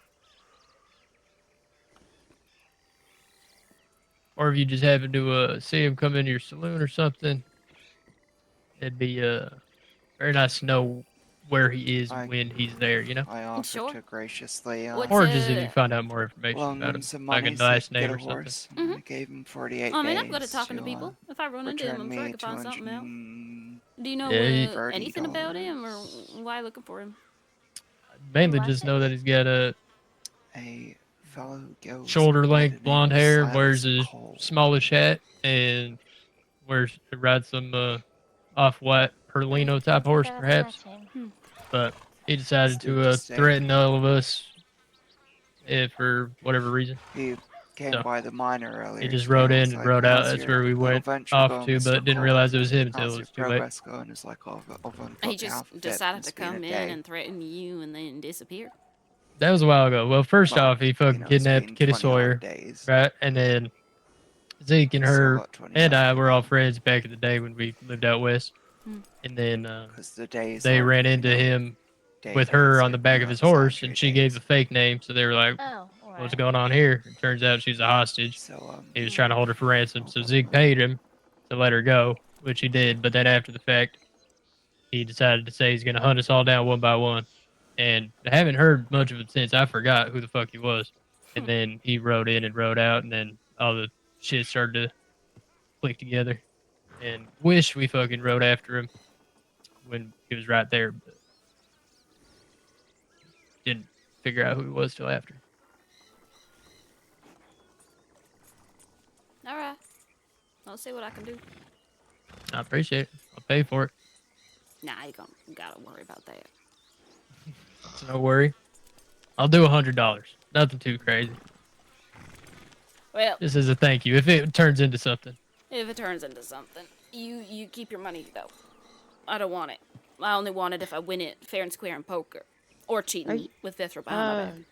just happen to see him come into your saloon or something, it'd be very nice to know where he is when he's there, you know? I offered Sure. to graciously Or just if you find out more information loan about him him, some like a money so he nice could get name a or something. horse. And I gave him 48 I mean, days I'm good at talking to people. If I run into him, return I'm sure I me could find something out. 230 Do you know anything about him, or why are you looking for him? Mainly just know that he's got a fellow who goes shoulder by the length name blonde of hair, Silas wears a Cole. smallish hat, and rides some off-white Perlino type horse, Never perhaps. met him. But He decided Still to just saying. threaten all of us for whatever reason. He came So, by the miner earlier. he just today rode and in was and like, rode out. "How's That's your where we little went venture off going, to, Mr. but didn't Cole? realize it was him until How's it your was too late. progress going?" It's like, "Oh, I've only He got just half of it. decided It's to been a come in day." and threaten you and then disappear. That was a while ago. Well, first Well, off, he fucking it's kidnapped been Kitty 20 odd Sawyer, days. right? And then Zeke and Still her got 20 and odd I were all remaining. friends back in the day when we lived out west. Hmm. And then Because the days they are, ran into him with days her are, on the back of his horse, and she gave the fake name. So they were like, Oh, "What's alright. going on here?" It turns out she's a hostage. So, He was trying to hold her for ransom. So Zeke paid him to let her go, which he did. But then after the fact, he decided to say he's going to hunt us all down one by one. And I haven't heard much of it since. I forgot who the fuck he was. And then he rode in and rode out, and then all the shit started to click together. And wish we fucking rode after him when he was right there, but didn't figure out who he was till after. All right. I'll see what I can do. I appreciate it. I'll pay for it. Nah, you gotta worry about that. It's no worry. I'll do $100. Nothing too crazy. Well, Just as a thank you. If it turns into something. if it turns into something, you keep your money though. I don't want it. I only want it if I win it fair and square in poker, or cheating with Vithra behind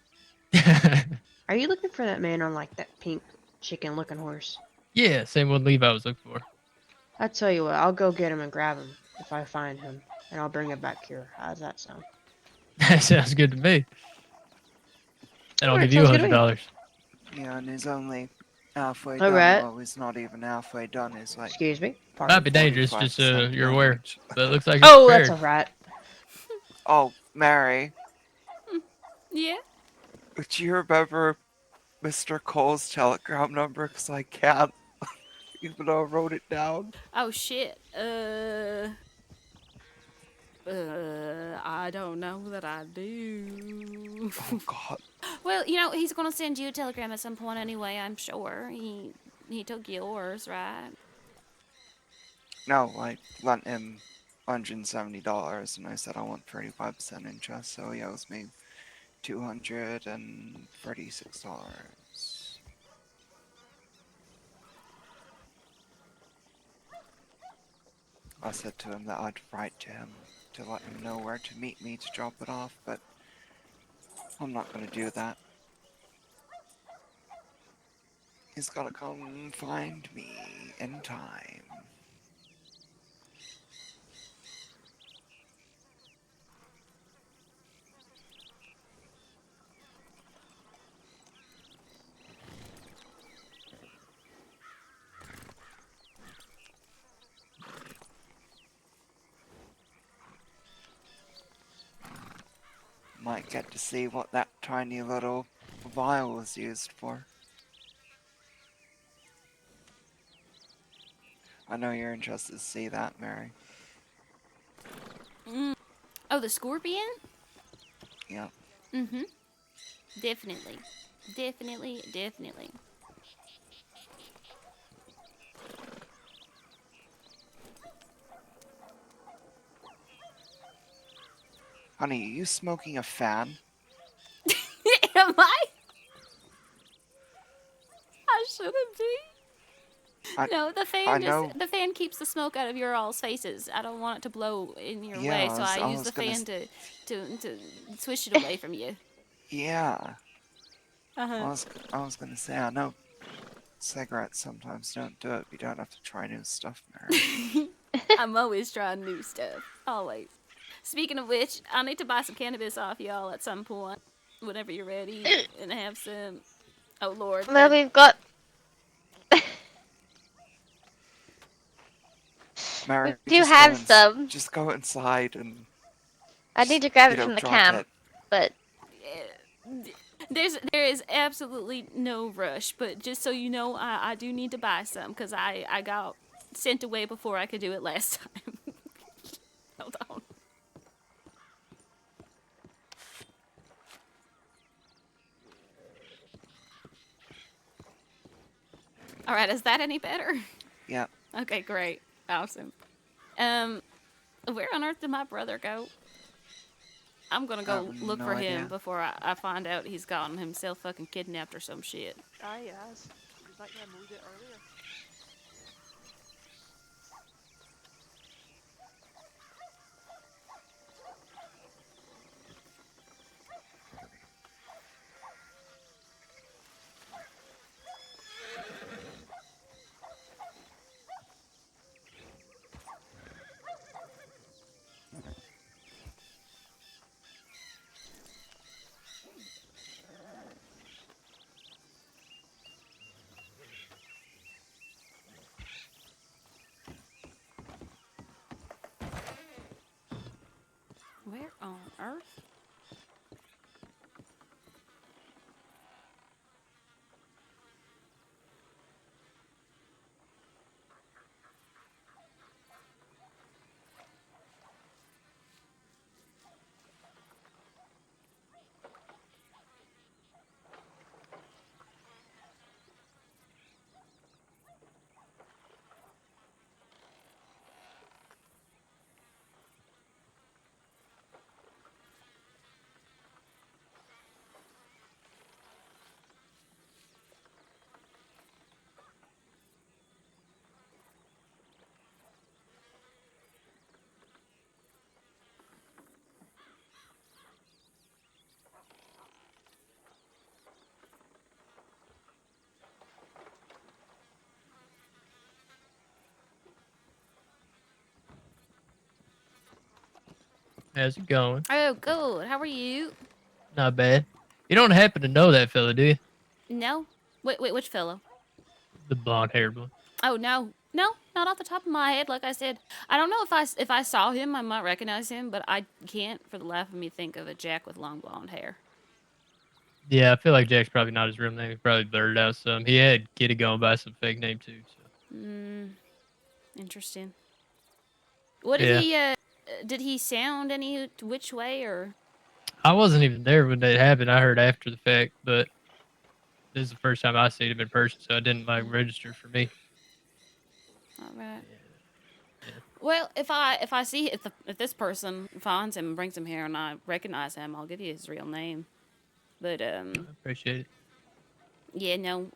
my back. Are you looking for that man on like that pink chicken-looking horse? Yeah, same one Levi was looking for. I tell you what, I'll go get him and grab him if I find him, and I'll bring it back here. How does that sound? That sounds good to me. And I'll Alright, give you sounds good to me. $100. yeah, and he's only halfway All done. right. Well, he's not even halfway done. He's like, Excuse me? Might be dangerous, just 45% you're done, aware. which- But it looks like you're Oh, prepared. that's alright. Oh, Mary, Yeah. do you remember Mr. Cole's telegram number? Because I can't, even though I wrote it down. Oh shit. I don't know that I do. Oh God. Well, he's gonna send you a telegram at some point anyway. I'm sure he took yours, right? No, I lent him $170, and I said I want 35% interest, so he owes me $236. I said to him that I'd write to him to let him know where to meet me to drop it off, but I'm not gonna do that. He's gotta come find me in time. Might get to see what that tiny little vial was used for. I know you're interested to see that, Mary. Oh, the scorpion? Yeah. Mm-hmm. Definitely. Definitely. Honey, are you smoking a fan? Am I? I shouldn't be. No, the fan the fan keeps the smoke out of your all's faces. I don't want it to blow in your way, so I use the fan to swish it away from you. Yeah. Uh-huh. I was gonna say, I know cigarettes sometimes don't do it, but you don't have to try new stuff, Mary. I'm always trying new stuff. Always. Speaking of which, I need to buy some cannabis off y'all at some point. Whenever you're ready and have some. Oh, Lord. Well, we've got... Mary, we do have some. Just go inside and... I need to grab it from the camp, but... There is absolutely no rush, but just so you know, I do need to buy some, because I got sent away before I could do it last time. Hold on. Alright, is that any better? Yeah. Okay, great. Awesome. Where on earth did my brother go? I'm gonna I go have look no for him idea. before I find out he's gotten himself fucking kidnapped or some shit. Aye, yes. Exactly, I moved it earlier. Where on earth? How's it going? Oh, good. How are you? Not bad. You don't happen to know that fella, do you? No. Wait, which fellow? The blonde haired one. Oh no, not off the top of my head. Like I said, I don't know if I saw him, I might recognize him, but I can't for the life of me think of a Jack with long blonde hair. Yeah, I feel like Jack's probably not his real name. He probably blurred out some. He had Kitty going by some fake name too. So. Interesting. What did Yeah. he? Did he sound any which way or? I wasn't even there when that happened. I heard after the fact, but this is the first time I seen him in person, so it didn't like register for me. All right. Yeah. Well, if I see if this person finds him and brings him here and I recognize him, I'll give you his real name. But I appreciate it. yeah, no,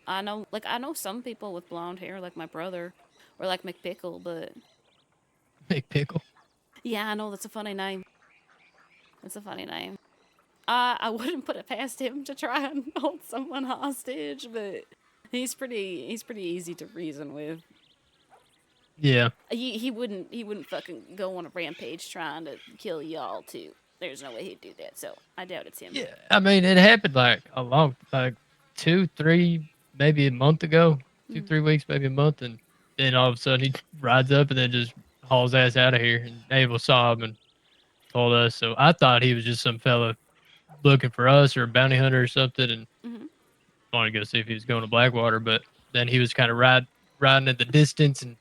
I know some people with blonde hair, like my brother, or like McPickle, but McPickle. yeah, I know that's a funny name. That's a funny name. I wouldn't put it past him to try and hold someone hostage, but he's pretty easy to reason with. Yeah. He wouldn't fucking go on a rampage trying to kill y'all too. There's no way he'd do that. So I doubt it's him. Yeah. I mean, it happened like like 2, 3, maybe a month ago. 2, 3 weeks, maybe a month, and then all of a sudden he rides up and then just hauls ass out of here. And Abel saw him and told us. So I thought he was just some fella looking for us or a bounty hunter or something, and wanted to go see if he was going to Blackwater. But then he was kind of riding at the distance and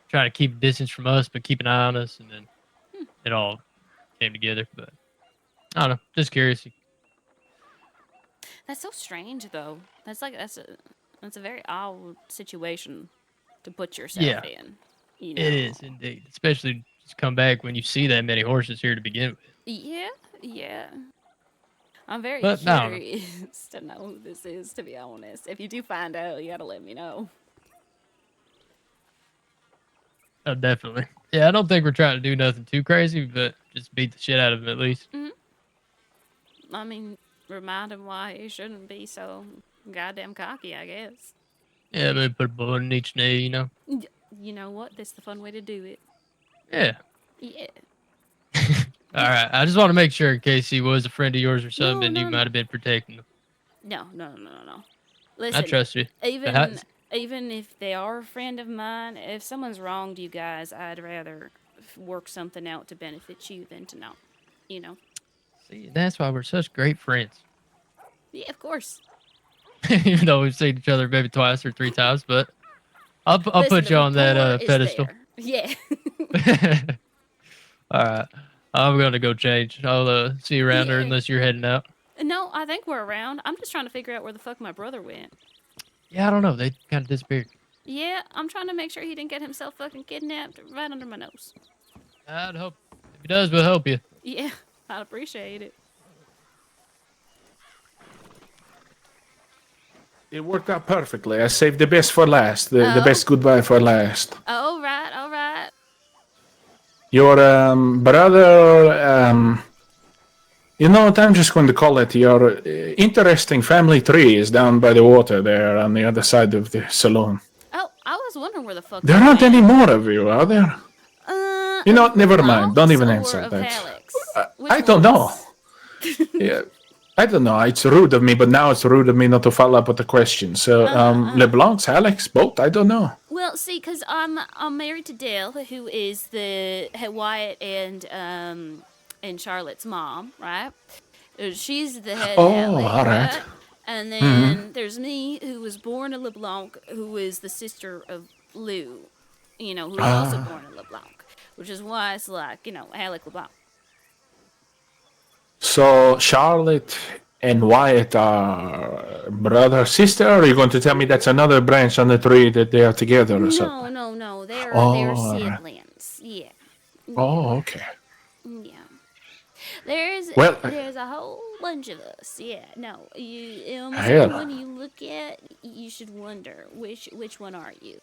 trying to keep distance from us, but keep an eye on us. And then it all came together. But I don't know, just curious. That's so strange, though. That's a very odd situation to put yourself in. You know? It is indeed, especially just come back when you see that many horses here to begin with. Yeah. I'm very But, no. curious to know who this is, to be honest. If you do find out, you gotta let me know. Oh, definitely. Yeah, I don't think we're trying to do nothing too crazy, but just beat the shit out of him at least. I mean, remind him why he shouldn't be so goddamn cocky, I guess. Yeah, maybe put a bullet in each knee, you know? You know what? That's the fun way to do it. Yeah. Yeah. All right. I just want to make sure in case he was a friend of yours or something and you no. might have been protecting him. No. Listen, I trust you. Even if they are a friend of mine, if someone's wronged you guys, I'd rather work something out to benefit you than to not, you know. See, that's why we're such great friends. Yeah, of course. Even though we've seen each other maybe twice or 3 times, but I'll put you on that pedestal. Yeah. All right. I'm going to go change. I'll see you around there unless you're heading out. No, I think we're around. I'm just trying to figure out where the fuck my brother went. Yeah, I don't know. They kind of disappeared. Yeah, I'm trying to make sure he didn't get himself fucking kidnapped right under my nose. I'd hope. If he does, we'll help you. Yeah, I'd appreciate it. It worked out perfectly. I saved the best for last. The Oh. best goodbye for last. All right, all right. Your brother, you know what? I'm just going to call it your interesting family tree is down by the water there on the other side of the saloon. Oh, I was wondering where the fuck There you aren't went. any more of you, are there? You know what? Never mind. Don't even answer Or of that. Alex? I don't know. Yeah, I don't know. It's rude of me, but now it's rude of me not to follow up with the question. So, LeBlanc's, Alex, both? I don't know. Well, see, because I'm married to Dale, who is the Wyatt and Charlotte's mom, right? She's the head Alec, all right. And then there's me, who was born in LeBlanc, who is the sister of Lou, you know, who was also born in LeBlanc, which is why it's like, you know, Alec LeBlanc. So, Charlotte and Wyatt are brother, sister? Or are you going to tell me that's another branch on the tree that they are together or something? No. They're right. siblings. Yeah. Oh, okay. Yeah. There's Well, there's a whole bunch of us. Yeah. No. You almost Hell. everyone you look at, you should wonder which one are you?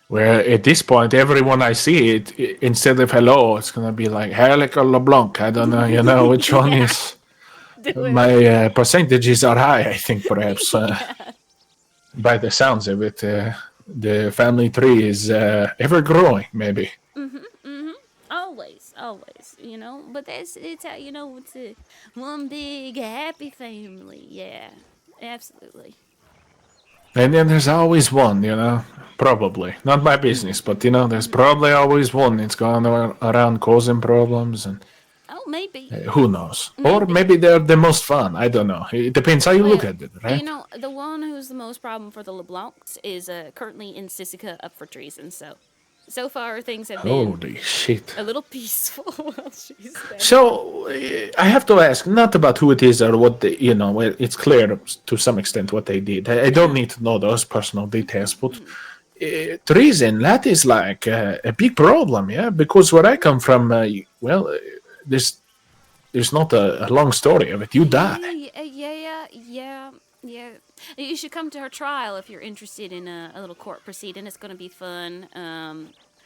Well, at this point, everyone I see, instead of hello, it's going to be like Alec or LeBlanc. I don't know, you know, which one is. My percentages are high, I think, perhaps. By the sounds of it, the family tree is ever growing, maybe. Always, you know. But it's how, you know, it's a one big happy family. Yeah, absolutely. And then there's always one, you know, probably. Not my business, but, you know, there's probably always one that's going around causing problems, and Oh, maybe. who knows? Or maybe they're the most fun. I don't know. It depends how you look at it, right? You know, the one who's the most problem for the LeBlancs is currently in Sisica up for treason, so far things have been Holy shit. a little peaceful while she's there. So, I have to ask, not about who it is or what they, you know, well, it's clear to some extent what they did. I don't need to know those personal details, but treason, that is like a big problem, yeah? Because where I come from, there's not a long story of it. You die. Yeah. You should come to her trial if you're interested in a little court proceeding. It's going to be fun.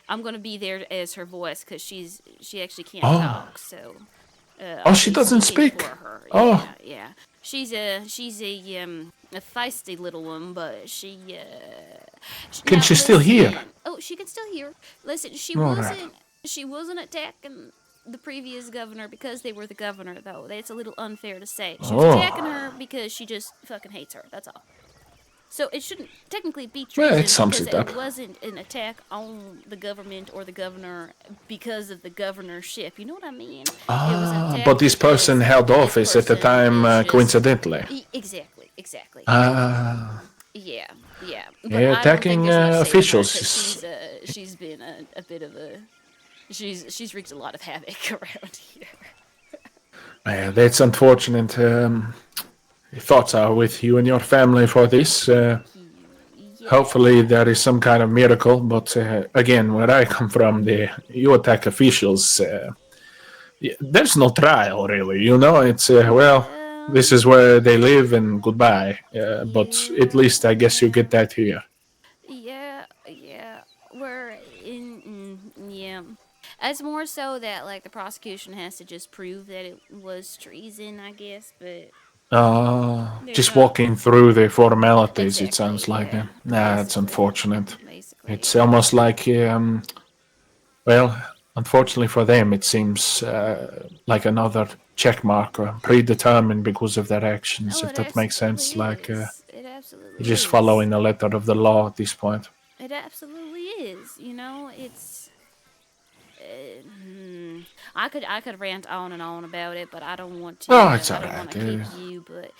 I'm going to be there as her voice because she actually can't talk. So, She doesn't speak. For her. Oh, yeah. She's a feisty little one, but she. Can she still hear? Oh, she can still hear. Listen, she wasn't attacking the previous governor because they were the governor, though. That's a little unfair to say. She was attacking her because she just fucking hates her. That's all. So it shouldn't technically be treason it sums because it up. it wasn't an attack on the government or the governor because of the governorship. You know what I mean? It was an attack but this person because held this office at the person time, is just- coincidentally. Exactly. Yeah. But Yeah, I don't attacking think there's much officials safe about it 'cause she's been a bit of a. She's wreaked a lot of havoc around here. Yeah, that's unfortunate. Thoughts are with you and your family for this. Hopefully there is some kind of miracle, but again, where I come from, you attack officials. There's no trial, really. You know, it's this is where they live, and goodbye. But at least I guess you get that here. Yeah. We're yeah. It's more so that like the prosecution has to just prove that it was treason, I guess. But Just walking through the formalities, it sounds like. yeah. That's unfortunate. Basically. It's almost like, unfortunately for them, it seems like another check mark or predetermined because of their actions, if that makes sense. Like, it absolutely just is. following the letter of the law at this point. It absolutely is. You know, it's. I could rant on and on about it, but I don't want to. Oh, it's I all don't right. want to keep you, but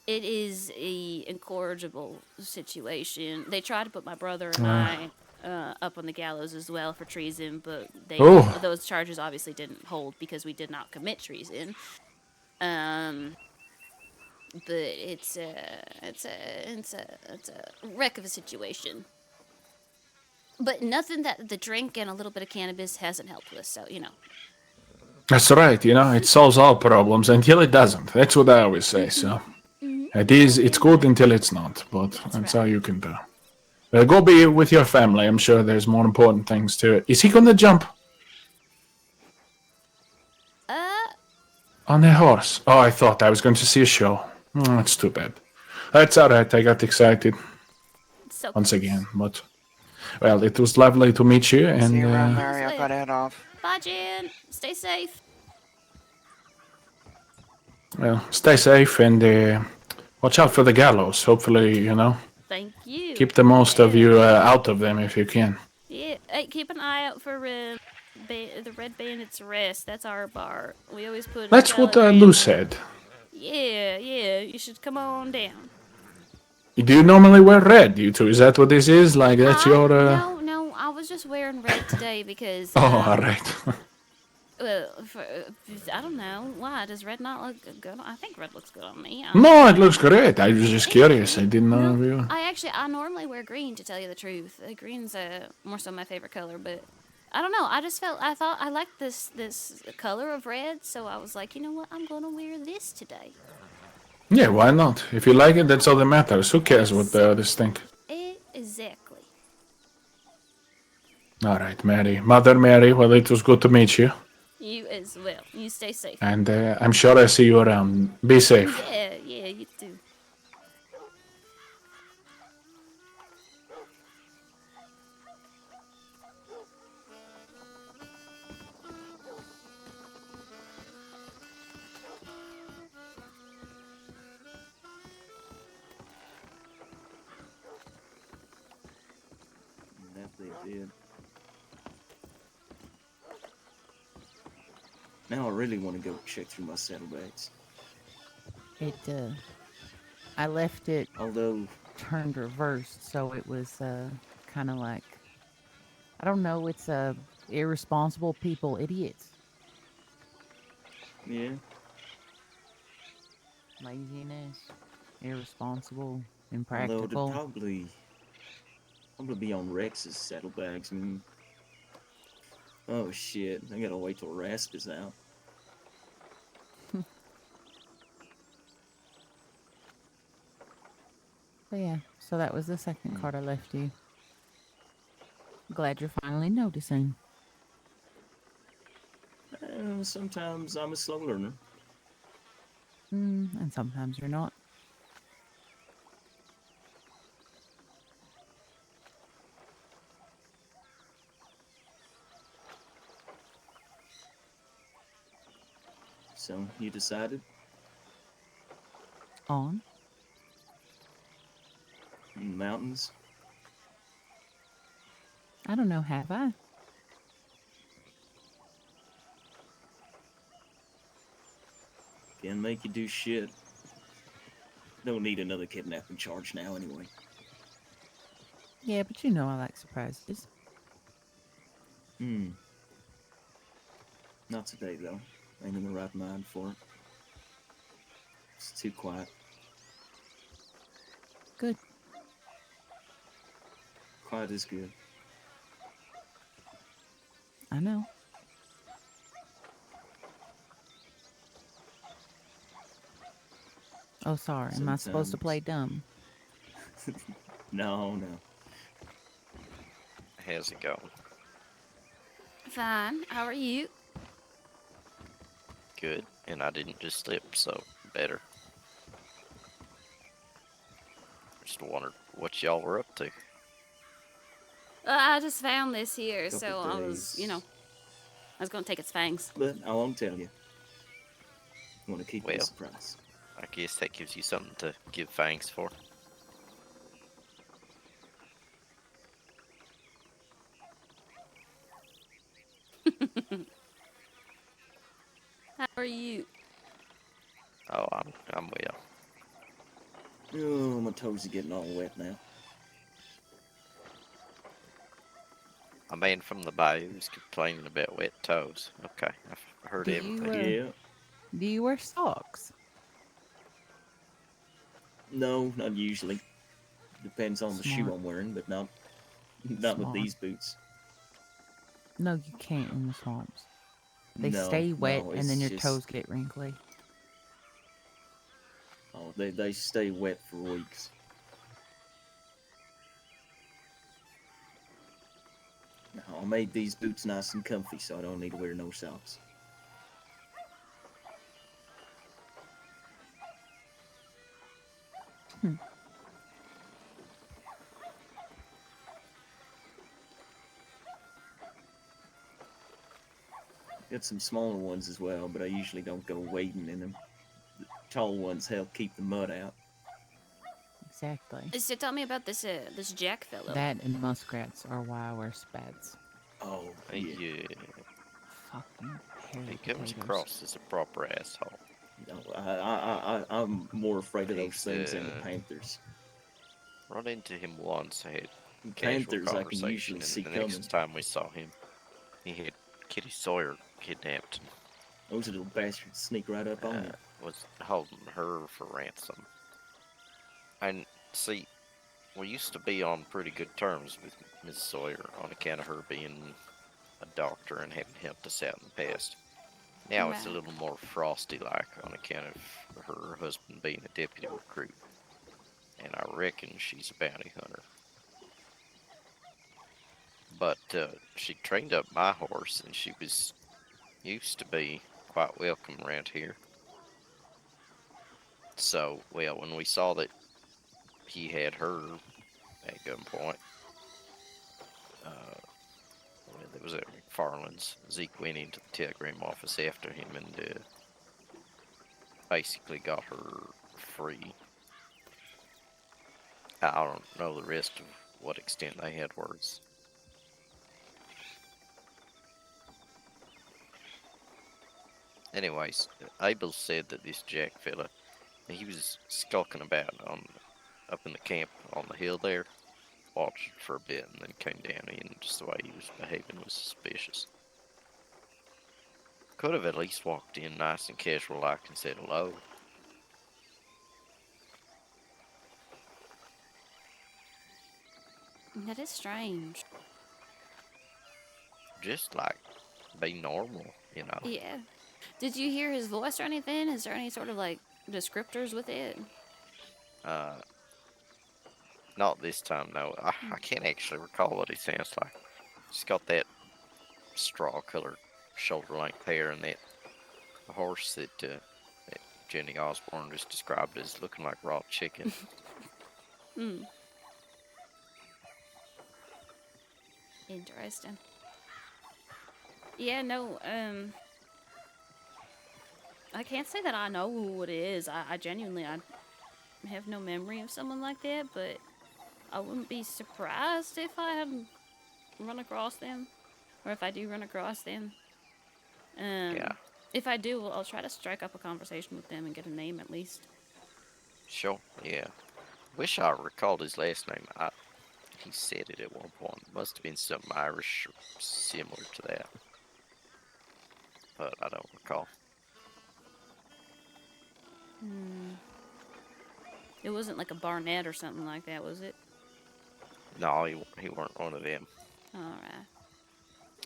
it is a incorrigible situation. They tried to put my brother and I up on the gallows as well for treason, but those charges obviously didn't hold because we did not commit treason. But it's a wreck of a situation. But nothing that the drink and a little bit of cannabis hasn't helped with, so you know. That's right, it solves all problems until it doesn't. That's what I always say, so. It's good until it's not, but that's all you can do. Go be with your family. I'm sure there's more important things to it. Is he gonna jump on the horse? Oh, I thought I was going to see a show. That's too bad. That's alright, I got excited. So Once close. again, but. Well, it was lovely to meet you, and. See you around, Larry. I gotta head off. Bye, Jen. Stay safe. Well, stay safe and watch out for the gallows. Hopefully, Thank you. keep the most of you out of them if you can. Yeah, hey, keep an eye out for the Red Bandit's Rest. That's our bar. We always put. That's what Lou said. Yeah. You should come on down. Do you normally wear red, you two? Is that what this is? Like, that's your. No. I was just wearing red today because. Oh, alright. Well, I don't know. Why? Does red not look good? I think red looks good on me. No, it looks great. I was just curious. I didn't know if you. I normally wear green, to tell you the truth. Green's more so my favorite color, but I don't know. I thought I liked this color of red, so I was like, you know what? I'm gonna wear this today. Yeah, why not? If you like it, that's all that matters. Who cares what the others think? Exactly. Alright, Mary. Mother Mary, well, it was good to meet you. You as well. You stay safe. And I'm sure I see you around. Be safe. Yeah, you too. That they did. Now I really want to go check through my saddlebags. I left it Although turned reversed, so it was kind of like, I don't know, it's irresponsible people, idiots. Yeah. Laziness, irresponsible, Although impractical. it'd probably be on Rex's saddlebags. Oh shit! I gotta wait till Rasp is out. But yeah, so that was the second card I left you. Glad you're finally noticing. Sometimes I'm a slow learner. And sometimes you're not. So, you decided? On? Mountains? I don't know, have I? Can't make you do shit. Don't need another kidnapping charge now, anyway. Yeah, but you know I like surprises. Not today, though. Ain't in the right mind for it. It's too quiet. Good. Quiet is good. I know. Oh, sorry. Am I supposed to play dumb? No. How's it going? Fine. How are you? Good. And I didn't just slip, so better. Just wondered what y'all were up to. I just found this here, Couple so I was, days. I was gonna take its fangs. But I won't tell you. I want to keep it a Well. surprise. I guess that gives you something to give thanks for. How are you? Oh, I'm well. Oh, my toes are getting all wet now. A man from the bayou's complaining about wet toes. Okay, I've heard everything. Yeah. Do you wear socks? No, not usually. Depends on the shoe I'm wearing, but not with Smart. these boots. No, you can't in the swamps. They No, stay wet no, and then it's your just toes get wrinkly. they stay wet for weeks. No, I made these boots nice and comfy, so I don't need to wear no socks. Hmm. Got some smaller ones as well, but I usually don't go wading in them. The tall ones help keep the mud out. Exactly. So tell me about this Jack fellow. That and muskrats are why I wear spats. Oh, Yeah. Fucking hairy He comes potatoes. across as a proper asshole. No, I'm more afraid of those He's, things than the panthers. Run into him once, had casual Panthers I can conversation, usually and see the coming. next time we saw him, he had Kitty Sawyer kidnapped and Those little bastards sneak right up on you. was holding her for ransom. And see, we used to be on pretty good terms with Miss Sawyer on account of her being a doctor and having helped us out in the past. Now it's a Right. little more frosty-like on account of her husband being a deputy recruit. And I reckon she's a bounty hunter. But she trained up my horse, and she was used to be quite welcome around here. So, well, when we saw that he had her at gunpoint, well, it was at McFarland's. Zeke went into the telegram office after him and basically got her free. I don't know the rest of what extent they had words. Anyways, Abel said that this Jack fella, he was skulking about up in the camp on the hill there, watched for a bit, and then came down in. Just the way he was behaving was suspicious. Could have at least walked in nice and casual like and said hello. That is strange. Just like be normal, you know. Yeah. Did you hear his voice or anything? Is there any sort of like descriptors with it? Not this time, no. I can't actually recall what he sounds like. He's got that straw colored shoulder length hair and that horse that Jenny Osborne just described as looking like raw chicken. Hmm. Interesting. Yeah, no, I can't say that I know who it is. I genuinely, I have no memory of someone like that, but I wouldn't be surprised if I hadn't run across them, or if I do run across them. Yeah. If I do, I'll try to strike up a conversation with them and get a name at least. Sure, yeah. Wish I recalled his last name. He said it at one point. Must have been something Irish or similar to that. But I don't recall. It wasn't like a Barnett or something like that, was it? No, he weren't one of them. Alright.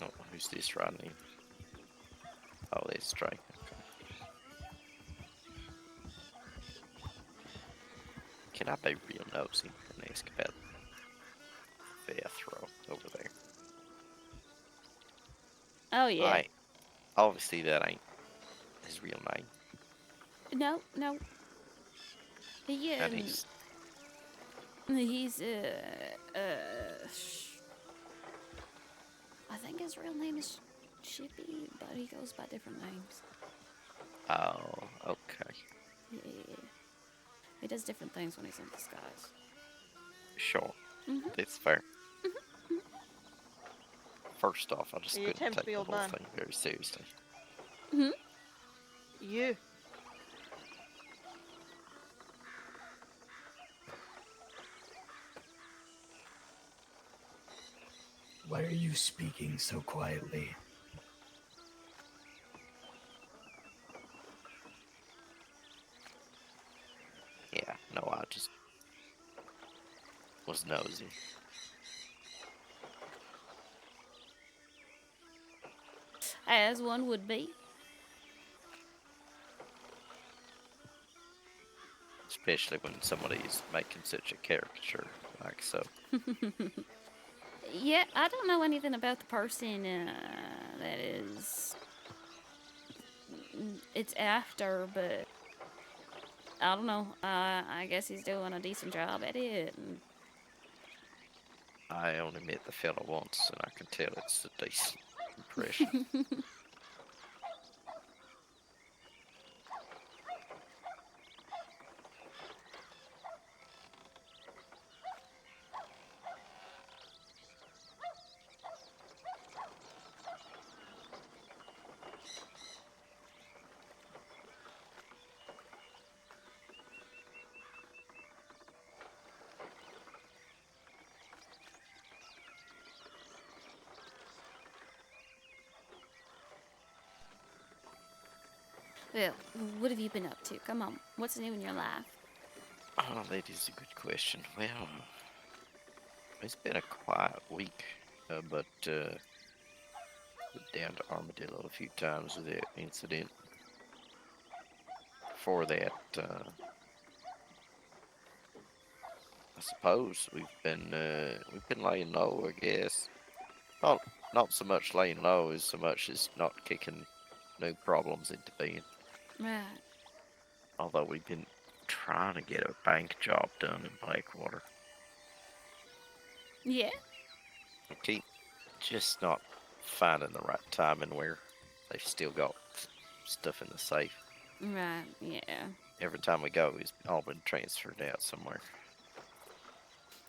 Oh, who's this riding in? Oh, that's Trey. Okay. Can I be real nosy and ask about the bathroom over there? Oh, yeah. Obviously that ain't his real name. No, no. And He's, I think his real name is Chippy, but he goes by different names. Oh, okay. Yeah. He does different things when he's in disguise. Sure. Mhm. That's fair. First off, I just You couldn't tempt take me, the old whole man. thing very seriously. Hmm? You. Why are you speaking so quietly? Yeah, no, I just was nosy. as one would be. Especially when somebody's making such a caricature like so. Yeah, I don't know anything about the person that is. It's after, but I don't know. I guess he's doing a decent job at it. And I only met the fella once, and I can tell it's a decent impression. well, what have you been up to? Come on, what's new in your life? Oh, that is a good question. Well, it's been a quiet week, but been down to Armadillo a few times with that incident. Before that, I suppose we've been laying low, I guess. Not so much laying low as so much as not kicking new problems into being. Right. Although we've been trying to get a bank job done in Blackwater. Yeah. We keep just not finding the right timing where they've still got stuff in the safe. Right. Yeah. Every time we go, it's all been transferred out somewhere.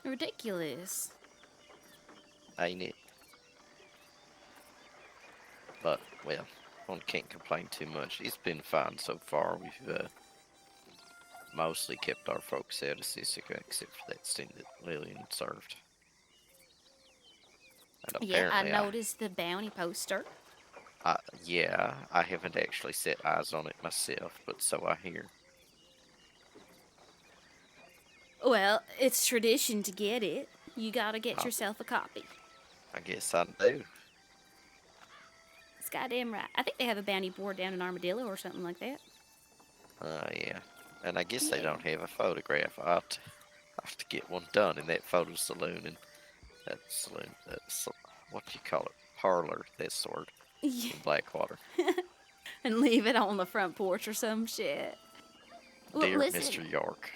Ridiculous. Ain't it? But, well, one can't complain too much. It's been fine so far. We've mostly kept our folks out of Sisika, except for that stint that Lillian served. And Yeah, I apparently noticed the bounty poster. yeah, I haven't actually set eyes on it myself, but so I hear. Well, it's tradition to get it. You gotta get Oh. yourself a copy. I guess I do. It's goddamn right. I think they have a bounty board down in Armadillo or something like that. Yeah. And I guess they Yeah. don't have a photograph. I'll have to get one done in that photo saloon and what do you call it? Parlor, that sort. Yeah. In Blackwater. And leave it on the front porch or some shit. Well, Dear listen, Mr. York.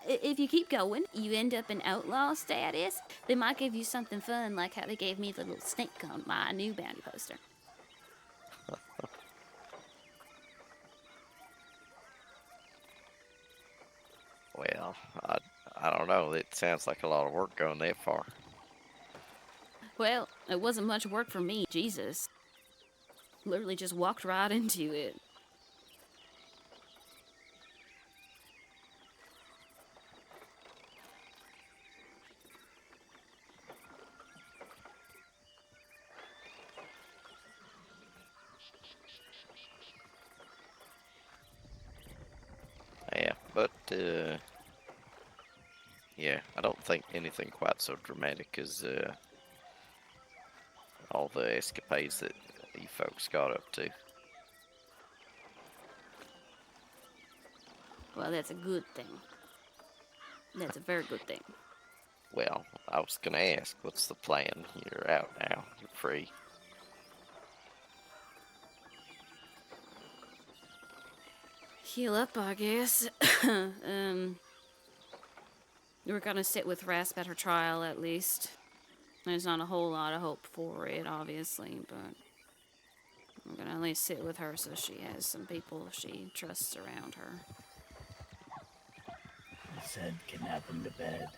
if you keep going, you end up in outlaw status. They might give you something fun, like how they gave me the little snake on my new bounty poster. Well, I don't know. It sounds like a lot of work going that far. Well, it wasn't much work for me. Jesus. Literally just walked right into it. Yeah, but yeah, I don't think anything quite so dramatic as all the escapades that you folks got up to. Well, that's a good thing. That's a very good thing. Well, I was gonna ask, what's the plan? You're out now. You're free. Heal up, I guess. We're gonna sit with Rasp at her trial, at least. There's not a whole lot of hope for it, obviously, but we're gonna at least sit with her so she has some people she trusts around her. I said kidnap him to bed.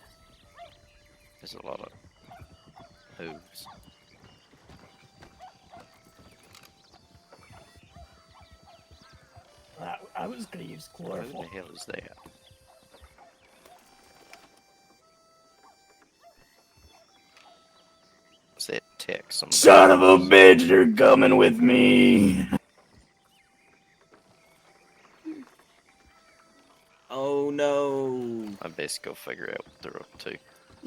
There's a lot of hooves. I was gonna use Who chloroform. the hell is that? Is that text? Son of a bitch, you're coming with me. Oh no! I best go figure out what they're up to.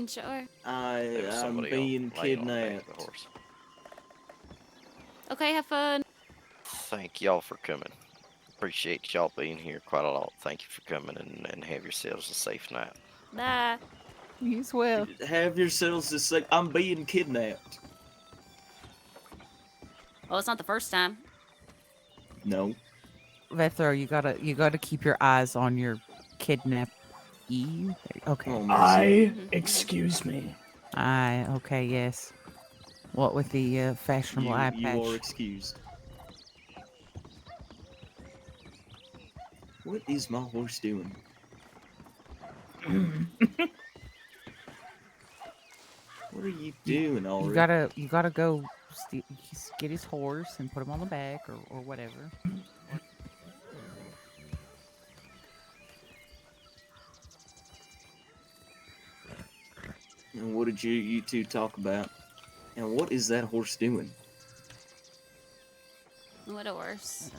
Sure. There was I'm somebody being laying on the back kidnapped. of the horse. Okay, have fun. Thank y'all for coming. Appreciate y'all being here quite a lot. Thank you for coming and have yourselves a safe night. Bye. You will. Have yourselves a sec. I'm being kidnapped. Well, it's not the first time. No. Vethro, you gotta keep your eyes on your kidnappee. Okay. Oh, mercy. Excuse me. Okay, yes. What with the fashionable eye You are patch? excused. What is my horse doing? What are you doing, Ori? You gotta go get his horse and put him on the back or whatever. And what did you two talk about? And what is that horse doing? What a horse.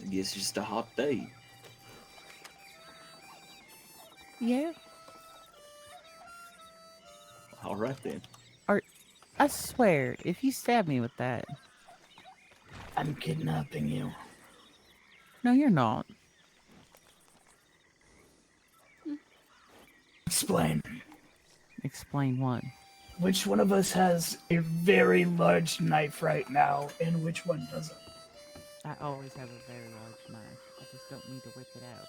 I guess it's just a hot day. Yeah. All right then. I swear, if you stab me with that. I'm kidnapping you. No, you're not. Explain. Explain what? Which one of us has a very large knife right now, and which one doesn't? I always have a very large knife. I just don't need to whip it out.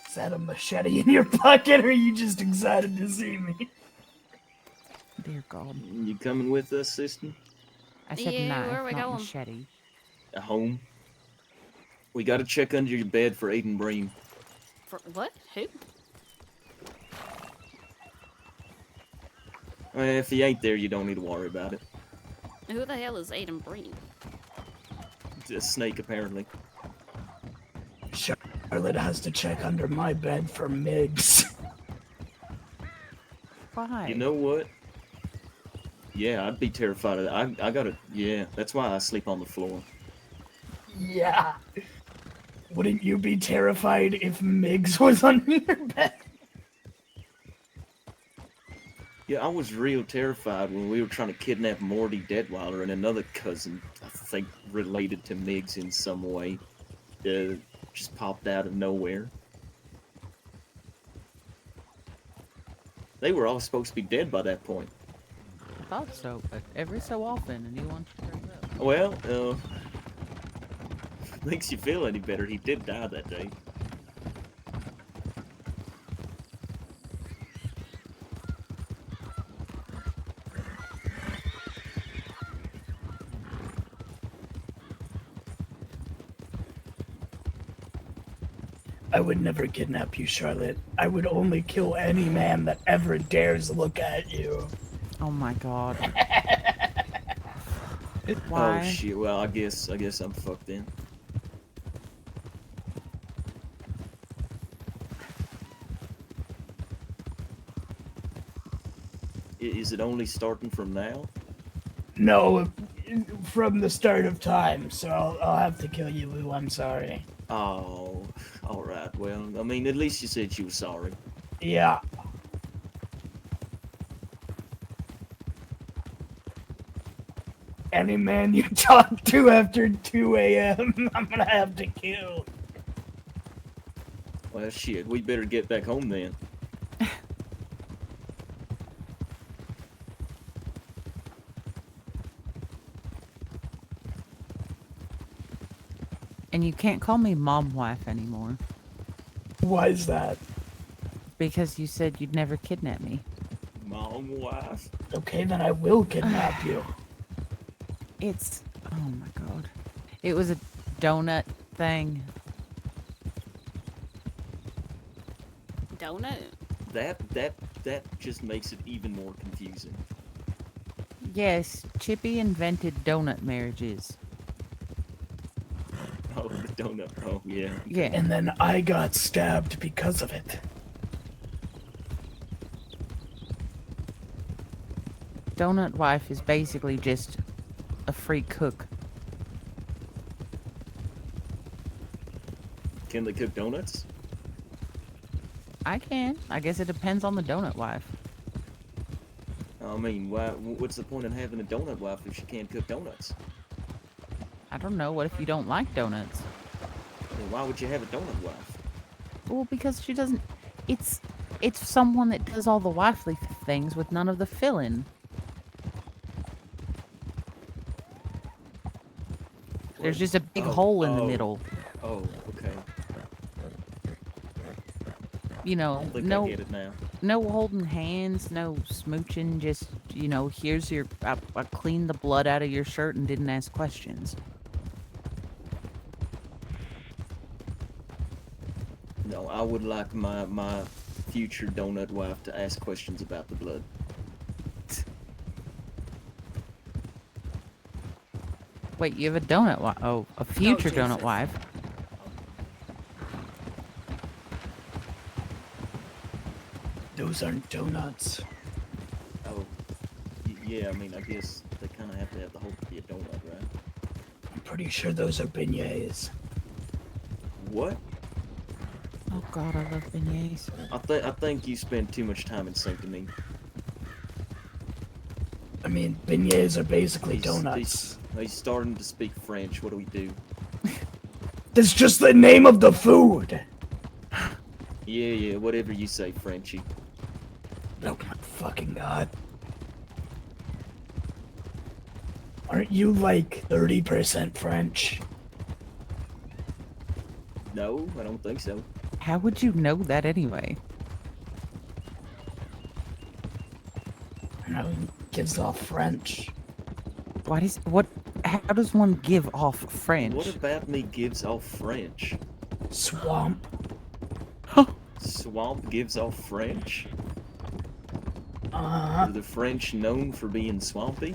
Is that a machete in your pocket, or are you just excited to see me? Dear God. You coming with us, sister? I said Yeah, knife, where are we not going? machete. Home. We gotta check under your bed for Aiden Bream. For what? Who? If he ain't there, you don't need to worry about it. Who the hell is Aiden Breen? It's a snake, apparently. Charlotte has to check under my bed for MIGs. Why? You know what? Yeah, I'd be terrified of that. I gotta. Yeah, that's why I sleep on the floor. Yeah. Wouldn't you be terrified if Migs was under your bed? Yeah, I was real terrified when we were trying to kidnap Morty Deadweiler and another cousin, I think related to Miggs in some way, just popped out of nowhere. They were all supposed to be dead by that point. I thought so, but every so often a new one turns up. Well, makes you feel any better. He did die that day. I would never kidnap you, Charlotte. I would only kill any man that ever dares look at you. Oh my God. Why? Oh shit, well I guess I'm fucked in. Is it only starting from now? No, from the start of time, so I'll have to kill you, Lou. I'm sorry. Oh, alright, well, I mean, at least you said you were sorry. Yeah. Any man you talk to after 2 a.m., I'm gonna have to kill. Well, shit, we better get back home then. And you can't call me mom wife anymore. Why is that? Because you said you'd never kidnap me. Mom wife? Okay, then I will kidnap you. It's... Oh my God. It was a donut thing. Donut? That just makes it even more confusing. Yes, Chippy invented donut marriages. Oh, the donut. Oh, yeah. Yeah. And then I got stabbed because of it. Donut wife is basically just a free cook. Can they cook donuts? I can. I guess it depends on the donut wife. I mean, what's the point in having a donut wife if she can't cook donuts? I don't know. What if you don't like donuts? Then why would you have a donut wife? Well, because she doesn't. It's someone that does all the wifely things with none of the filling. There's just a big hole in the middle. Oh, okay. You know, I think no, I get it now. no holding hands, no smooching. Just here's your. I cleaned the blood out of your shirt and didn't ask questions. No, I would like my future donut wife to ask questions about the blood. Wait, you have a donut wife? Oh, a future donut Jesus. wife. Those aren't donuts. Oh, yeah. I mean, I guess they kind of have to have the whole to be a donut, right? I'm pretty sure those are beignets. What? Oh God, I love beignets. I think you spend too much time in sync to me. I mean, beignets are basically donuts. He's starting to speak French. What do we do? That's just the name of the food! Yeah, whatever you say, Frenchie. Oh my fucking god. Aren't you like 30% French? No, I don't think so. How would you know that anyway? No, he gives off French. How does one give off French? What about me gives off French? Swamp. Swamp gives off French? Uh-huh. Are the French known for being swampy?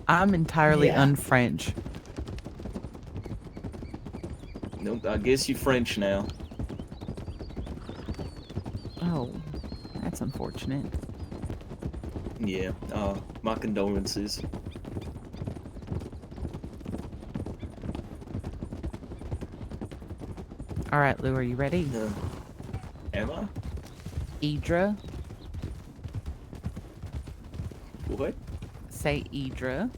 I'm entirely un-French. Nope, I guess you French now. Oh, that's unfortunate. Yeah, my condolences. All right, Lou, are you ready? Am I? Idra. What? Say Idra.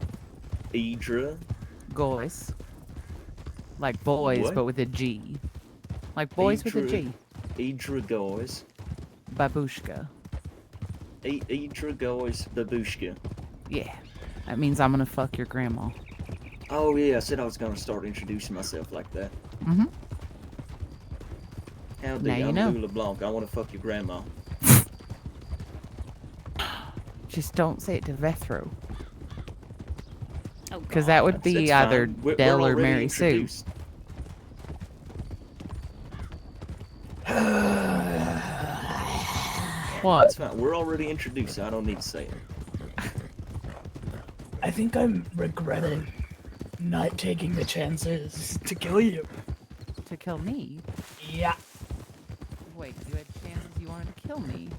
Idra? Gois. Like boys, What? but with a G. Like boys with a G. Idra Gois. Babushka. Idra Gois Babushka. Yeah. That means I'm gonna fuck your grandma. Oh yeah, I said I was gonna start introducing myself like that. Mm-hmm. Howdy, Now you I'm know. Lou LeBlanc. I wanna fuck your grandma. Just don't say it to Vethro. Oh, Because that would That's be fine. either We're Dell or already Mary Sue. introduced. What? That's fine. We're already introduced, so I don't need to say it. I think I'm regretting not taking the chances to kill you. To kill me? Yeah. Wait, you had chances you wanted to kill me.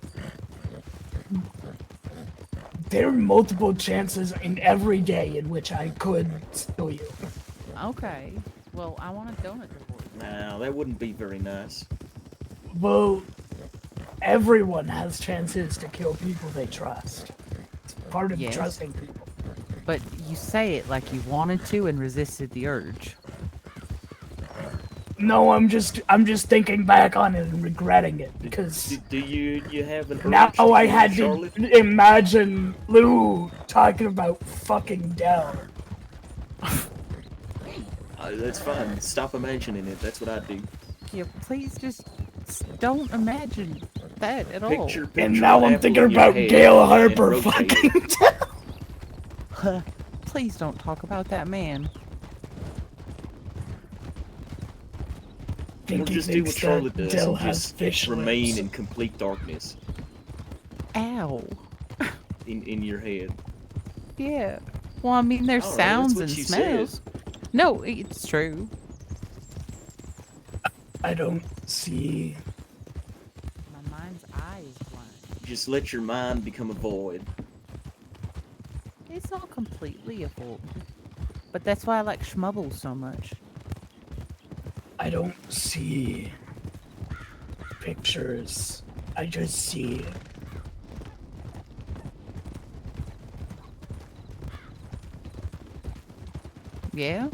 There are multiple chances in every day in which I could kill you. Okay. Well, I want a donut divorce. Nah, that wouldn't be very nice. Well, everyone has chances to kill people they trust. It's part of Yes. trusting people. But you say it like you wanted to and resisted the urge. No, I'm just thinking back on it and regretting it because Do you have an urge now to I kill had Charlotte? to imagine Lou talking about fucking Dell. That's fine. Stop imagining it. That's what I do. Yeah, please just don't imagine that at all. Picture And now an I'm apple thinking in your about head Gail and Harper rotate fucking it. Dell. Please don't talk about that man. Or Think he just do thinks what that Charlotte does Dell and has just fish remain lips. in complete darkness Ow. in your head. Yeah. Well, I mean, there's I don't know, sounds that's what and she smells. No, it's true. I don't see. My mind's eye is blind. Just let your mind become a void. It's not completely a fool. But that's why I like Schmubble so much. I don't see pictures. I just see Yeah?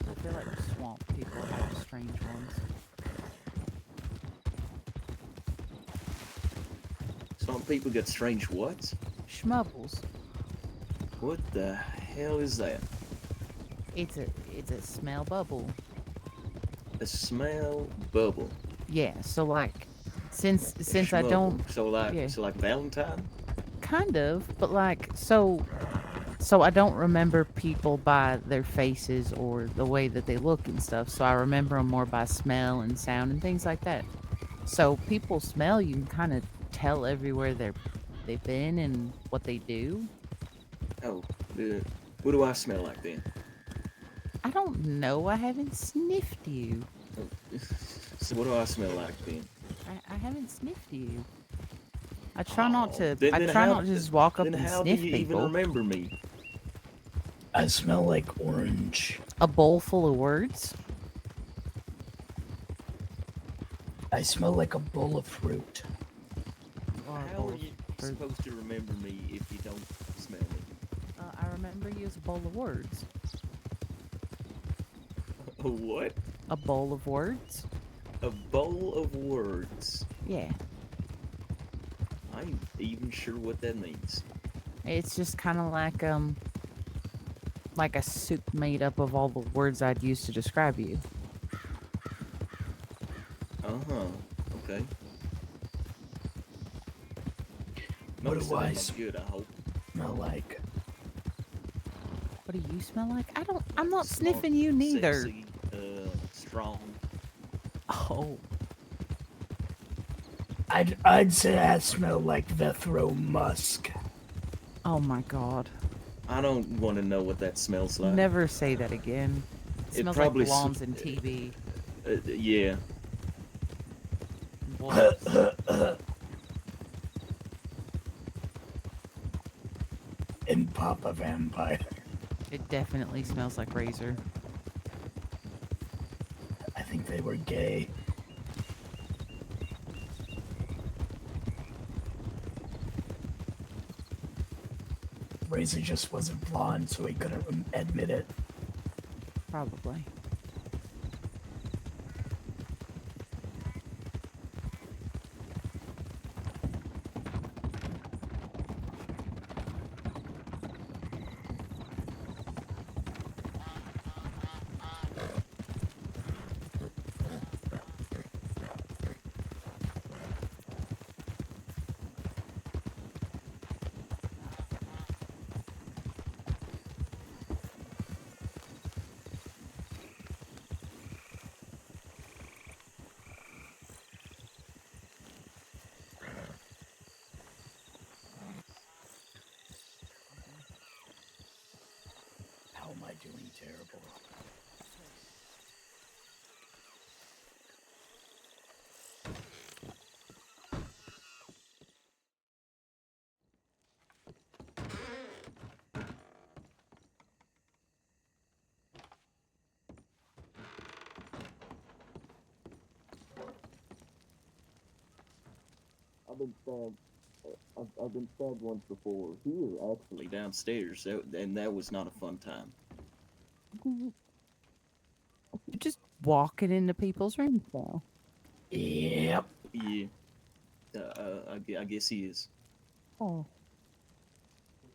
I feel like swamp people have strange ones. Some people get strange what? Schmubbles. What the hell is that? It's a smell bubble. A smell bubble. Yeah, so like since I Schmubble. don't yeah, So like Valentine? kind of, but like so I don't remember people by their faces or the way that they look and stuff. So I remember them more by smell and sound and things like that. So people smell, you can kind of tell everywhere they've been and what they do. Oh, what do I smell like then? I don't know. I haven't sniffed you. Oh, so what do I smell like then? I haven't sniffed you. I try not Oh, to. then, I then try how, not to just walk up then and how do sniff you even people. remember me? I smell like orange. A bowl full of words. I smell like a bowl of fruit. How are you supposed to remember me if you don't smell me? I remember you as a bowl of words. A what? A bowl of words. A bowl of words. Yeah. I ain't even sure what that means. It's just kind of like a soup made up of all the words I'd use to describe you. Uh-huh. Okay. What Most do of I them are good, I hope. smell like? What do you smell like? I'm not Smart, sniffing you neither. Sexy, strong. Oh. I'd say I smell like Vethro musk. Oh my god. I don't want to know what that smells like. Never say that again. It It smells probably like lawns and TV. Yeah. And Papa Vampire. It definitely smells like razor. I think they were gay. Razor just wasn't blonde, so he couldn't admit it. Probably. How am I doing terrible? I've been stabbed once before. Here, actually, downstairs, and that was not a fun time. You're just walking into people's rooms now. Yep. Yeah. I guess he is. Oh.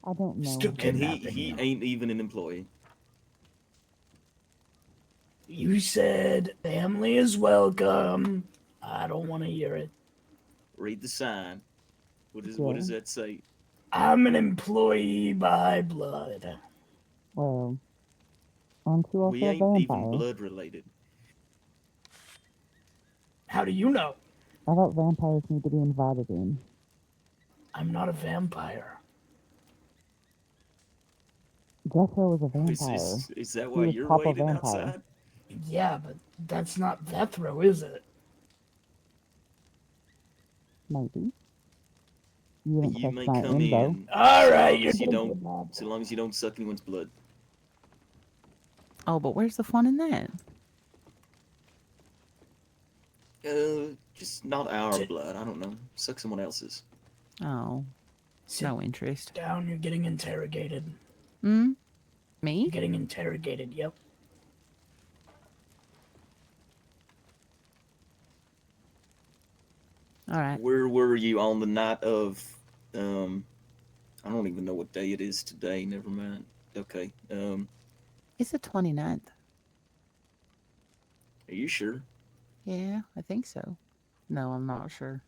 I don't know. Still And kidnapping he you. ain't even an employee. You said family is welcome. I don't want to hear it. Read the sign. What does that say? I'm an employee by blood. Well, aren't you also We a ain't vampire? even blood related. How do you know? I thought vampires need to be invited in. I'm not a vampire. Jethro was a vampire. Is that He why was you're Papa waiting Vampire. outside? Yeah, but that's not Vethro, is it? Maybe. You didn't You catch may my come info. in All so right, long you're as you gonna don't get mad. so long as you don't suck anyone's blood. Oh, but where's the fun in that? Just not our Sit, blood. I don't know. Suck someone else's. Oh, sit no interest. down. You're getting interrogated. Hmm? You're Me? getting interrogated. Yep. All right. Where were you on the night of? I don't even know what day it is today. Never mind. Okay. It's the 29th. Are you sure? Yeah, I think so. No, I'm not sure.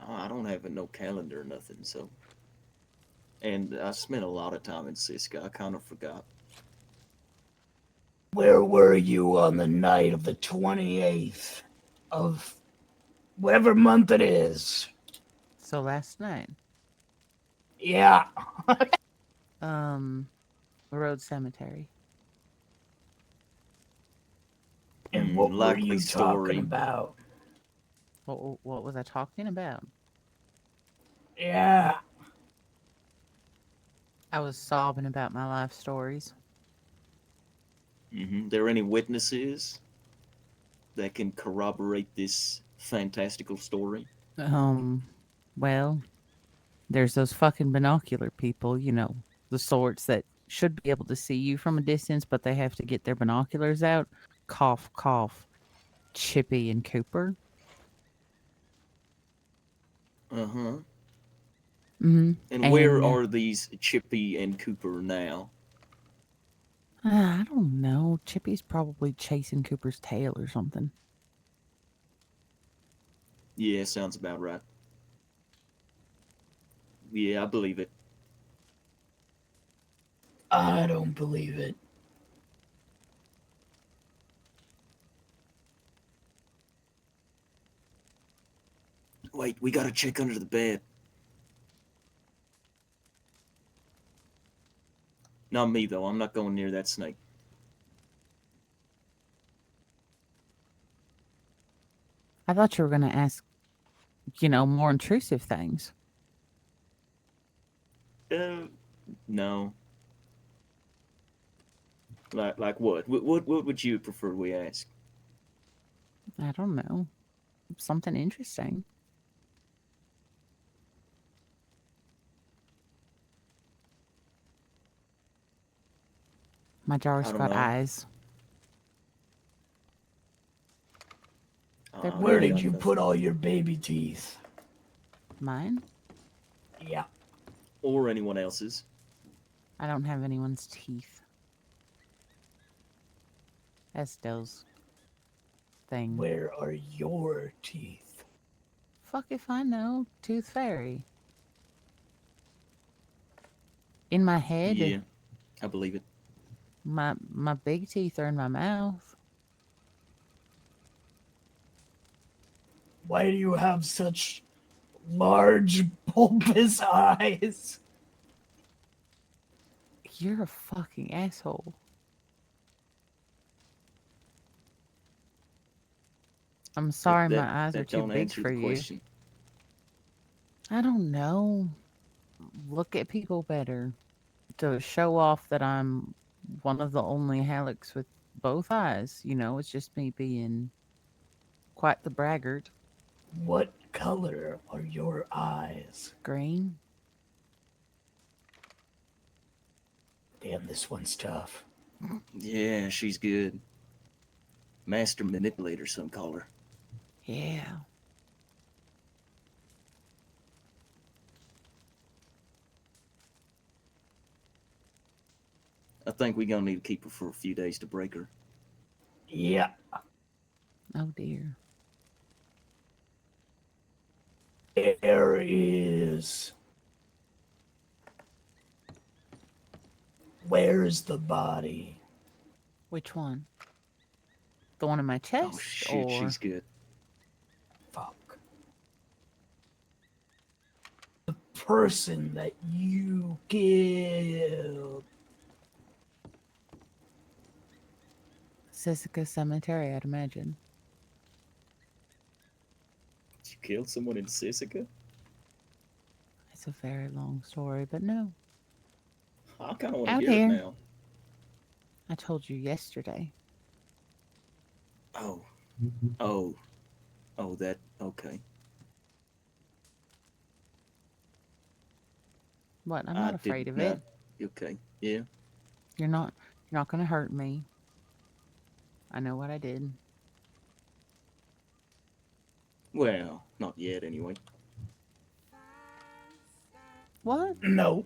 I don't have no calendar or nothing. So, and I spent a lot of time in Cisco. I kind of forgot. Where were you on the night of the 28th of whatever month it is? So last night, Yeah. um, Road Cemetery. And what were Likely you talking story. about? What was I talking about? Yeah. I was sobbing about my life stories. There any witnesses that can corroborate this fantastical story? Um, well, there's those fucking binocular people, the sorts that should be able to see you from a distance, but they have to get their binoculars out. Cough, cough. Chippy and Cooper. Uh huh. Mm-hmm. And where And are these Chippy and Cooper now? I don't know. Chippy's probably chasing Cooper's tail or something. Yeah, sounds about right. Yeah, I believe it. I don't believe it. Wait, we gotta check under the bed. Not me, though. I'm not going near that snake. I thought you were going to ask, more intrusive things. No. Like what? What would you prefer we ask? I don't know. Something interesting. My jar's I don't got know. eyes. They're Where pretty. did you put all your baby teeth? Mine? Yeah. Or anyone else's. I don't have anyone's teeth. Estelle's thing. Where are your teeth? Fuck if I know. Tooth fairy. In my head? Yeah, I believe it. My big teeth are in my mouth. Why do you have such large, bulbous eyes? You're a fucking asshole. I'm sorry my eyes are That too don't big answer for the you. question. I don't know. Look at people better. To show off that I'm one of the only Hallex with both eyes. It's just me being quite the braggart. What color are your eyes? Green. Damn, this one's tough. Yeah, she's good. Master manipulator, some call her. Yeah. I think we gonna need to keep her for a few days to break her. Yeah. Oh dear. There is. Where's the body? Which one? The one in my chest? Oh shoot, or she's good. Fuck. The person that you killed. Sisika Cemetery, I'd imagine. You killed someone in Sisika? It's a very long story, but no. I kind of want to Out hear it here. now. I told you yesterday. Oh, oh, oh, that, okay. What? I'm I not afraid did of not, it. okay, yeah. You're not gonna hurt me. I know what I did. Well, not yet, anyway. What? No.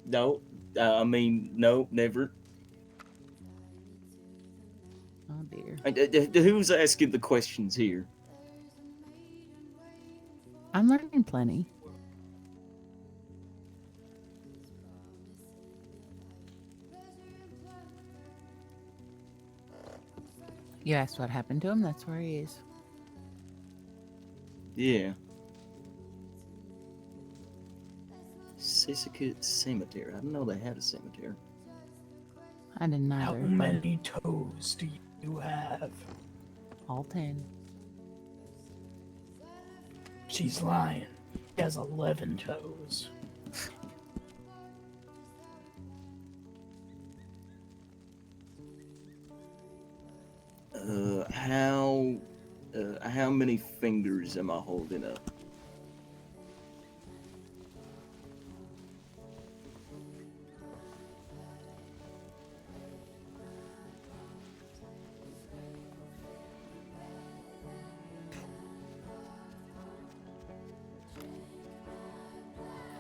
No, I mean, no, never. Oh dear. Who's asking the questions here? I'm learning plenty. You asked what happened to him. That's where he is. Yeah. Sisaket Cemetery. I didn't know they had a cemetery. I didn't How either. many toes do you have? All 10. She's lying. She has 11 toes. Uh, how many fingers am I holding up?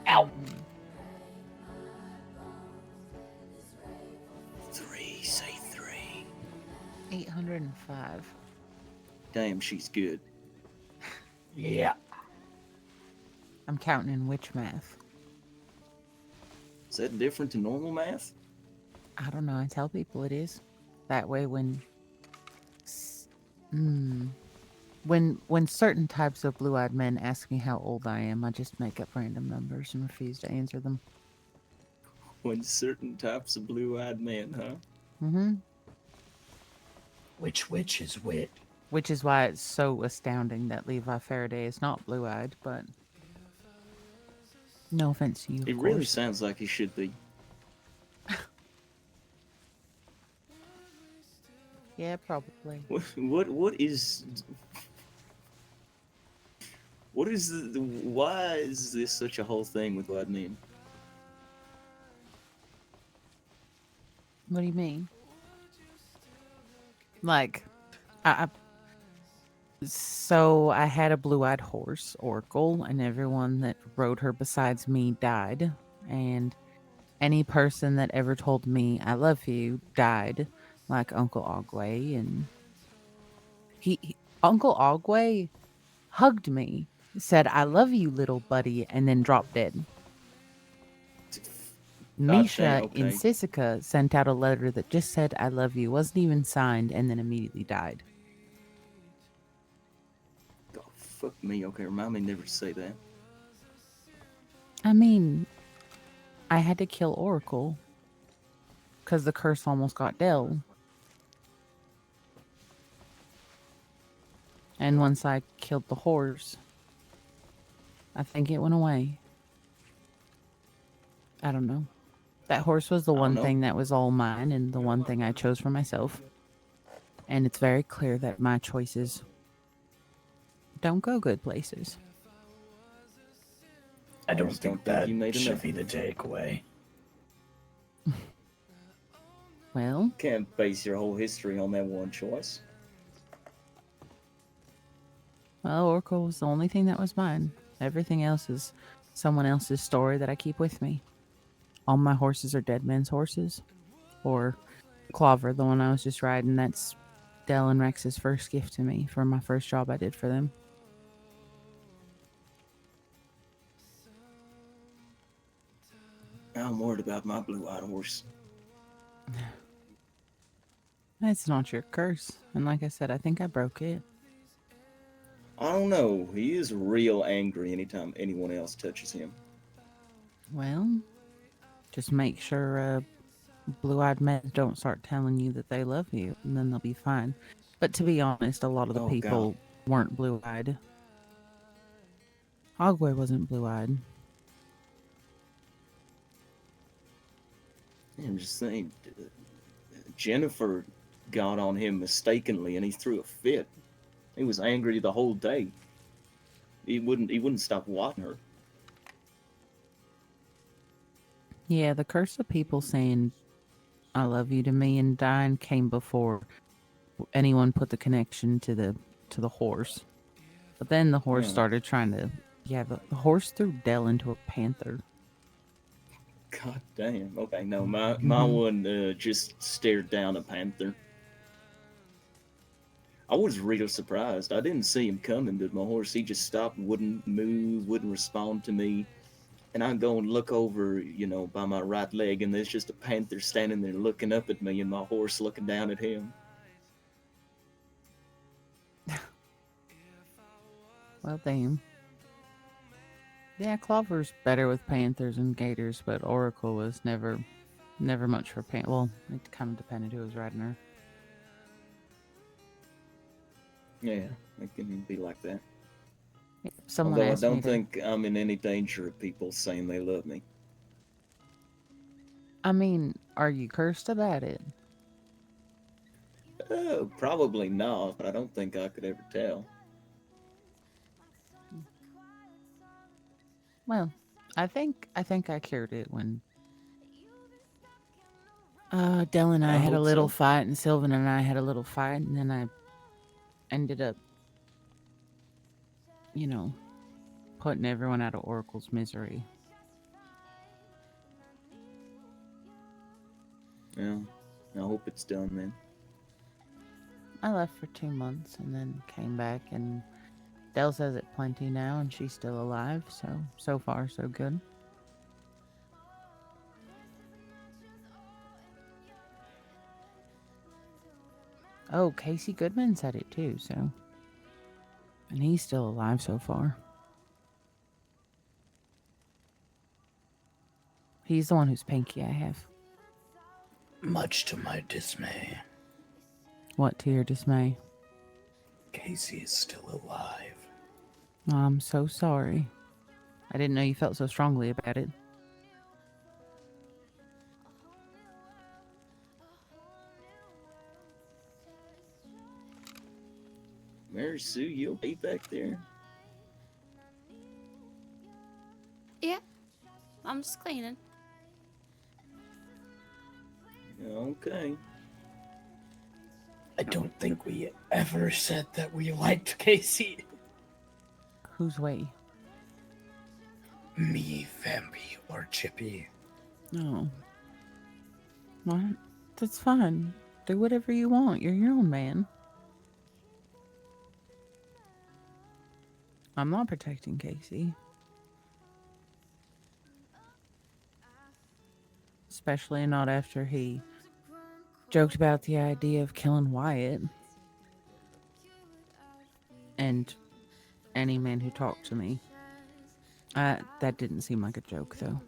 Ow! 3, say 3. 805. Damn, she's good. Yeah. I'm counting in witch math. Is that different to normal math? I don't know. I tell people it is. That way when certain types of blue-eyed men ask me how old I am, I just make up random numbers and refuse to answer them. When certain types of blue-eyed men, huh? Mm-hmm. Which witch is wit? Which is why it's so astounding that Levi Faraday is not blue-eyed, but no offense to you, It of really course. sounds like he should be. Yeah, probably. What is why is this such a whole thing with blue-eyed men? What do you mean? Like, so I had a blue-eyed horse, Oracle, and everyone that rode her besides me died. And any person that ever told me I love you died, like Uncle Ogway. And Uncle Ogway hugged me, said I love you, little buddy, and then dropped dead. Misha in Okay. Sisika sent out a letter that just said I love you, wasn't even signed, and then immediately died. Oh, fuck me. Okay, remind me never to say that. I mean, I had to kill Oracle because the curse almost got Dell. And once I killed the horse, I think it went away. I don't know. That horse was the one thing that was all mine and the one thing I chose for myself. And it's very clear that my choices don't go good places. I don't think that you made should enough. be the takeaway. Well, Can't base your whole history on that one choice. well, Oracle was the only thing that was mine. Everything else is someone else's story that I keep with me. All my horses are dead men's horses. Or Clover, the one I was just riding, that's Dell and Rex's first gift to me for my first job I did for them. I'm worried about my blue-eyed horse. That's not your curse. And like I said, I think I broke it. I don't know. He is real angry anytime anyone else touches him. Well, just make sure blue-eyed men don't start telling you that they love you, and then they'll be fine. But to be honest, a lot of the people weren't blue-eyed. Ogway wasn't blue-eyed. I'm just saying, Jennifer got on him mistakenly, and he threw a fit. He was angry the whole day. He wouldn't stop watching her. Yeah, the curse of people saying "I love you" to me and dying came before anyone put the connection to the horse. But then the horse started trying to. Yeah, the horse threw Dell into a panther. God damn. Okay, no, my one just stared down a panther. I was real surprised. I didn't see him coming, but my horse, he just stopped, wouldn't move, wouldn't respond to me. And I go and look over, by my right leg, and there's just a panther standing there looking up at me, and my horse looking down at him. Well, damn. Yeah, Clover's better with panthers and gators, but Oracle was never much for Well, it kind of depended who was riding her. Yeah, it can be like that. Someone Although I asked me don't to. think I'm in any danger of people saying they love me. I mean, are you cursed about it? Probably not, but I don't think I could ever tell. Well, I think I cured it when Dell and I had a hope little so. fight, and Sylvan and I had a little fight, and then I ended up, putting everyone out of Oracle's misery. Yeah, I hope it's done then. I left for 2 months and then came back, and Dell says it plenty now, and she's still alive, so far so good. Oh, Casey Goodman said it too, so. And he's still alive so far. He's the one whose pinky I have. Much to my dismay, What to your dismay? Casey is still alive. I'm so sorry. I didn't know you felt so strongly about it. Mary Sue, you okay back there? Yeah, I'm just cleaning. Okay. I don't think we ever said that we liked Casey. Who's we? Me, Vampy, or Chippy. No. What? That's fine. Do whatever you want. You're your own man. I'm not protecting Casey. Especially not after he joked about the idea of killing Wyatt. And any man who talked to me. That didn't seem like a joke, though.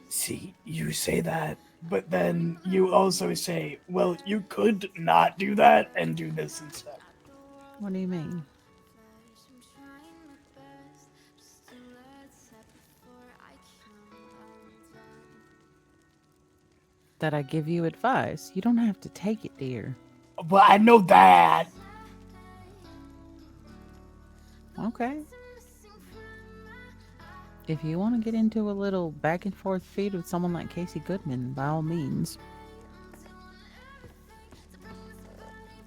See, you say that, but then you also say, well, you could not do that and do this instead. What do you mean? That I give you advice. You don't have to take it, dear. But I know that. Okay. If you want to get into a little back and forth feud with someone like Casey Goodman, by all means.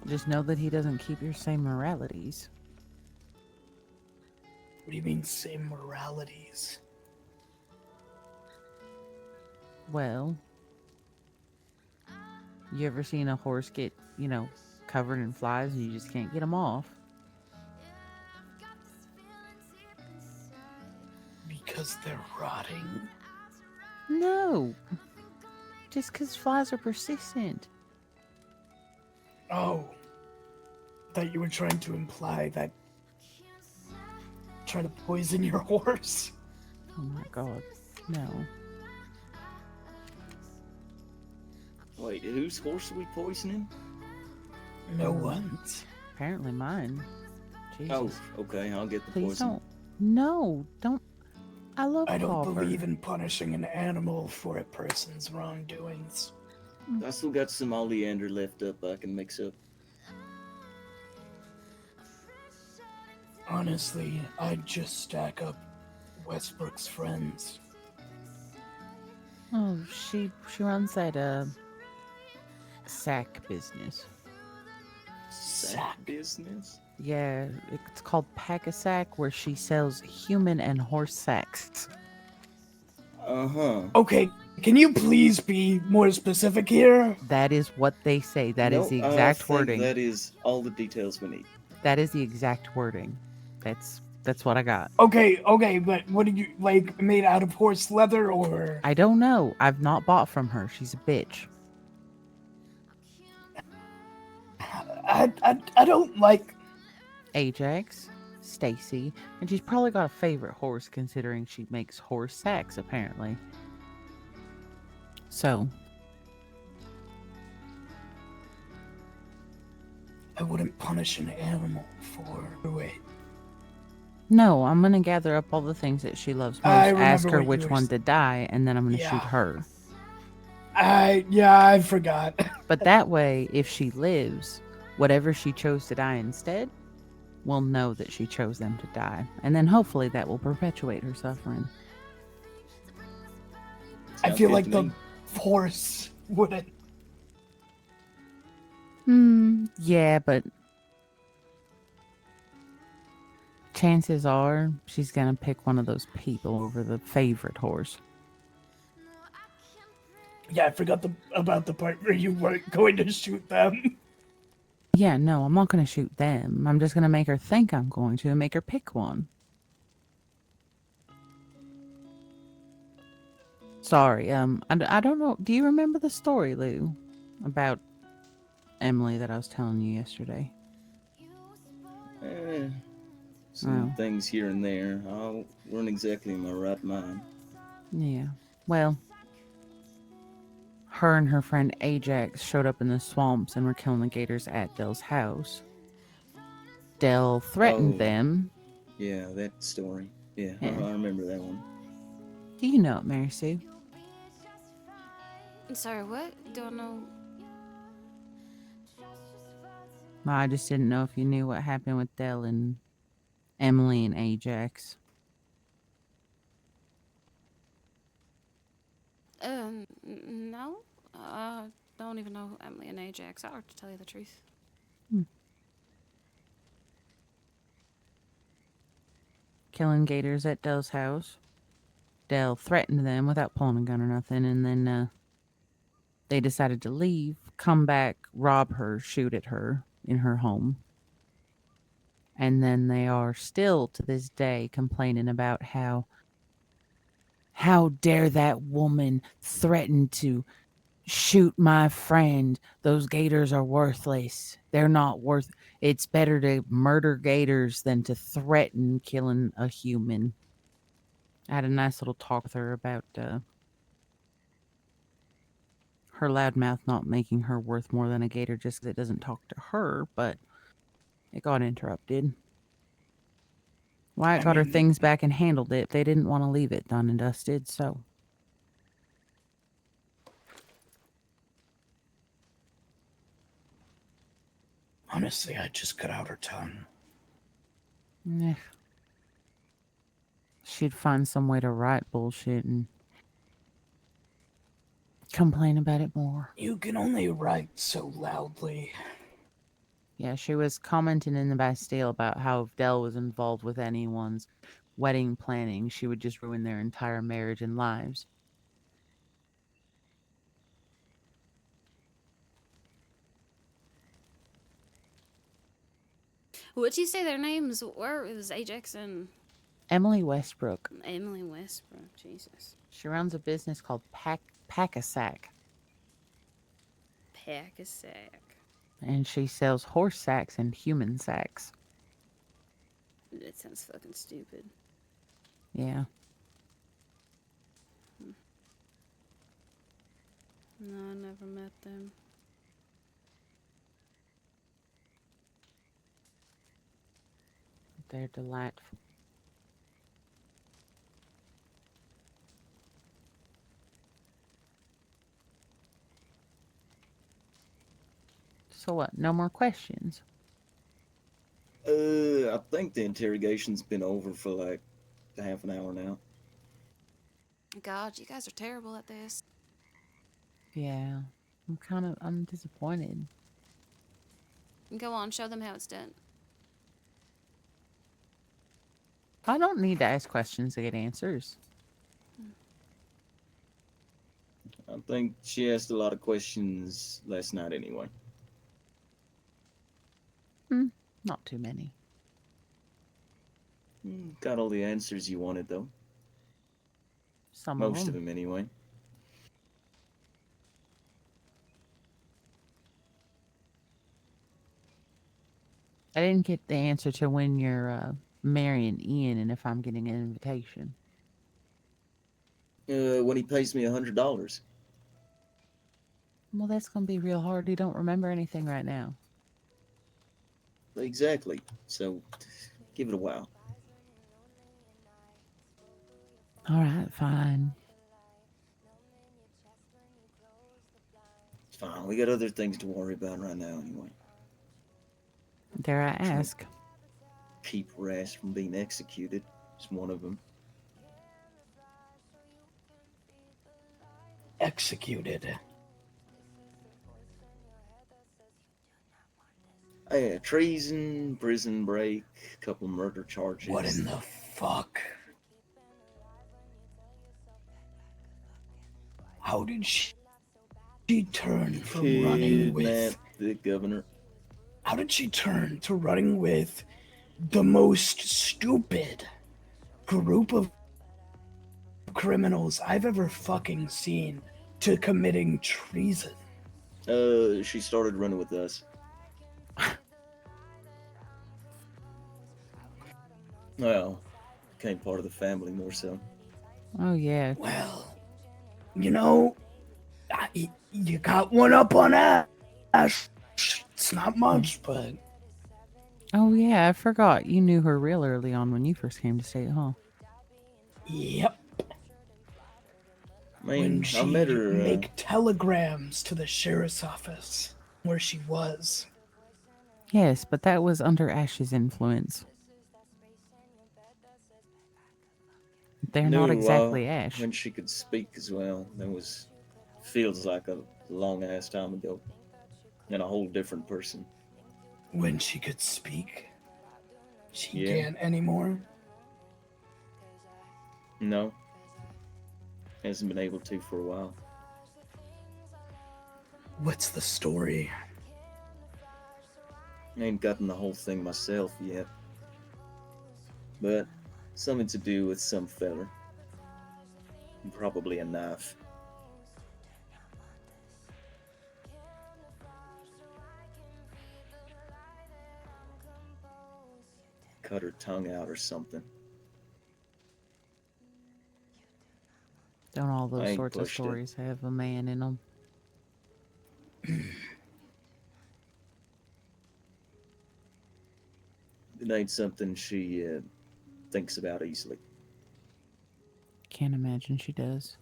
Just know that he doesn't keep your same moralities. What do you mean, same moralities? Well, you ever seen a horse get, covered in flies and you just can't get them off? Because they're rotting? No. Just because flies are persistent. Oh. That you were trying to imply that trying to poison your horse? Oh my god. No. Wait, whose horse are we poisoning? No one's. Apparently mine. Oh, Jesus. okay. I'll get the Please poison. don't. No, don't. I love I don't Copper. believe in punishing an animal for a person's wrongdoings. I still got some oleander left up I can mix up. Honestly, I'd just stack up Westbrook's friends. Oh, she runs that sack business. Sack business? Yeah, it's called Pack-a-Sack, where she sells human and horse sacks. Uh-huh. Okay, can you please be more specific here? That is what they say. That is the I exact think wording. that is all the details we need. That is the exact wording. That's what I got. Okay, but what did you, like, made out of horse leather or? I don't know. I've not bought from her. She's a bitch. I don't like Ajax, Stacy, and she's probably got a favorite horse considering she makes horse sacks apparently. So, I wouldn't punish an animal for it. no, I'm going to gather up all the things that she loves most, ask her which one to die, and then I'm going to shoot her. I forgot. But that way, if she lives, whatever she chose to die instead, we'll know that she chose them to die. And then hopefully that will perpetuate her suffering. I feel like the horse wouldn't. Yeah, but chances are she's going to pick one of those people over the favorite horse. Yeah, I forgot about the part where you weren't going to shoot them. Yeah, no, I'm not going to shoot them. I'm just going to make her think I'm going to and make her pick one. Sorry, I don't know. Do you remember the story, Lou, about Emily that I was telling you yesterday? Some things here and there. I weren't exactly in my right mind. Yeah. Well, her and her friend Ajax showed up in the swamps and were killing the gators at Dell's house. Dell threatened them. Yeah, that story. Yeah, Yeah. I remember that one. Do you know it, Mary Sue? I'm sorry, what? Don't know. Well, I just didn't know if you knew what happened with Dell and Emily and Ajax. No. Don't even know Emily and Ajax are, to tell you the truth. Killing gators at Dell's house. Dell threatened them without pulling a gun or nothing, and then they decided to leave, come back, rob her, shoot at her in her home. And then they are still, to this day, complaining about how dare that woman threaten to shoot my friend. Those gators are worthless. They're not worth. It's better to murder gators than to threaten killing a human. I had a nice little talk with her about her loudmouth not making her worth more than a gator just because it doesn't talk to her, but it got interrupted. Wyatt got her things back and handled it. They didn't want to leave it done and dusted, so. Honestly, I just cut out her tongue. Yeah. She'd find some way to write bullshit and complain about it more. You can only write so loudly. Yeah, she was commenting in the Bastille about how if Dell was involved with anyone's wedding planning, she would just ruin their entire marriage and lives. What'd you say their names were? It was Ajax and Emily Westbrook. Emily Westbrook. Jesus. She runs a business called Pack-a-Sack. Pack-a-Sack. And she sells horse sacks and human sacks. That sounds fucking stupid. Yeah. No, I never met them. They're delightful. So what? No more questions. I think the interrogation's been over for like half an hour now. God, you guys are terrible at this. Yeah. I'm disappointed. Go on, show them how it's done. I don't need to ask questions to get answers. I think she asked a lot of questions last night anyway. Not too many. Got all the answers you wanted, though. Some Most of of them, anyway. I didn't get the answer to when you're marrying Ian and if I'm getting an invitation. When he pays me $100. Well, that's going to be real hard. You don't remember anything right now. Exactly. So, give it a while. All right, fine. It's fine. We got other things to worry about right now, anyway. Dare I ask? Keep Ras from being executed. It's one of them. Executed. Treason, prison break, a couple murder charges. What in the fuck? How did she turn from running with the governor? How did she turn to running with the most stupid group of criminals I've ever fucking seen to committing treason? She started running with us. Well, became part of the family more so. Oh, yeah. Well, you know, you got one up on Ash. It's not much, but... Oh, yeah, I forgot. You knew her real early on when you first came to state, huh? Yep. I mean, When she I met her. make telegrams to the sheriff's office where she was. Yes, but that was under Ash's influence. They're not exactly Ash. When she could speak as well. That feels like a long ass time ago. And a whole different person. When she could speak? She can't anymore? No. Hasn't been able to for a while. What's the story? I ain't gotten the whole thing myself yet. But something to do with some feller. Probably a knife. Cut her tongue out or something. Don't all those sorts of stories have a man in them? It ain't something she thinks about easily. Can't imagine she does.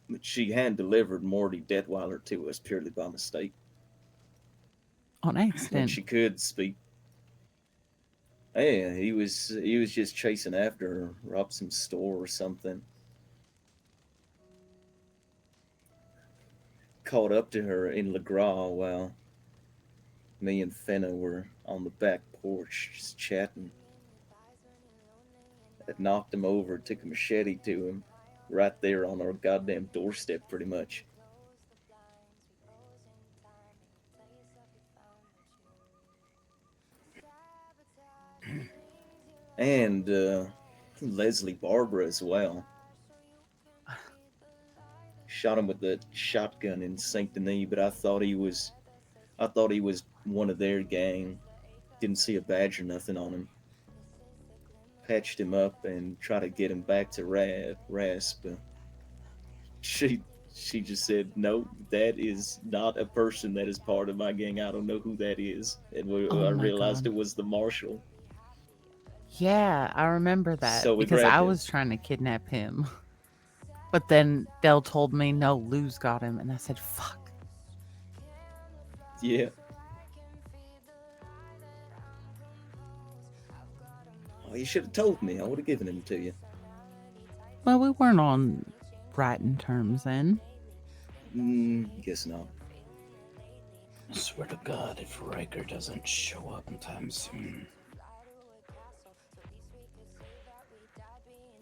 But she hand delivered Morty Detweiler to us purely by mistake. On accident. When she could speak. Yeah, he was just chasing after her, robbed some store or something. Caught up to her in LeGras while me and Fenna were on the back porch just chatting. It knocked him over, took a machete to him, right there on our goddamn doorstep, pretty much. And Leslie Barbara as well. Shot him with the shotgun in Saint Denis, but I thought he was one of their gang. Didn't see a badge or nothing on him. Patched him up and tried to get him back to Rasp. She just said, "No, that is not a person that is part of my gang. I don't know who that is." And Oh I my realized god. it was the marshal. Yeah, I remember that So we because I grabbed him. was trying to kidnap him. But then Dell told me, no, Lou's got him. And I said, fuck. Yeah. Oh, you should have told me. I would have given him to you. Well, we weren't on writing terms then. Guess not. I swear to God, if Riker doesn't show up anytime soon.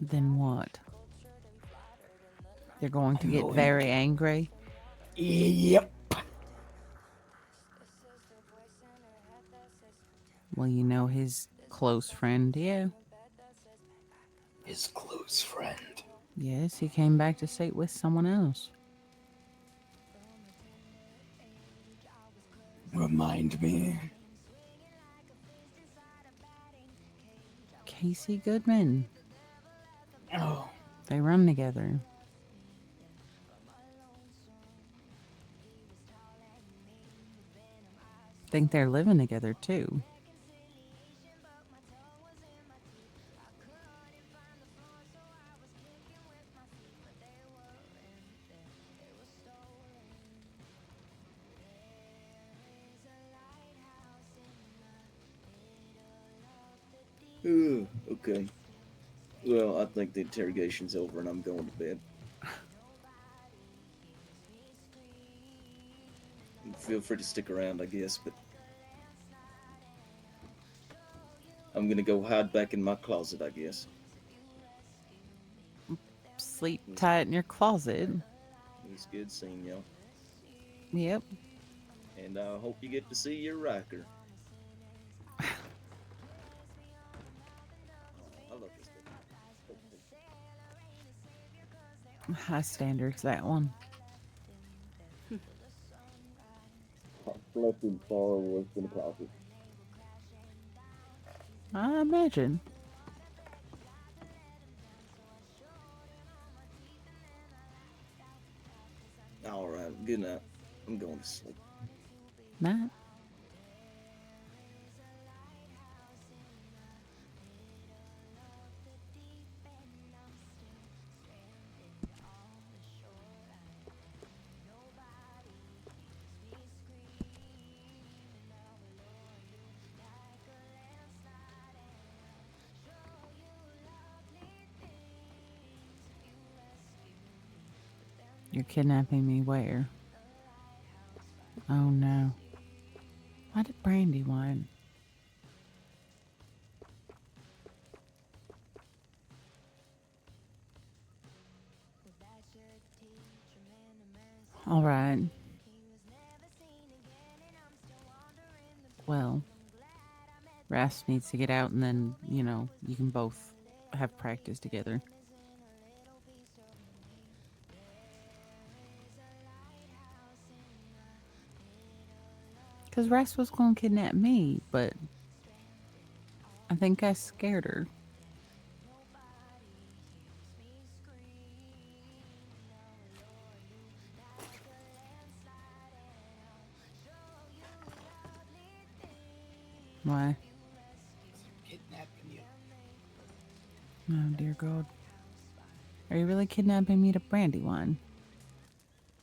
Then what? You're going to I'm get going very to- angry? Yep. Well, you know his close friend, yeah. His close friend. Yes, he came back to state with someone else. Remind me. Casey Goodman. Oh. They run together. Think they're living together too. Okay. Well, I think the interrogation's over and I'm going to bed. Feel free to stick around, I guess, but I'm gonna go hide back in my closet, I guess. Sleep tight in your closet. It was good seeing y'all. Yep. And I hope you get to see your Riker. I love this thing. High standards, that one. Left him far worse than a closet. I imagine. Alright, good night. I'm going to sleep. Night. You're kidnapping me where? Oh no. Why did Brandywine? All right. Well, Rast needs to get out and then, you can both have practice together. Because Rast was going to kidnap me, but I think I scared her. Why? Kidnapping you. Oh, dear God. Are you really kidnapping me to Brandywine?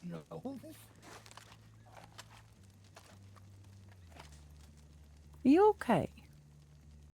No. Are you okay?